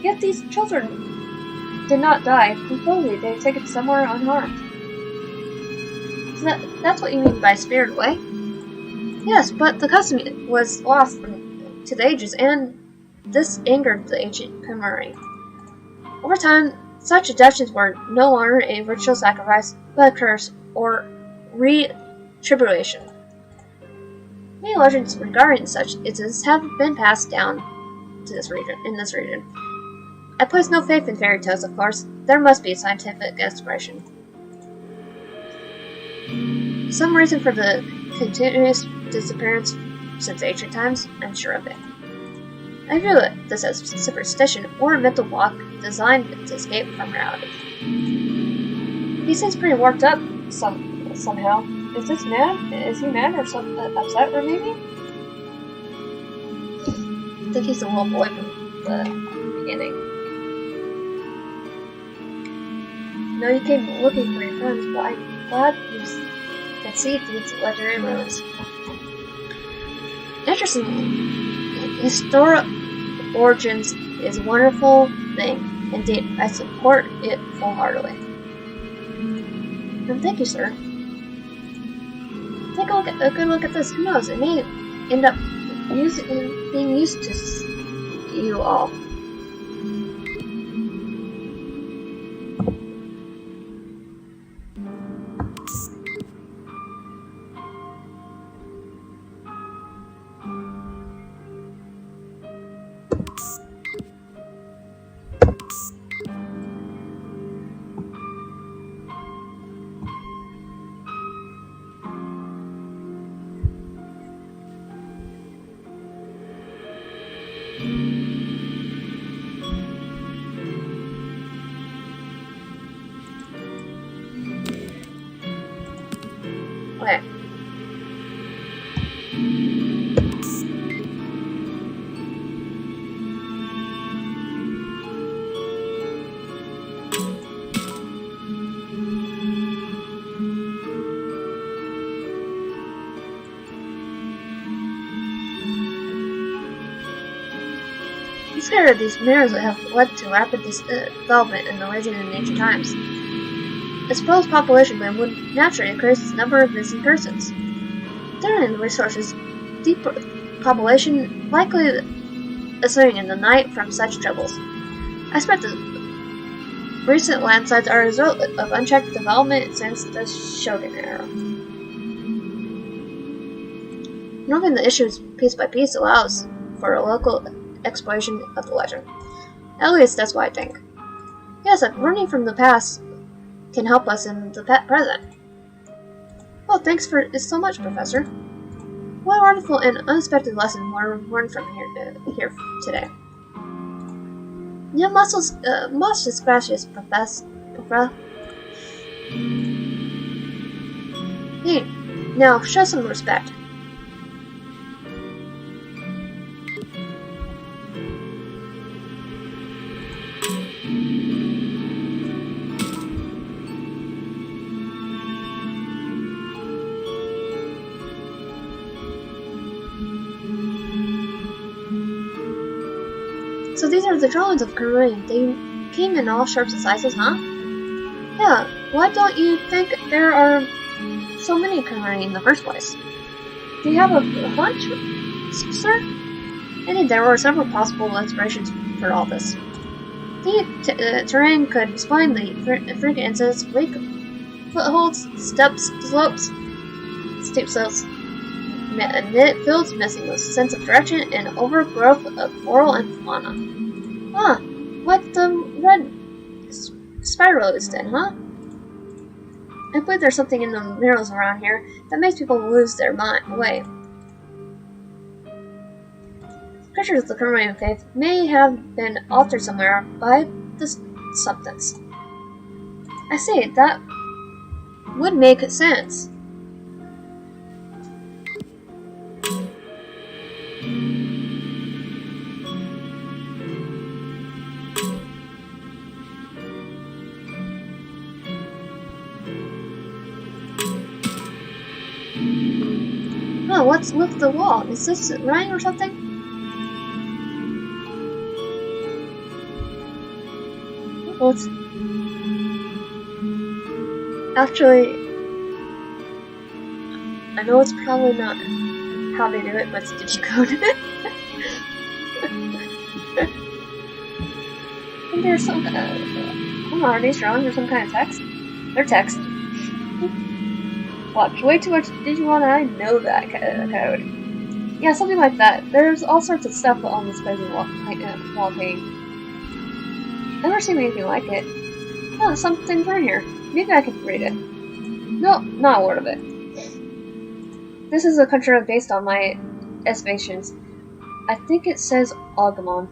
Speaker 1: Yet these children did not die. Completely, they were taken somewhere unharmed. So that's what you mean by spirited away? Yes, but the custom was lost to the ages, and this angered the ancient Kimimori. Over time, such abductions were no longer a ritual sacrifice, but a curse or retribution. Many legends regarding such instances have been passed down to this region. I place no faith in fairy tales, of course. There must be a scientific explanation. Some reason for the continuous disappearance since ancient times, I'm sure of it. I view this as superstition or a mental block designed to escape from reality. He seems pretty worked up somehow. Is this mad? Is he mad or upset or maybe? I think he's the little boy from the beginning. No, you came looking for your friends, but I'm glad you conceived these legendary ruins. Interestingly, historic origins is a wonderful thing. Indeed, I support it full-heartedly. And thank you, sir. Take a good look at this. Who knows? It may end up being used to you all. Okay. Discovery of these mirrors have led to rapid development in the legend in ancient times. A supposed population boom would naturally increase the number of missing persons. During resources, deep population likely assuming in the night from such troubles. I expect the recent landslides are a result of unchecked development since the Shogun era. Resolving the issues piece by piece allows for a local exploration of the legend. At least that's what I think. Yes, learning from the past can help us in the present. Well, thanks for so much, Professor. What a wonderful and unexpected lesson we're learned from here today. Muchas gracias, Professor. Hey, now show some respect. So these are the drawings of Korean. They came in all shapes and sizes, huh? Yeah, why don't you think there are so many Korean in the first place? Do you have a hunch, sir? Indeed, there were several possible explanations for all this. The terrain could explain the frequencies, weak footholds, steep slopes, fields missing with sense of direction, and overgrowth of floral and fauna. Ah, like the red spirals then, huh? I believe there's something in the minerals around here that makes people lose their way. Creatures of the Korean faith may have been altered somewhere by this substance. I see, that would make sense. Oh, what's with the wall? Is this rain or something? Well, it's actually, I know it's probably not how they do it, but it's digicode. I think there's some are these drawings or some kind of text? They're text. Watch way too much Digimon and I know that code. Yeah, something like that. There's all sorts of stuff on this crazy wall painting. Never seen anything like it. Oh, something's right here. Maybe I can read it. No, not a word of it. This is a country based on my estimations. I think it says Augmon.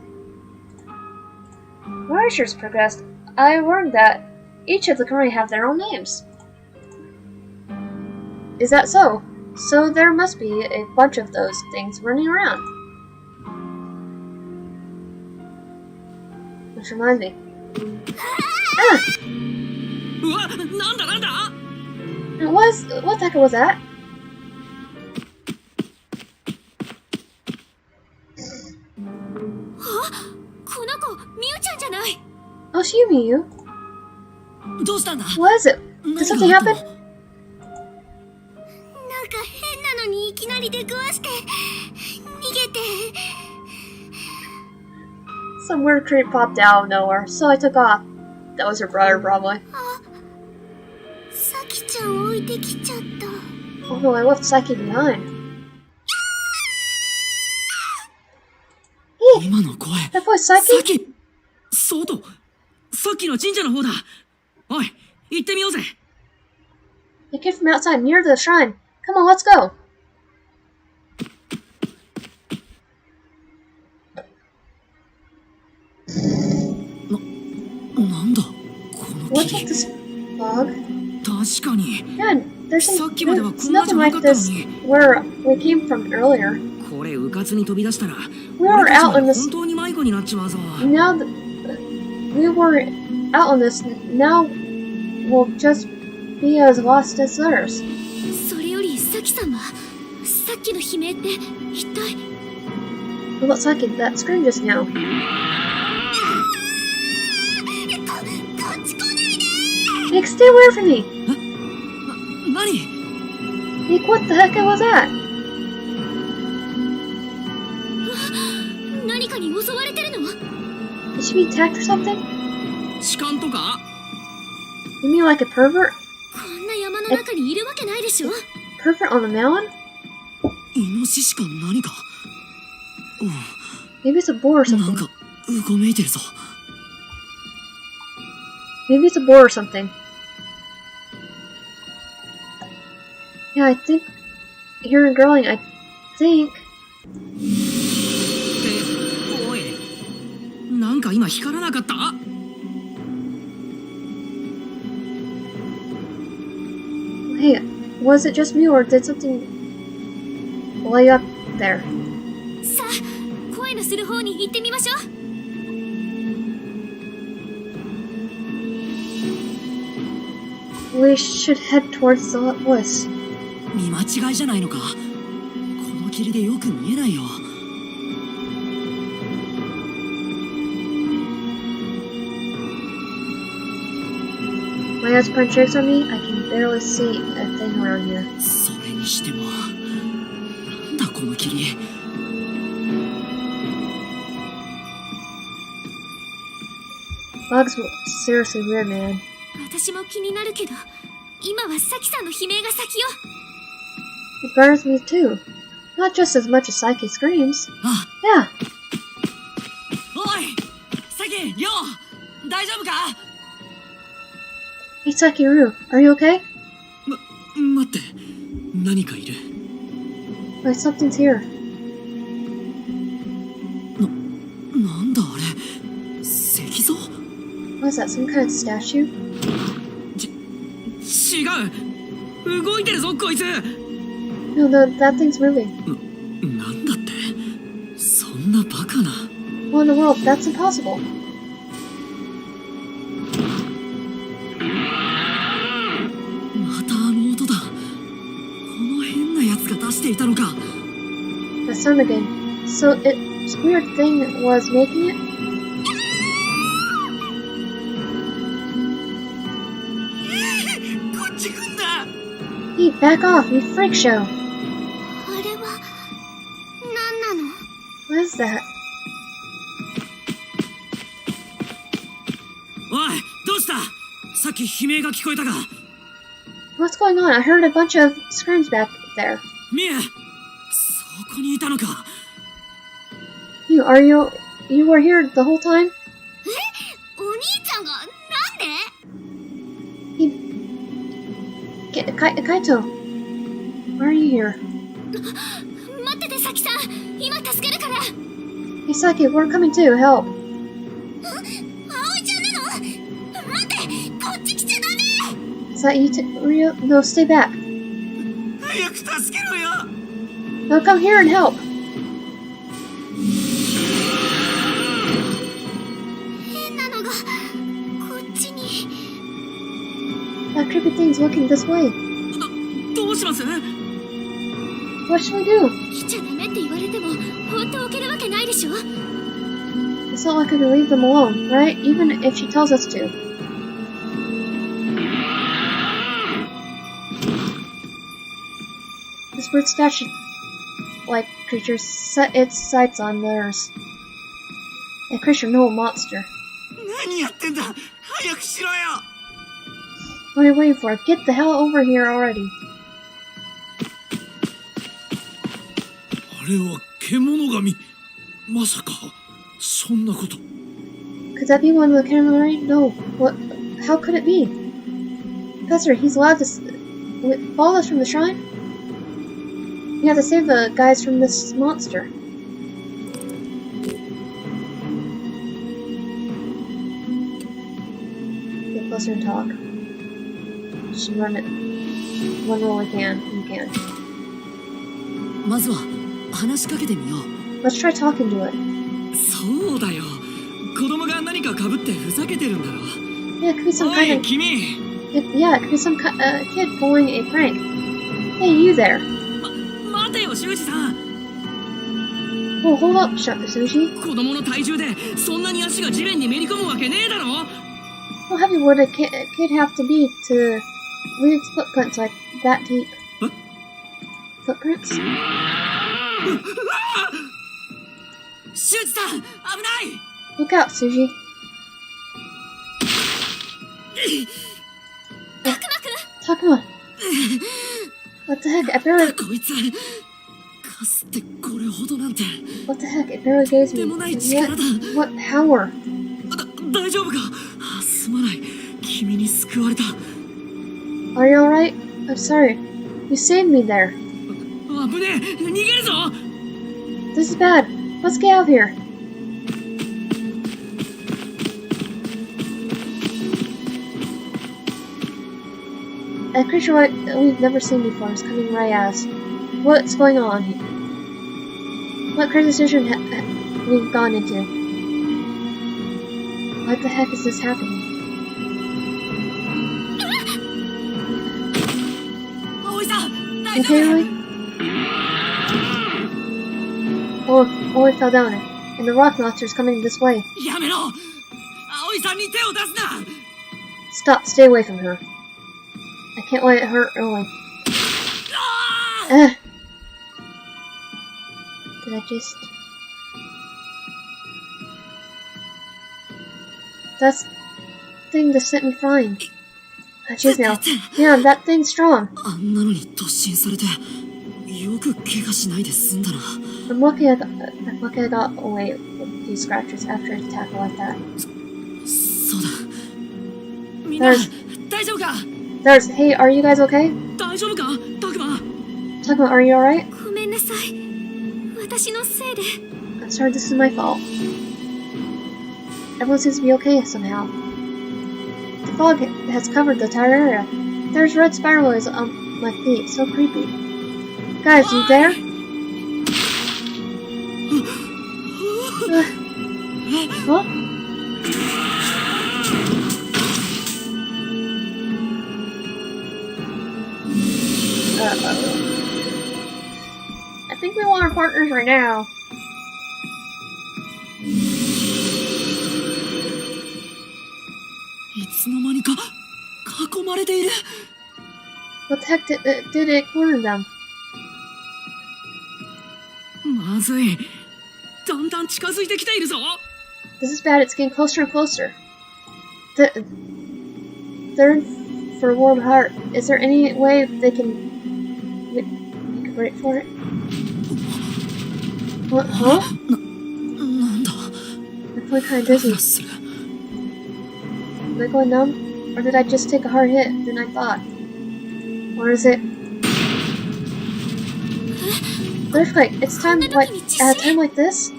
Speaker 1: My research progressed. I learned that each of the Korean have their own names. Is that so? So there must be a bunch of those things running around. Which reminds me. Ah! What the heck was that? Oh, it's you, Miyu. What is it? Did something happen? Some weird creep popped out of nowhere, so I took off. That was her brother, probably. Oh no, I left Saki behind. Hey! That voice, Saki?
Speaker 3: そうと、さっきの神社の方だ。おい、行ってみようぜ。
Speaker 1: It came from outside, near the shrine. Come on, let's go. What's with this fog?
Speaker 3: 確かに。
Speaker 1: Yeah, there's nothing like this where we came from earlier.
Speaker 3: これうかつに飛び出したら、
Speaker 1: We were out in this.
Speaker 3: 本当に迷子になっちまうぞ。
Speaker 1: Now we were out on this. Now we'll just be as lost as others.
Speaker 5: それよりサキさんはさっきの悲鳴って一体
Speaker 1: What about Saki? That scream just now.
Speaker 5: こっち来ないで
Speaker 1: Nick, stay away from me!
Speaker 3: 何？
Speaker 1: Nick, what the heck was that?
Speaker 5: 何かに襲われてるの
Speaker 1: Did she be attacked or something?
Speaker 3: 痴漢とか？
Speaker 1: You mean like a pervert?
Speaker 5: こんな山の中にいるわけないでしょ
Speaker 1: Pervert on the mountain?
Speaker 6: イノシシか何か。
Speaker 1: Maybe it's a boar or
Speaker 6: なん
Speaker 1: something.
Speaker 6: かうごめいてるぞ。
Speaker 1: Maybe it's a boar or something. Yeah, I think hearing growling, I think.
Speaker 3: おい、なんか今光らなかった？
Speaker 1: Hey, Was it just me, or did something lay up there?
Speaker 5: さあ声のする方に行ってみましょう。
Speaker 1: We should head towards the voice.
Speaker 7: 見間違いじゃないのか。この霧でよく見えないよ。
Speaker 1: My eyes playing tricks on me. I can barely see a thing around here.
Speaker 7: それにしてもなんだこの霧。
Speaker 1: Bugs seriously weird, man.
Speaker 5: 私も気になるけど、今はサキさんの悲鳴が先よ。
Speaker 1: It burns me too. Not just as much as Psyche screams.
Speaker 7: あ、
Speaker 1: Yeah.
Speaker 7: おい、サキ、リョウ、大丈夫か？
Speaker 1: Hey, Psyche Rue, are you okay?
Speaker 7: 待って、何かいる。
Speaker 1: Wait, something's here.
Speaker 7: なんだあれ、石像？
Speaker 1: What is that? Some kind of statue?
Speaker 3: 違う。動いてるぞこいつ。
Speaker 1: No, that thing's moving.
Speaker 7: なんだって、そんなバカな。
Speaker 1: What in the world? That's impossible.
Speaker 7: またあの音だ。この変なやつが出していたのか。
Speaker 1: The sound again. So this weird thing was making it?
Speaker 7: こっち来んな。
Speaker 1: Hey, back off, you freak show.
Speaker 5: あれは何なの？
Speaker 1: What is that?
Speaker 7: おい、どうした？さっき悲鳴が聞こえたが。
Speaker 1: What's going on? I heard a bunch of screams back there.
Speaker 7: ミエ、そこにいたのか。
Speaker 1: You were here the whole time?
Speaker 5: お兄ちゃんがなんで？
Speaker 1: Kaito, why are you here?
Speaker 5: 待っててサキさん、今助けるから。
Speaker 1: Hey, Psyche, we're coming too. Help.
Speaker 5: 葵ちゃんなの？待って、こっち来ちゃダメ。
Speaker 1: Is that you, Ryo? No, stay back.
Speaker 7: 早く助けろよ。
Speaker 1: No, come here and help.
Speaker 5: 変なのがこっちに。
Speaker 1: That creepy thing's looking this way.
Speaker 3: どうします？
Speaker 1: What should we do?
Speaker 5: 来ちゃダメって言われても放っておけるわけないでしょ。
Speaker 1: It's not like we can leave them alone, right? Even if she tells us to. This weird statue-like creature set its sights on theirs. A creature, no monster.
Speaker 7: 何やってんだ。早くしろよ。
Speaker 1: What are you waiting for? Get the hell over here already.
Speaker 8: あれは獣神。まさかそんなこと。
Speaker 1: Could that be one of the Calamari? No. What? How could it be? Professor, he's allowed to follow us from the shrine? We have to save the guys from this monster. Get closer and talk. Just run where we can. You can.
Speaker 7: まずは話しかけてみよう。
Speaker 1: Let's try talking to it.
Speaker 7: そうだよ。子供が何か被ってふざけてるんだろ。
Speaker 1: Yeah, it could be some
Speaker 7: お
Speaker 1: kind
Speaker 7: い、
Speaker 1: of...
Speaker 7: 君。
Speaker 1: Yeah, it could be some kid pulling a prank. Hey, you there.
Speaker 3: 待てよ修二さん。
Speaker 1: Oh, hold up, Sushi.
Speaker 3: 子供の体重でそんなに足が地面にめり込むわけねえだろ。
Speaker 1: How heavy would a kid have to be to leave footprints like that deep?
Speaker 7: What?
Speaker 1: Footprints?
Speaker 7: 修二さん、危ない。
Speaker 1: Look out, Suji.
Speaker 5: たくまくん。
Speaker 1: Takuma. What the heck? I barely.
Speaker 7: こいつ、かすってこれほどなんて。
Speaker 1: What the heck? It barely gave
Speaker 7: とんでもない
Speaker 1: me.
Speaker 7: 力だ。
Speaker 1: What power?
Speaker 7: 大丈夫か。すまない。君に救われた。
Speaker 1: Are you alright? I'm sorry. You saved me there.
Speaker 3: 危ねえ。逃げるぞ。
Speaker 1: This is bad. Let's get out of here. A creature we've never seen before is coming right at us. What's going on here? What crazy situation we've gone into? What the heck is this happening? Okay, really? Oi fell down, and the rock monster is coming this way.
Speaker 7: やめろ葵さんに手を出すな
Speaker 1: Stop, stay away from her. I can't let it hurt early. Ugh. Did I just... That's the thing that sent me flying. Jeez now. Yeah, that thing's strong.
Speaker 7: あんなのに突進されてよく怪我しないで済んだな
Speaker 1: I'm lucky I got away with a few scratches after an attack like that.
Speaker 7: そうだみんな 大丈夫か
Speaker 1: There's... Hey, are you guys okay?
Speaker 7: 大丈夫かタクマ
Speaker 1: Takuma, are you alright?
Speaker 5: ごめんなさい。私のせいで。
Speaker 1: I'm sorry, this is my fault. Everyone seems to be okay somehow. The fog has covered the entire area. There's red spirals on my feet, so creepy. Guys, you there? Huh? Uh-oh. I think we want our partners right now. What the heck did it corner them?
Speaker 3: まずい。だんだん近づいてきているぞ。
Speaker 1: This is bad, it's getting closer and closer. They're in for a warm heart. Is there any way they can... we can wait for it? What, huh?
Speaker 7: なんだ
Speaker 1: I'm feeling kinda dizzy. Am I going numb? Or did I just take a hard hit than I thought? Or is it... Earthquake, it's time like... at a time like this?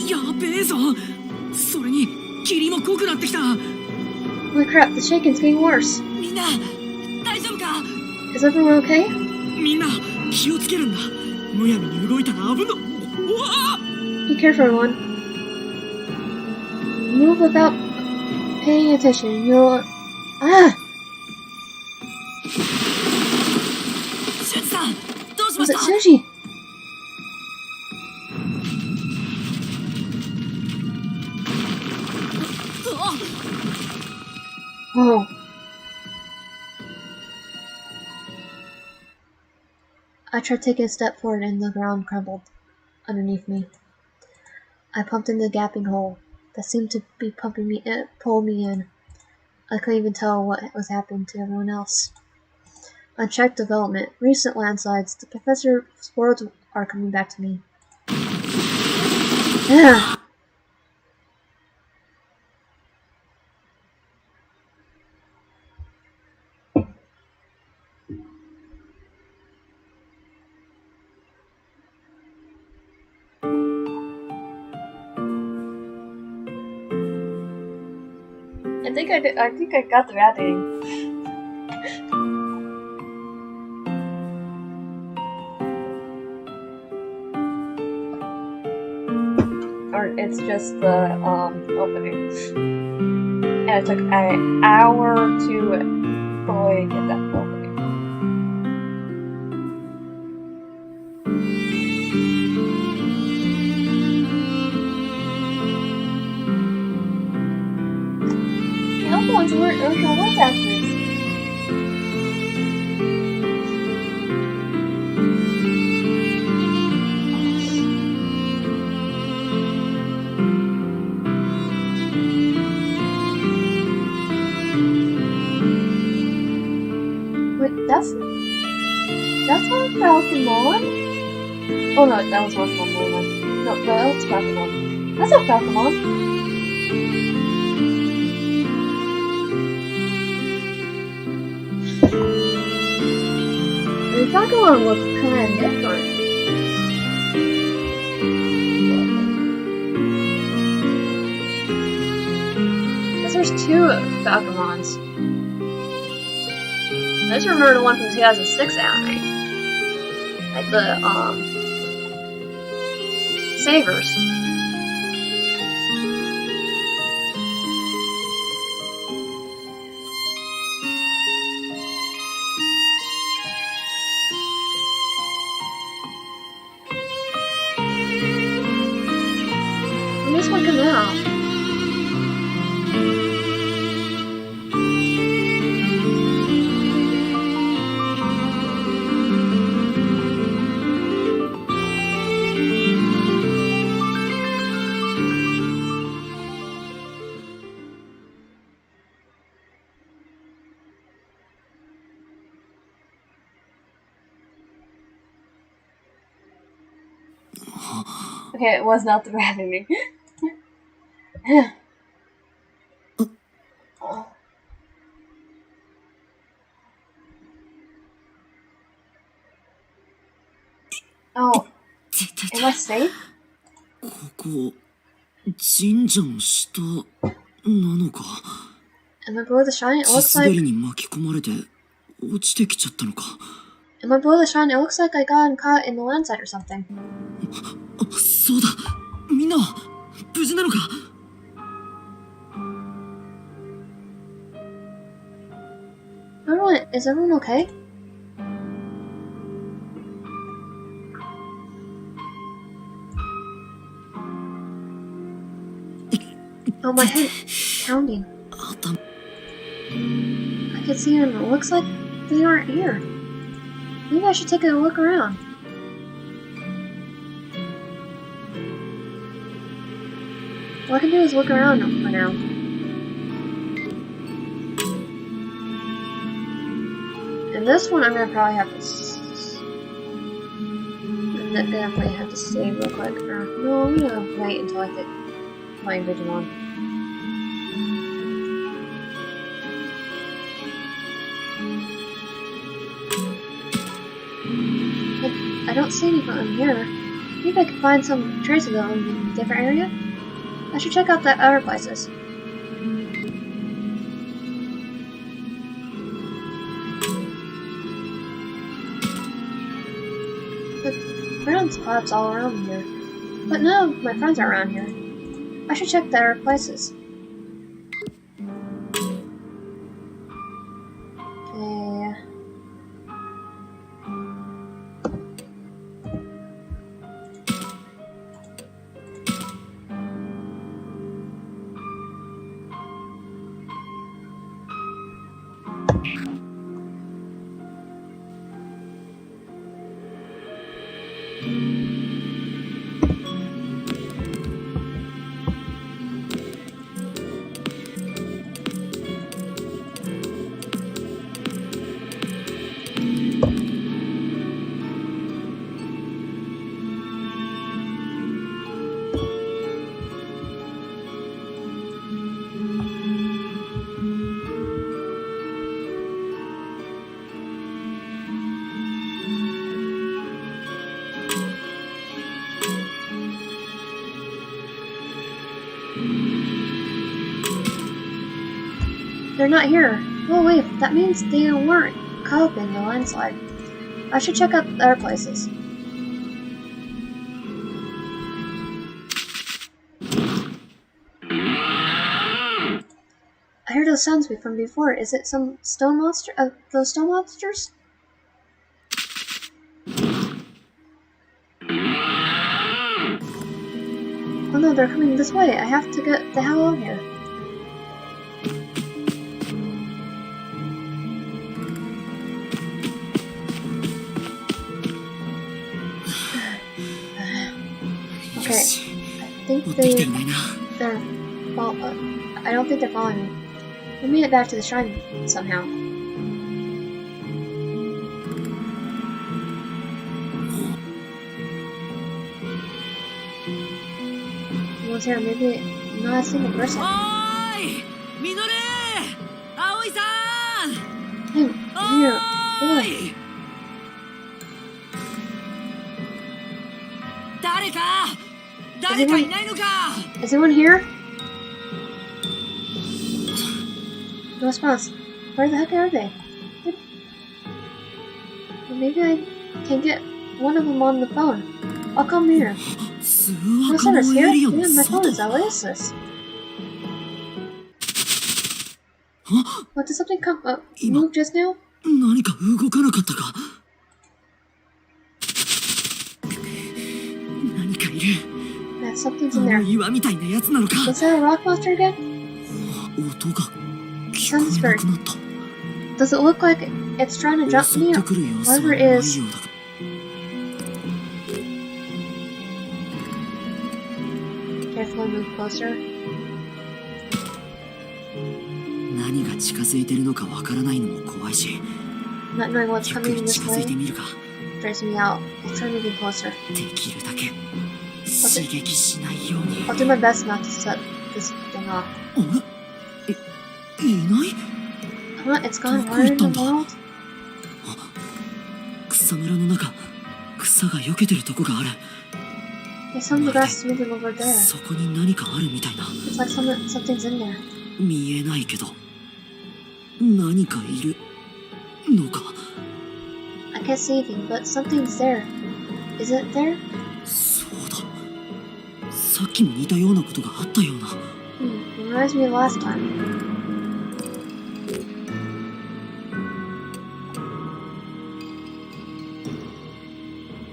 Speaker 3: やべえぞ。それに霧も濃くなってきた。
Speaker 1: Holy crap, the shaking's getting worse.
Speaker 7: みんな大丈夫か
Speaker 1: Is everyone okay?
Speaker 3: みんな気をつけるんだ。むやみに動いたら危な。うわ
Speaker 1: Be careful, everyone. Move without paying attention. You'll... Ah!
Speaker 7: シュンさんどうしま
Speaker 1: Was
Speaker 7: し
Speaker 1: it
Speaker 7: た
Speaker 1: Sushi? Oh. I tried taking a step forward and the ground crumbled underneath me. I pumped in the gaping hole that seemed to be pulling me in. I couldn't even tell what was happening to everyone else. Unchecked development. Recent landslides. The professor's words are coming back to me. Ah. I think I got the bad ending. Or it's just the opening. And it took an hour to fully get that opening. The ones who weren't original voice actors. Wait, that's not Falcomon? Oh no, that was Falcomon. No, that's Falcomon. That's not Falcomon. The Falcomon looks kinda different. Because there's two two Augmons. I just remember the one from 2006 anime. Like the, Savers. When this one come out? Okay, it was not the bad ending. Oh, am I safe?
Speaker 6: ここ神社の下なのか。
Speaker 1: Am I below the shrine? It
Speaker 6: 地
Speaker 1: looks
Speaker 6: 滑
Speaker 1: like.
Speaker 6: りに巻き込まれて落ちてきちゃったのか。
Speaker 1: Am I below the shrine? It looks like I got caught in the landslide or something.
Speaker 6: あ、そうだ。みんなは無事なのか。
Speaker 1: Everyone, is everyone okay? Oh, my head pounding.
Speaker 6: 頭
Speaker 1: I can see them. It looks like they aren't here. Maybe I should take a look around. All I can do is look around for now. And this one, I'm gonna probably have to. I'm definitely have to save real quick. Or, no, I'm gonna wait until I get my Digimon. I don't see anyone here. Maybe I can find some traces of them in a different area. I should check out the other places. The ground spots all around here, but none of my friends are around here. I should check the other places. Okay. They're not here. Oh wait, that means they weren't caught up in the landslide. I should check out the other places. I heard those sounds from before. Is it some stone monster? Those stone monsters? Oh no, they're coming this way. I have to get the hell out of here. Okay, I think they're I don't think they're following me. We made it back to the shrine somehow. One's here, maybe not a single person.
Speaker 3: Oi! Minoru! Aoi-san!
Speaker 1: Hey, I'm here. Boy.
Speaker 3: 誰かいないのか
Speaker 1: Is anyone here? No response. Where the heck are they? Maybe I can get one of them on the phone. I'll come here.
Speaker 7: 通
Speaker 1: No
Speaker 7: 話可
Speaker 1: service
Speaker 7: 能
Speaker 1: here?
Speaker 7: エリアの
Speaker 1: Man, my phone
Speaker 7: 外
Speaker 1: is out. What is this? What, did something come up? Move just now?
Speaker 7: 何か動かなかったか何かいる
Speaker 1: Yeah, something's
Speaker 7: あ
Speaker 1: in
Speaker 7: の
Speaker 1: there.
Speaker 7: 岩みたいなやつなのか
Speaker 1: Is that a rock monster again?
Speaker 7: 音が聞こえなくなった
Speaker 1: Does it look like it's trying to jump
Speaker 7: 襲
Speaker 1: me
Speaker 7: って
Speaker 1: or
Speaker 7: くる様子は
Speaker 1: whatever
Speaker 7: な
Speaker 1: it
Speaker 7: いよ
Speaker 1: is?
Speaker 7: うだが
Speaker 1: Carefully move closer.
Speaker 7: 何が近づいてるのかわからないのも怖いし
Speaker 1: Not knowing what's
Speaker 7: ゆっく
Speaker 1: coming
Speaker 7: り
Speaker 1: this
Speaker 7: 近づいて
Speaker 1: way
Speaker 7: みるか
Speaker 1: drives me out. I'll try moving closer.
Speaker 7: できるだけ刺激しないように
Speaker 1: I'll do my best not to set this thing off.
Speaker 7: あれいない
Speaker 1: Huh? It's gone. Where in the world?
Speaker 7: 草むらの中草が避けてるとこがある
Speaker 1: Yeah, some of the grass is moving over there.
Speaker 7: そこに何かあるみたいな
Speaker 1: It's like something's in there.
Speaker 7: 見えないけど何かいるのか
Speaker 1: I can't see anything, but something's there. Is it there?
Speaker 7: そうださっきも似たようなことがあったような
Speaker 1: Reminds me of last time.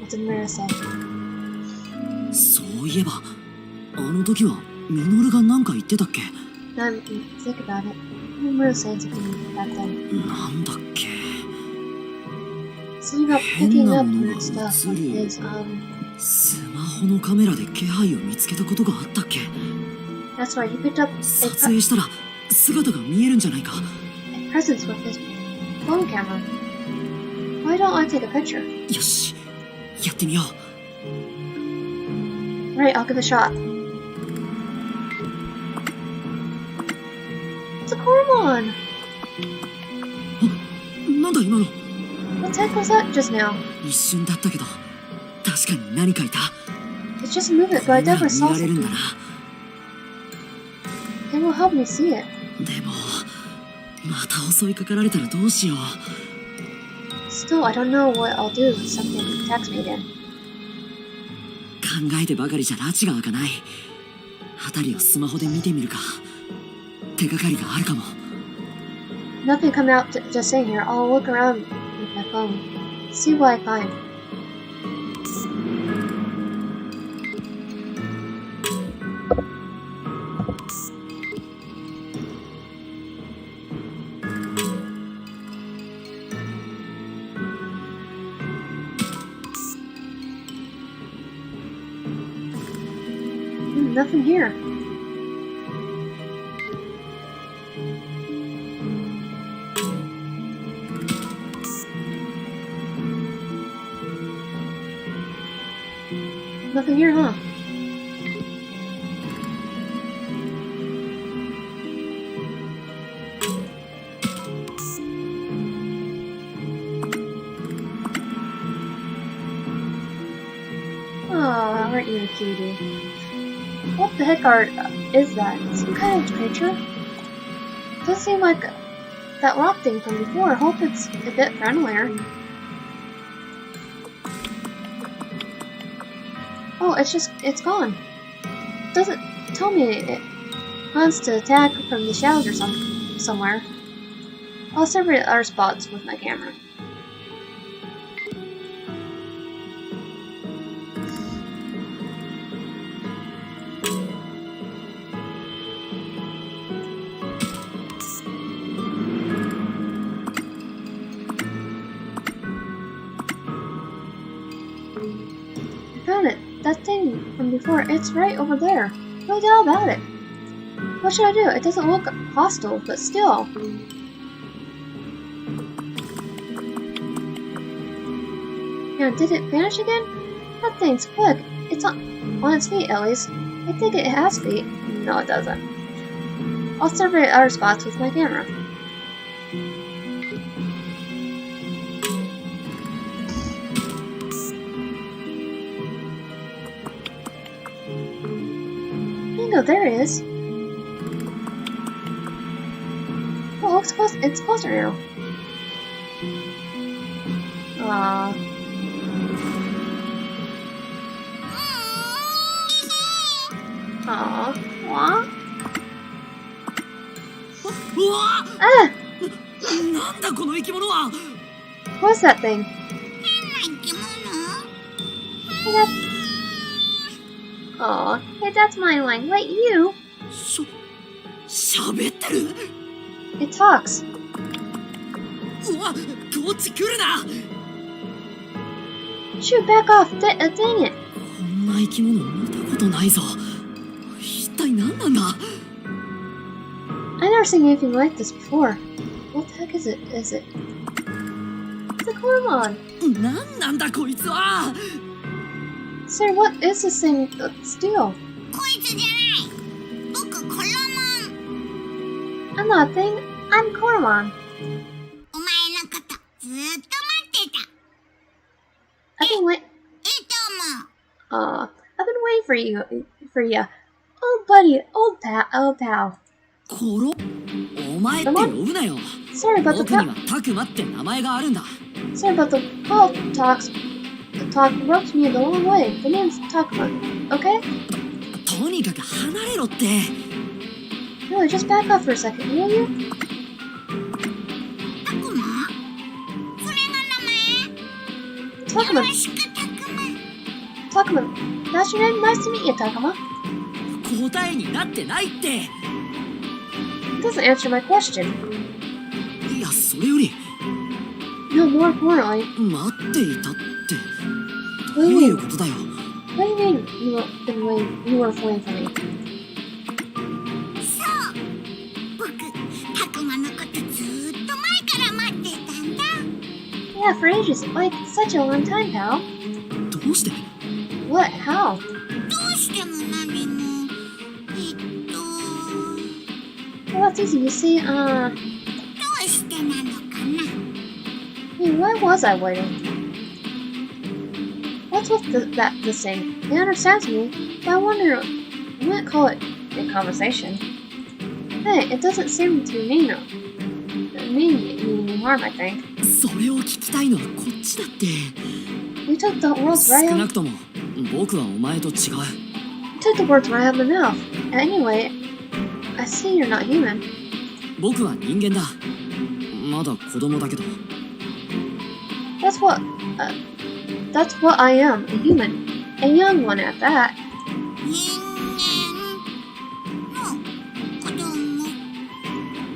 Speaker 1: What did Mira say?
Speaker 7: そういえばあの時はミノルが何か言ってたっけ
Speaker 1: Now I think about it. I remember Mira saying something back then.
Speaker 7: なんだっけ
Speaker 1: Something about picking up weird stuff on his,
Speaker 7: スマホのカメラで気配を見つけたことがあったっけ
Speaker 1: that's right, he picked up
Speaker 7: 撮影したら姿が見えるんじゃないか
Speaker 1: a presence with his phone camera. Why don't I take a picture?
Speaker 7: よしやってみよう
Speaker 1: Right, I'll give it a shot. It's a Guilmon!
Speaker 7: なんだ今の
Speaker 1: What the heck was that just now?
Speaker 7: 一瞬だったけど確かに何かいた
Speaker 1: It's just a movement, but I
Speaker 7: これなら
Speaker 1: never
Speaker 7: 見
Speaker 1: saw
Speaker 7: られるん
Speaker 1: something.
Speaker 7: だな
Speaker 1: It will help me see it.
Speaker 7: でもまた襲いかかられたらどうしよう
Speaker 1: Still, I don't know what I'll do if something attacks me again.
Speaker 7: 考えてばかりじゃ拉致が開かない辺りをスマホで見てみるか手がかりがあるかも
Speaker 1: Nothing come out just sitting here. I'll look around with my phone. See what I find. Nothing here. Nothing here, huh? Oh, aren't you a cutie? What the heck is that? Some kind of creature? Doesn't seem like that rock thing from before. I hope it's a bit friendlier. Oh, it's gone. Doesn't tell me it wants to attack from the shadows or somewhere. I'll separate our spots with my camera. Found it. That thing from before, it's right over there. No doubt about it. What should I do? It doesn't look hostile, but still. Now, did it vanish again? That thing's quick. It's on its feet, at least. I think it has feet. No, it doesn't. I'll survey other spots with my camera. Bingo, there it is. Oh, it's close. It's closer now. Aww. Aww. Aww.
Speaker 3: うわ
Speaker 1: Ah!
Speaker 3: なんだこの生き物は
Speaker 1: What's that thing?
Speaker 5: 生き物
Speaker 1: Hey, that's... Aw. Hey, that's my line. Wait, you?
Speaker 3: 喋ってる
Speaker 1: It talks.
Speaker 3: うわこっち来るな
Speaker 1: Shoot, back off. Dang it.
Speaker 3: こんな生き物見たことないぞ一体何なんだ
Speaker 1: I've never seen anything like this before. What the heck is it? Is it? It's a Guilmon.
Speaker 3: 何なんだこいつは
Speaker 1: Sir, what is this thing? Steel.
Speaker 5: こいつじゃない僕コロモン
Speaker 1: I'm not a thing. I'm Guilmon.
Speaker 5: お前のことずっと待ってた
Speaker 1: I've been wait.
Speaker 5: いいと思う
Speaker 1: I've been waiting for you. Old buddy, old pal.
Speaker 3: コロお前って呼ぶなよ
Speaker 1: Sorry about the
Speaker 3: 僕にはタクマって名前があるんだ
Speaker 1: Sorry about the call talks. The talk rubs me the wrong way. The name's Augmon. Okay?
Speaker 3: とにかく離れろって
Speaker 1: Really, just back off for a second, will you?
Speaker 5: タクマそれが名前よ
Speaker 1: Takuma.
Speaker 5: ろしくタクマ
Speaker 1: Takuma. That's your name? Nice to meet you, Takuma.
Speaker 3: 答えになってないって
Speaker 1: It doesn't answer my question.
Speaker 3: いやそれより
Speaker 1: No, more importantly,
Speaker 3: 待っていたってど
Speaker 1: what
Speaker 3: う
Speaker 1: do
Speaker 3: い
Speaker 1: you
Speaker 3: うことだよ
Speaker 1: What do you mean you were waiting for me?
Speaker 5: そう僕タクマのことずーっと前から待ってたんだ
Speaker 1: Yeah, for ages. Like, such a long time, pal.
Speaker 3: どうして
Speaker 1: What? How?
Speaker 5: どうしても何も
Speaker 1: Well, that's easy. You see,
Speaker 5: どうしてなのかな
Speaker 1: hey, why was I waiting? What's with this thing? It understands me, but I wonder, I wouldn't call it a conversation. Hey, it doesn't seem to mean me any harm, I think.
Speaker 3: それを聞きたいのはこっちだって
Speaker 1: You took the words
Speaker 3: 少
Speaker 1: right
Speaker 3: な
Speaker 1: out.
Speaker 3: くとも僕はお前と違う
Speaker 1: You took the words right out of my mouth. Anyway, I see you're not human.
Speaker 3: 僕は人間だまだ子供だけど
Speaker 1: That's what I am, a human. A young one at that.
Speaker 5: 人間の子供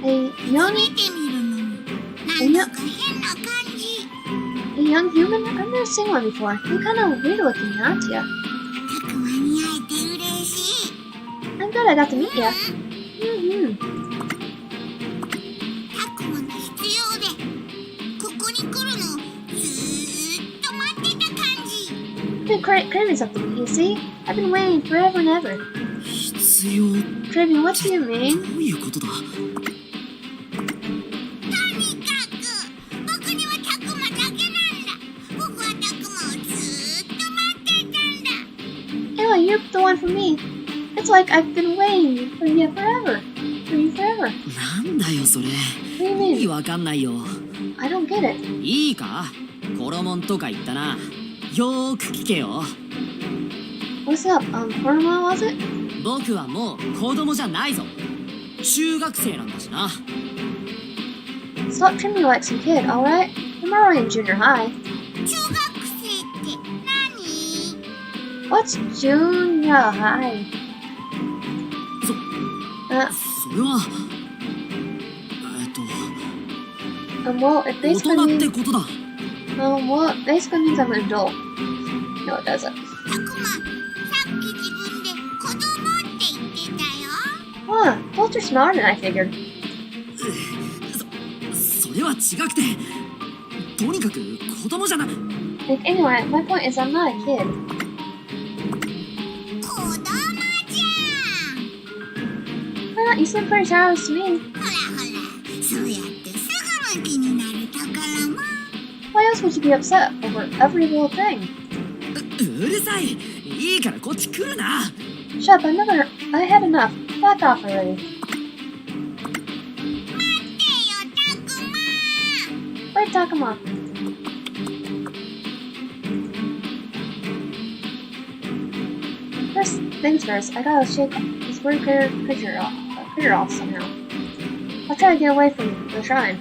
Speaker 1: A young
Speaker 5: 見てみるのもなんだか変な感じ
Speaker 1: A young human? I've never seen one before. You're kind of weird looking, aren't you?
Speaker 5: タクマに会えて嬉しい
Speaker 1: I'm glad I got to meet you. Mm-hmm.
Speaker 5: タクマが必要でここに来るのずーっと待ってた感じ
Speaker 1: I've been craving something, you see? I've been waiting forever and ever.
Speaker 3: 必要
Speaker 1: Craving, what do you
Speaker 3: ど
Speaker 1: mean?
Speaker 3: ういうことだ
Speaker 5: とにかく僕にはタクマだけなんだ僕はタクマをずーっと待ってたんだ
Speaker 1: Anyway, you're the one for me. It's like I've been waiting for you forever. For you forever.
Speaker 3: なんだよそれ
Speaker 1: What do you
Speaker 3: 意味
Speaker 1: mean?
Speaker 3: わかんないよ
Speaker 1: I don't get it.
Speaker 3: いいかコロモンとか言ったなよーく聞けよ
Speaker 1: What's up? Hormone, was it?
Speaker 3: 僕はもう子供じゃないぞ中学生なんだしな
Speaker 1: Stop treating me like some kid, alright? I'm already in junior high.
Speaker 5: 中学生って何
Speaker 1: What's junior high?
Speaker 3: それは
Speaker 1: well, it
Speaker 3: 大
Speaker 1: basically
Speaker 3: 人って
Speaker 1: means,
Speaker 3: ことだ
Speaker 1: well, it basically means I'm an adult. No, it doesn't.
Speaker 5: タクマさっき自分で子供って言ってたよ
Speaker 1: Huh, adults are smarter than I figured.
Speaker 3: それは違くてとにかく子供じゃない
Speaker 1: Like, anyway, my point is I'm not a kid.
Speaker 5: 子供じゃん
Speaker 1: You seem pretty childish to me.
Speaker 5: ほらほらそうやってすぐ向きになるところも
Speaker 1: Why else would you be upset over every little thing?
Speaker 3: うるさいいいからこっち来るな
Speaker 1: Shut up, I had enough. Back off already.
Speaker 5: 待ってよ
Speaker 1: Alright, Takuma. First things first, I gotta shake this weird creature off somehow. I'll try to get away from the shrine.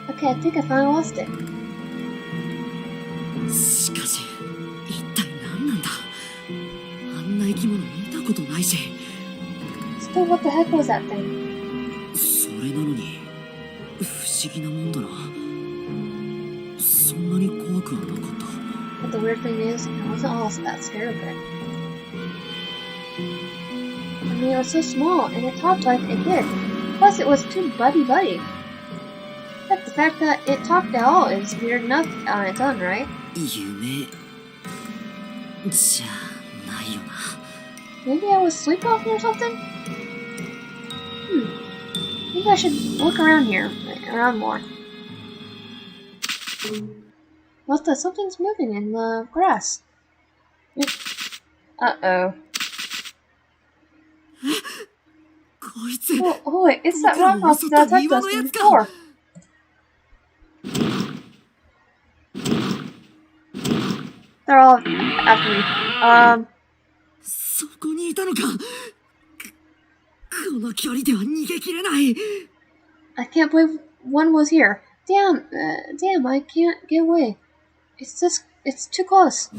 Speaker 1: Okay, I think I finally lost it.
Speaker 7: しかし一体何なんだ。あんな生き物見たことないし。
Speaker 1: Still, what the heck was that thing?
Speaker 7: それなのに不思議なもんだな。そんなに怖くはなかった。
Speaker 1: But the weird thing is, I wasn't all that scared of it. I mean, it was so small, and it talked like a kid. Plus, it was too buddy-buddy. But the fact that it talked at all is weird enough on its own, right?
Speaker 7: 夢じゃないよな。
Speaker 1: Maybe I was sleepwalking or something? Maybe I should look around here, around more. What the? Something's moving in the grass. Uh-oh.
Speaker 7: こいつ
Speaker 1: Oh wait, it's that rock monster that attacked us before. They're all after me.
Speaker 7: そこにいたのか。この距離では逃げきれない。
Speaker 1: I can't believe one was here. Damn, I can't get away. It's too close.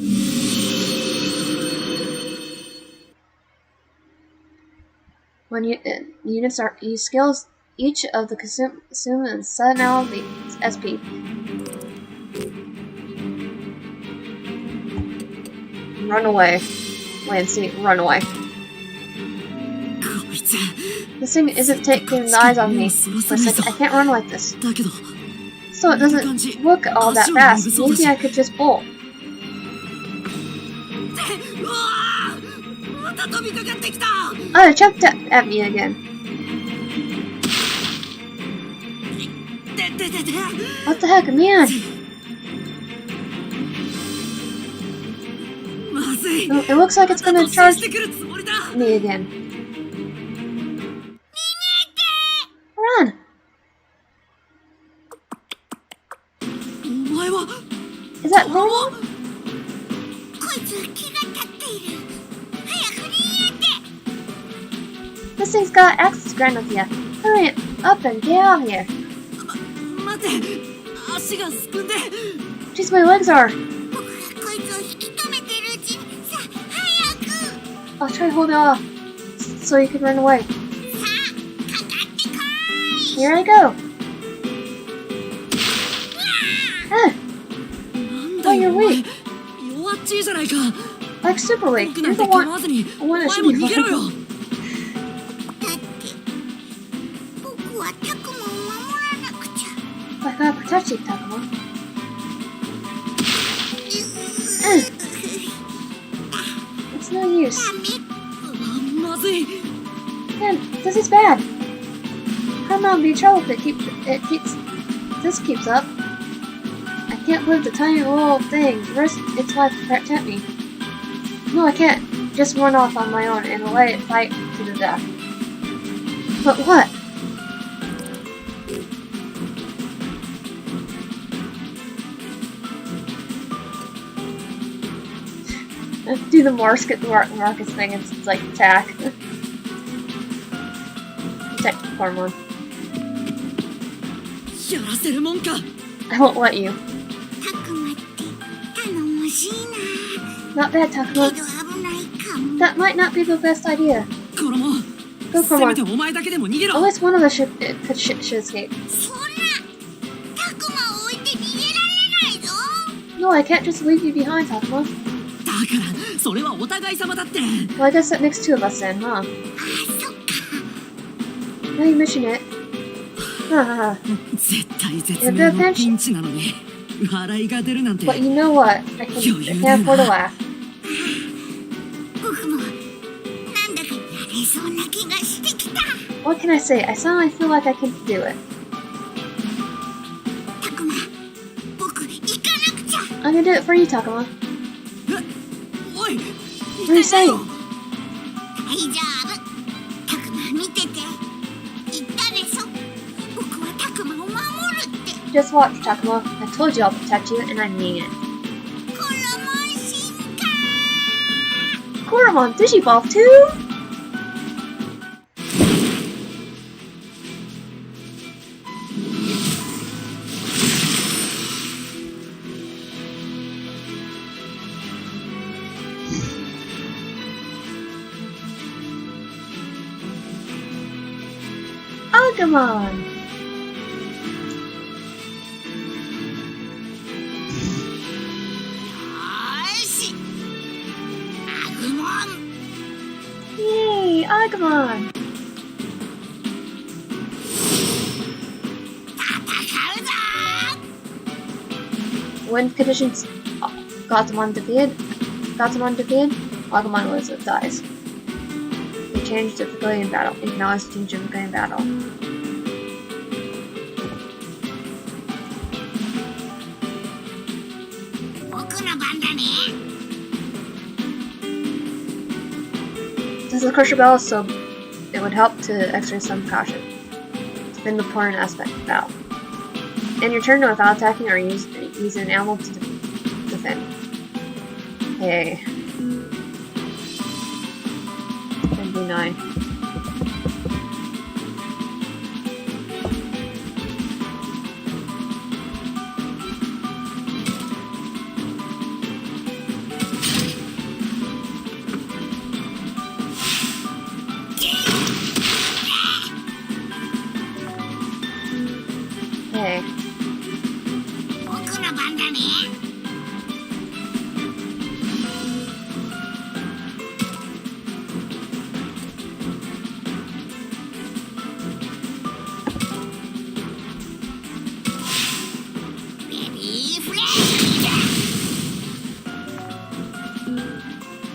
Speaker 1: When units use skills, each of the consume and 7 out of the SP. Run away. Wait and see. Run away.
Speaker 7: こいつ
Speaker 1: This thing isn't taking the eyes off me for a second. I can't run like this.
Speaker 7: だけど
Speaker 1: So it doesn't look all that fast. Maybe I could just bolt.
Speaker 7: うわーまた飛びかかってきた。
Speaker 1: Oh, it jumped at me again.
Speaker 7: で
Speaker 1: What the heck, man?
Speaker 7: まずい。
Speaker 1: It looks like it's gonna
Speaker 7: 突進
Speaker 1: charge
Speaker 7: してくるつもりだ。
Speaker 1: me again. Run!
Speaker 7: お前は
Speaker 1: Is that normal?
Speaker 5: こいつは気が立っている。早く逃げて。
Speaker 1: This thing's got access granted here. Hurry up and get out of here.
Speaker 7: 待って足がすくんで。
Speaker 1: Jeez, my legs are.
Speaker 5: 僕がこいつを引き止めてるうちにさあ早く。
Speaker 1: I'll try to hold it off so you can run away.
Speaker 5: さあかかってこい。
Speaker 1: Here I go. Ah,
Speaker 7: なんだ
Speaker 1: oh,
Speaker 7: よ
Speaker 1: you're
Speaker 7: お前
Speaker 1: weak.
Speaker 7: 弱っちいじゃないか。
Speaker 1: Like super weak.
Speaker 7: 僕な
Speaker 1: You're
Speaker 7: んて
Speaker 1: the
Speaker 7: 構
Speaker 1: one.
Speaker 7: わずにお
Speaker 1: one
Speaker 7: 前
Speaker 1: that
Speaker 7: も
Speaker 1: should be
Speaker 7: 逃げろ
Speaker 1: fine.
Speaker 7: よ。
Speaker 5: だって僕はタクモを守らなくちゃ。
Speaker 1: I gotta protect you, Takuma. It's no use.
Speaker 7: まずい。
Speaker 1: Man, this is bad. Karma will be in trouble if this keeps up. I can't believe the tiny little thing risked its life to protect me. No, I can't just run off on my own and let it fight to the death. But what? Do the Marcus thing and it's like attack. Attack Guilmon.
Speaker 7: やらせるもんか。
Speaker 1: I won't let you.
Speaker 5: タクマって頼もしいな。
Speaker 1: Not bad,
Speaker 5: け
Speaker 1: Takuma.
Speaker 5: ど危ないかも。
Speaker 1: That might not be the best idea.
Speaker 7: このも
Speaker 1: Go,
Speaker 7: せめて
Speaker 1: Guilmon.
Speaker 7: お前だけでも逃げ
Speaker 1: At
Speaker 7: ろ。
Speaker 1: least one of us should escape.
Speaker 5: そんなタクマを置いて逃げられないぞ。
Speaker 1: No, I can't just leave you behind, Takuma.
Speaker 7: だからそれはお互い様だって。
Speaker 1: Well, I guess that makes two of us then, huh?
Speaker 5: ああ、そっか。
Speaker 1: Now you mention it. Haha.
Speaker 7: 絶対絶命のピンチなのに笑いが出るなんて。
Speaker 1: But you know what? I can't afford to laugh.
Speaker 5: 僕もなんだかやれそうな気がしてきた。
Speaker 1: What can I say? I suddenly feel like I can do it.
Speaker 5: タクマ、僕行かなくちゃ。
Speaker 1: I'm gonna do it for you, Takuma.
Speaker 3: おい
Speaker 1: What are you saying?
Speaker 5: 大丈夫。タクマ見てて。言ったでしょ。僕はタクマを守るって。
Speaker 1: Just watch, Takuma. I told you I'll protect you, and I mean it.
Speaker 5: コロモン進化。
Speaker 1: Guilmon Digivolve too? Augmon! Yay, Augmon! When conditions Guilmon defeated, Augmon dies. They changed difficulty in battle. Acknowledge the change difficulty in battle. Since the Crusher Bell is so, it would help to exercise some caution. It's been the important aspect of battle. In your turn, without attacking or use an animal to defend. Hey. MB9. Hey.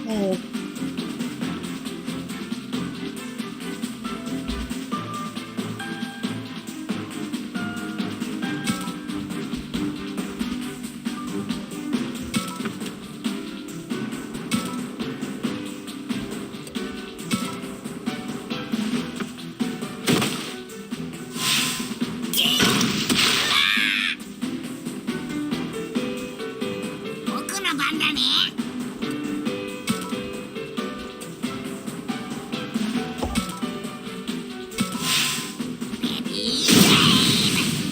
Speaker 1: Hey.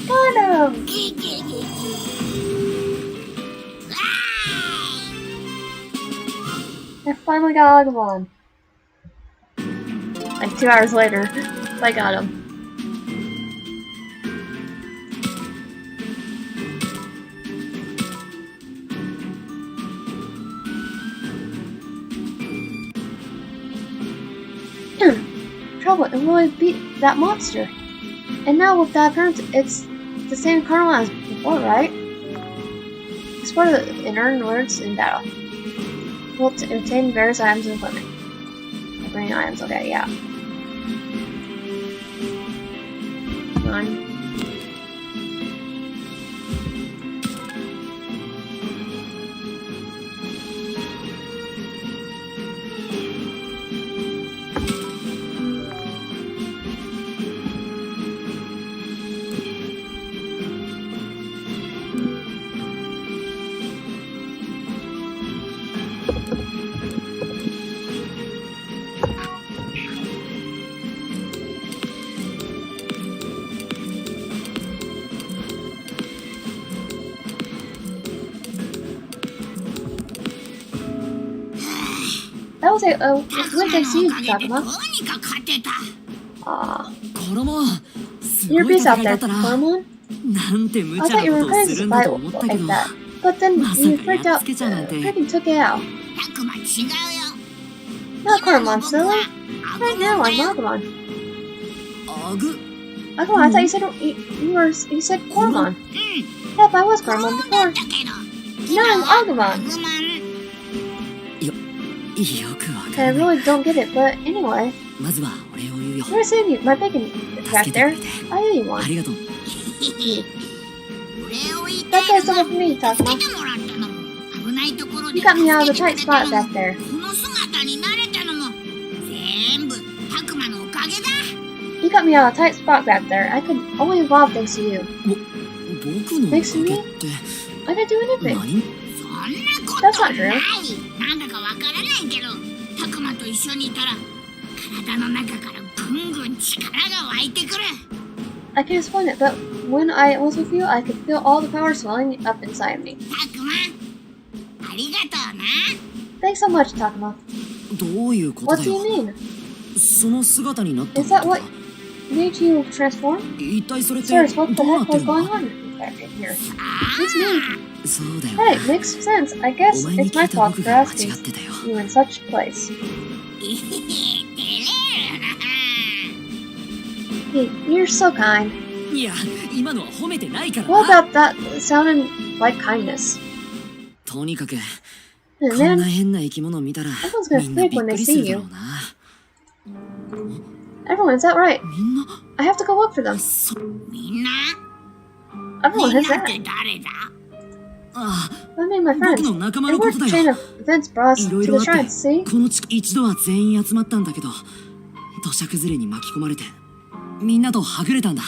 Speaker 1: Got him! I finally got Augmon. Like 2 hours later, I got him. Trouble, and really beat that monster. And now with that appearance, it's the same kernel as before, right? Explore and earn words in battle. We'll obtain various items and equipment. Bring items, okay, yeah. 9. That was a good siege, Takuma. You're beast out there, Guilmon.
Speaker 3: なんて無
Speaker 1: I
Speaker 3: 茶
Speaker 1: thought you
Speaker 3: な
Speaker 1: were
Speaker 3: ことを
Speaker 1: going
Speaker 3: す
Speaker 1: to
Speaker 3: るんだ
Speaker 1: survive
Speaker 3: と思ったけ
Speaker 1: like
Speaker 3: ど
Speaker 1: that. But then you
Speaker 3: まさか
Speaker 1: freaked
Speaker 3: やっ
Speaker 1: out,
Speaker 3: つけちゃなんて
Speaker 1: freaking took it out.
Speaker 5: タクマ違うよ。
Speaker 1: Not Guilmon, silly. Right now, I'm Augmon.
Speaker 3: あぐ
Speaker 1: Augmon, I thought you said you said Guilmon. Yeah, but I was Guilmon before.
Speaker 5: だけど。
Speaker 1: Now I'm Augmon.
Speaker 5: グマン。
Speaker 3: よくわ
Speaker 1: I
Speaker 3: からない
Speaker 1: really don't get it, but anyway.
Speaker 3: まずはお礼を言うよ
Speaker 1: You're saving you, my bacon
Speaker 3: 助
Speaker 1: back
Speaker 3: けて
Speaker 1: there.
Speaker 3: くれて
Speaker 1: I owe you
Speaker 3: あ
Speaker 1: one.
Speaker 3: りがとう
Speaker 5: お礼を言いた
Speaker 1: That
Speaker 5: い
Speaker 1: guy's over for me,
Speaker 5: 助
Speaker 1: Takuma.
Speaker 5: けてもらったのもないところで
Speaker 1: You got me out of the
Speaker 5: 助け
Speaker 1: tight
Speaker 5: てくれた
Speaker 1: spot
Speaker 5: の
Speaker 1: back there.
Speaker 5: もこの姿になれたのも全部タクマのおかげだ。
Speaker 1: You got me out of a tight spot back there. I could only evolve thanks to you.
Speaker 7: 僕のおかげって
Speaker 1: I didn't do anything.
Speaker 7: 何？
Speaker 5: そんなこと
Speaker 1: That's
Speaker 5: は
Speaker 1: not
Speaker 5: ない。
Speaker 1: true.
Speaker 5: なんだかわからないけど、タクマと一緒にいたら体の中からぐんぐん力が湧いてくる。
Speaker 1: I can't explain it, but when I was with you, I could feel all the power swelling up inside of me.
Speaker 5: タクマ、ありがとうな。
Speaker 1: Thanks so much, Takuma.
Speaker 7: どういうこと
Speaker 1: What
Speaker 7: だ
Speaker 1: do
Speaker 7: よ
Speaker 1: you mean?
Speaker 7: その姿になったの
Speaker 1: Is that what made you transform?
Speaker 7: 一体それって
Speaker 1: Serious, what the
Speaker 7: どうな
Speaker 1: heck
Speaker 7: ってる
Speaker 1: was
Speaker 7: の？
Speaker 1: going on back in here? It's me.
Speaker 7: そうだよ
Speaker 1: Right,
Speaker 7: ね。
Speaker 1: makes sense. I guess
Speaker 7: お前に
Speaker 1: it's
Speaker 7: 聞
Speaker 1: my
Speaker 7: いた
Speaker 1: fault
Speaker 7: 僕
Speaker 1: for
Speaker 7: が間違
Speaker 1: asking
Speaker 7: ってたよ。
Speaker 1: you in such a place.
Speaker 5: 照れるな。
Speaker 1: Hey, you're so kind.
Speaker 7: いや、今のは褒めてないから
Speaker 1: What
Speaker 7: な。
Speaker 1: about that sounding like kindness?
Speaker 7: とにかく
Speaker 1: And
Speaker 7: こんな
Speaker 1: then
Speaker 7: 変な生き物見たら
Speaker 1: Everyone's gonna
Speaker 7: みんな
Speaker 1: freak
Speaker 7: びっ
Speaker 1: when
Speaker 7: く
Speaker 1: they
Speaker 7: りす
Speaker 1: see
Speaker 7: るだ
Speaker 1: you.
Speaker 7: ろうな。
Speaker 1: Everyone, is that right?
Speaker 7: みんな
Speaker 1: I have to go look for them.
Speaker 5: みんな
Speaker 1: Everyone
Speaker 5: み
Speaker 1: has
Speaker 5: んなっ
Speaker 1: that.
Speaker 5: て誰だ？
Speaker 7: ああ、
Speaker 1: I made my
Speaker 7: 僕
Speaker 1: friends.
Speaker 7: の仲間
Speaker 1: And
Speaker 7: のこ
Speaker 1: what
Speaker 7: とだ
Speaker 1: chain
Speaker 7: よ。
Speaker 1: of events brought us
Speaker 7: いろ
Speaker 1: to
Speaker 7: いろあ
Speaker 1: the
Speaker 7: って
Speaker 1: shrine, see?
Speaker 7: この地区一度は全員集まったんだけど、土砂崩れに巻き込まれてみんなとはぐれたんだ。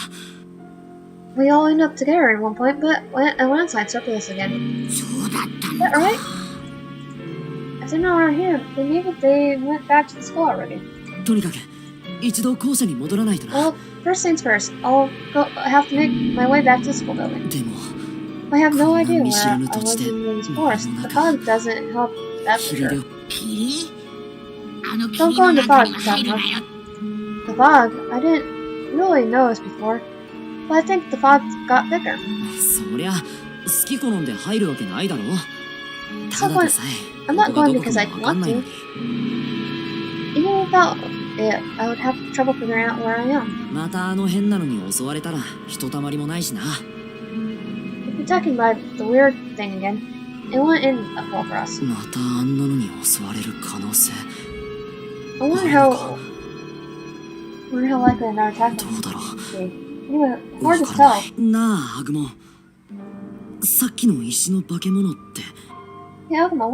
Speaker 1: We all ended up together at one point, but a landslide circled us again.
Speaker 5: そうだったの
Speaker 1: Is that
Speaker 5: か。
Speaker 1: right? If they're not around here, then maybe they went back to the school already.
Speaker 7: とにかく一度校舎に戻らないとな。
Speaker 1: Well, first things first, I have to make my way back to the school building.
Speaker 7: でも
Speaker 1: I have no
Speaker 7: こんな
Speaker 1: idea
Speaker 7: 見
Speaker 1: where
Speaker 7: 知ら
Speaker 1: I
Speaker 7: ぬ土
Speaker 1: was
Speaker 7: 地で
Speaker 1: in this
Speaker 7: 森
Speaker 1: forest.
Speaker 7: の
Speaker 1: The
Speaker 7: 中
Speaker 1: fog doesn't help that for
Speaker 7: 霧で
Speaker 1: sure.
Speaker 5: 霧？あの
Speaker 1: Don't
Speaker 5: 霧
Speaker 1: go
Speaker 5: の
Speaker 1: in the
Speaker 5: 中
Speaker 1: fog,
Speaker 5: には入るなよ。
Speaker 1: The fog? I didn't really notice before, but I think the fog got thicker.
Speaker 7: そりゃ好き好んで入るわけないだろ。た
Speaker 1: So
Speaker 7: だで
Speaker 1: what?
Speaker 7: さえ
Speaker 1: I'm not
Speaker 7: ここが
Speaker 1: going
Speaker 7: どこ
Speaker 1: because
Speaker 7: か
Speaker 1: I
Speaker 7: もわかん
Speaker 1: want
Speaker 7: ないの
Speaker 1: to.
Speaker 7: に。
Speaker 1: Even without it, I would have trouble figuring out where I am.
Speaker 7: またあの変なのに襲われたらひとたまりもないしな。
Speaker 1: If you're talking about the weird thing again, it went in well for us.
Speaker 7: またあんなのに襲われる可能性
Speaker 1: I wonder how likely another attack
Speaker 7: ど
Speaker 1: would
Speaker 7: うだろう。
Speaker 1: be. Anyway,
Speaker 7: わ
Speaker 1: hard
Speaker 7: か
Speaker 1: to
Speaker 7: らな
Speaker 1: tell.
Speaker 7: いなあアグモン。さっきの石の化け物って
Speaker 1: Yeah, Augmon,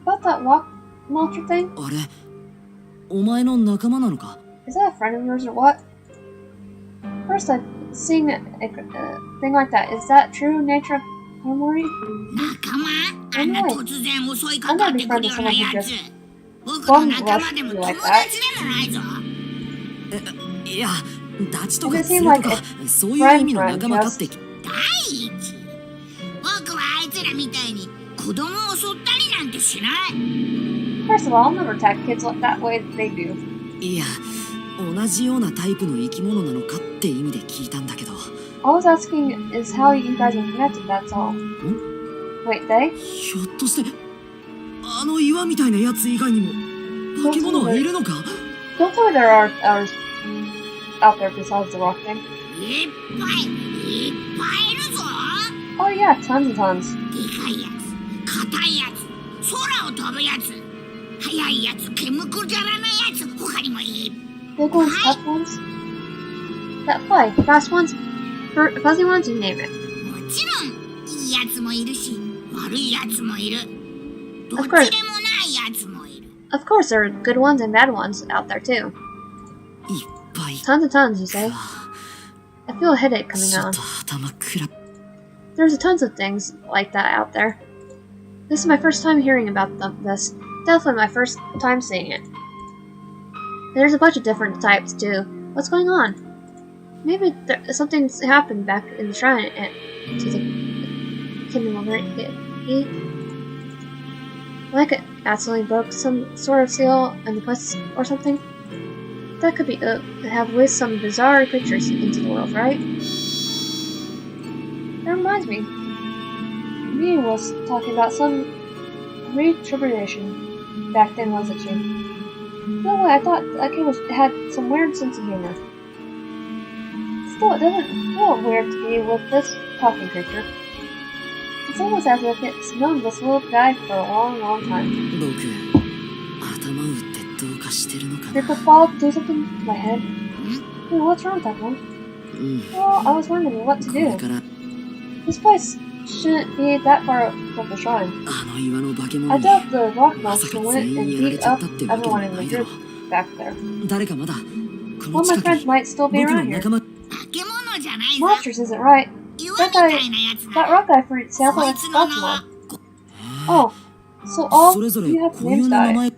Speaker 1: about that walk monster thing?
Speaker 7: あれお前の仲間なのか？
Speaker 1: Is that a friend of yours or what? First, I'm seeing a thing like that. Is that true nature of memory?
Speaker 5: 仲間？あんな突然襲いか
Speaker 1: I'm
Speaker 5: か
Speaker 1: not
Speaker 5: って
Speaker 1: be
Speaker 5: く
Speaker 1: friends
Speaker 5: る
Speaker 1: with
Speaker 5: よう
Speaker 1: someone
Speaker 5: な
Speaker 1: who
Speaker 5: や
Speaker 1: just
Speaker 5: つ。僕の仲間でも
Speaker 1: bomb
Speaker 5: 友
Speaker 1: rushed you
Speaker 5: 達
Speaker 1: like that.
Speaker 5: でもないぞ。
Speaker 7: いやダチと
Speaker 1: It
Speaker 7: か
Speaker 1: doesn't
Speaker 7: ツ
Speaker 1: seem
Speaker 7: ルと
Speaker 1: like
Speaker 7: か
Speaker 1: a
Speaker 7: そういう意味の
Speaker 1: friend
Speaker 7: 仲間かって
Speaker 1: just-
Speaker 5: 第一、僕はあいつらみたいに子供を襲ったりなんてしない。
Speaker 1: First of all, I'll never attack kids like that way they do.
Speaker 7: いや同じようなタイプの生き物なのかって意味で聞いたんだけど。
Speaker 1: All I was asking is how you guys are connected, that's all. Wait, they?
Speaker 7: ひょっとしてあの岩みたいなやつ以外にも化け物はいるのか？
Speaker 1: Don't tell me there are others out there besides the rock thing.
Speaker 5: いっぱいいるぞ。
Speaker 1: Oh yeah, tons and tons.
Speaker 5: でかいやつ、硬いやつ、空を飛ぶやつ、速いやつ、毛むくじゃらなやつ、他にもいっ
Speaker 1: Big ones, tough ones. That fly, fast ones, fuzzy ones, you name it.
Speaker 5: もちろんいいやつもいるし、悪いやつもいる。どっ
Speaker 1: Of
Speaker 5: ち
Speaker 1: course.
Speaker 5: でもないやつもいる。
Speaker 1: Of course, there are good ones and bad ones out there too.
Speaker 7: いっぱい
Speaker 1: Tons and tons, you say?
Speaker 7: か。
Speaker 1: I feel a headache coming
Speaker 7: ちょっ
Speaker 1: on.
Speaker 7: と頭くら
Speaker 1: There's tons of things like that out there. This is my first time hearing about this. Definitely my first time seeing it. There's a bunch of different types too. What's going on? Maybe something's happened back in the shrine to the kingdom of He like it accidentally broke some sort of seal in the place or something. That could be have released some bizarre creatures into the world, right? That reminds me. Me was talking about some retribution back then, wasn't you? No way, I thought that kid had some weird sense of humor. Still, it doesn't feel weird to be with this talking creature. It's almost as if it's known this little guy for a long, long time.
Speaker 7: 僕頭打ってどうかしてるのか
Speaker 1: Did
Speaker 7: な。
Speaker 1: the fall do something to my head?
Speaker 5: ん？
Speaker 1: Dude, what's wrong with that one?
Speaker 7: うん。
Speaker 1: Well, I was wondering what to
Speaker 7: これ
Speaker 1: do.
Speaker 7: から
Speaker 1: This place shouldn't be that far from the shrine.
Speaker 7: あの岩の化け
Speaker 1: I
Speaker 7: 物に
Speaker 1: doubt the rock
Speaker 7: まさ
Speaker 1: monster
Speaker 7: か
Speaker 1: went
Speaker 7: 全員
Speaker 1: and
Speaker 7: やられ
Speaker 1: beat
Speaker 7: ちゃっ
Speaker 1: up
Speaker 7: たってわけで
Speaker 1: everyone
Speaker 7: も
Speaker 1: in
Speaker 7: な
Speaker 1: the
Speaker 7: いだろ
Speaker 1: group back there.
Speaker 7: 誰かまだこ
Speaker 1: One
Speaker 7: の
Speaker 1: of my
Speaker 7: 近く
Speaker 1: friends
Speaker 7: に
Speaker 1: might still be
Speaker 7: 僕の
Speaker 1: around here.
Speaker 7: 仲間
Speaker 5: 化け物じゃないぞ。
Speaker 1: Monsters isn't right.
Speaker 5: 岩
Speaker 1: That
Speaker 5: みた
Speaker 1: guy,
Speaker 5: いなやつ
Speaker 1: that
Speaker 5: だ。
Speaker 1: rock guy for
Speaker 5: そ
Speaker 1: example,
Speaker 5: い
Speaker 1: is
Speaker 5: つの名は
Speaker 1: Augmon. Oh, so all
Speaker 7: それぞれ
Speaker 1: you have
Speaker 7: 固有
Speaker 1: names
Speaker 7: の名
Speaker 1: die.
Speaker 7: 前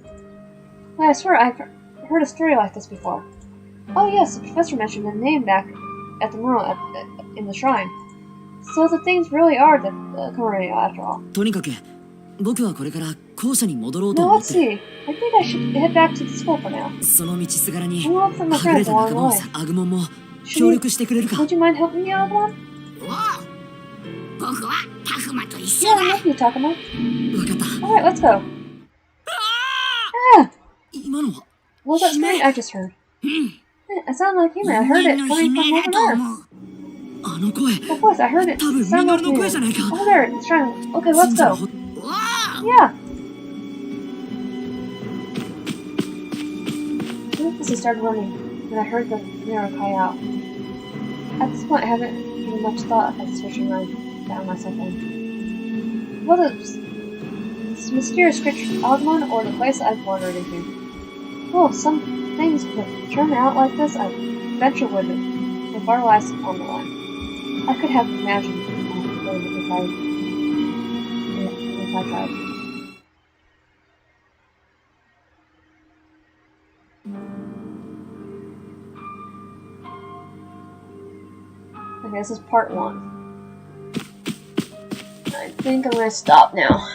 Speaker 1: I swear I've heard a story like this before. Oh yes, the professor mentioned the name back at the mural in the shrine. So the things really are the Korea after all.
Speaker 7: とにかく僕はこれから校舎に戻ろうと
Speaker 1: Now
Speaker 7: 思っ
Speaker 1: let's
Speaker 7: てる
Speaker 1: see. I think I should head back to the school for now.
Speaker 7: その道すがらに
Speaker 1: I'm off for my
Speaker 7: はぐれ
Speaker 1: friends
Speaker 7: た
Speaker 1: along
Speaker 7: 仲
Speaker 1: the
Speaker 7: 間を
Speaker 1: way.
Speaker 7: アグモンも協力してくれるか
Speaker 1: Would you mind helping me, Augmon?
Speaker 5: おう僕はタフマと一緒
Speaker 1: Yeah,
Speaker 5: だ。
Speaker 1: I'll help you, Takuma.
Speaker 7: 分かった
Speaker 1: Alright, let's go. Ah!
Speaker 7: 今のは
Speaker 1: What was that scream I just heard? It sounded like Hime. I
Speaker 5: 人
Speaker 1: heard
Speaker 5: 間
Speaker 1: it
Speaker 5: の
Speaker 1: coming
Speaker 5: 悲
Speaker 1: from
Speaker 5: 鳴
Speaker 1: over
Speaker 5: だと
Speaker 1: there.
Speaker 5: 思う。
Speaker 7: あの声
Speaker 1: Of course, I heard it.
Speaker 7: 多分
Speaker 1: Sound
Speaker 7: ミノ
Speaker 1: like
Speaker 7: ルの声
Speaker 1: Hime.
Speaker 7: じゃないか
Speaker 1: Over there, it's trying. Okay, let's
Speaker 7: 神社の
Speaker 1: go.
Speaker 7: ほ
Speaker 5: おう
Speaker 1: Yeah. I think I started running when I heard the mirror cry out. At this point, I haven't given much thought of searching around down myself in. Was it this mysterious creature Augmon or the place I've wandered into? Oh, some things could turn out like this. I venture would if our lives on the line. I could have imagined if I tried. Okay, this is part 1. I think I'm gonna stop now.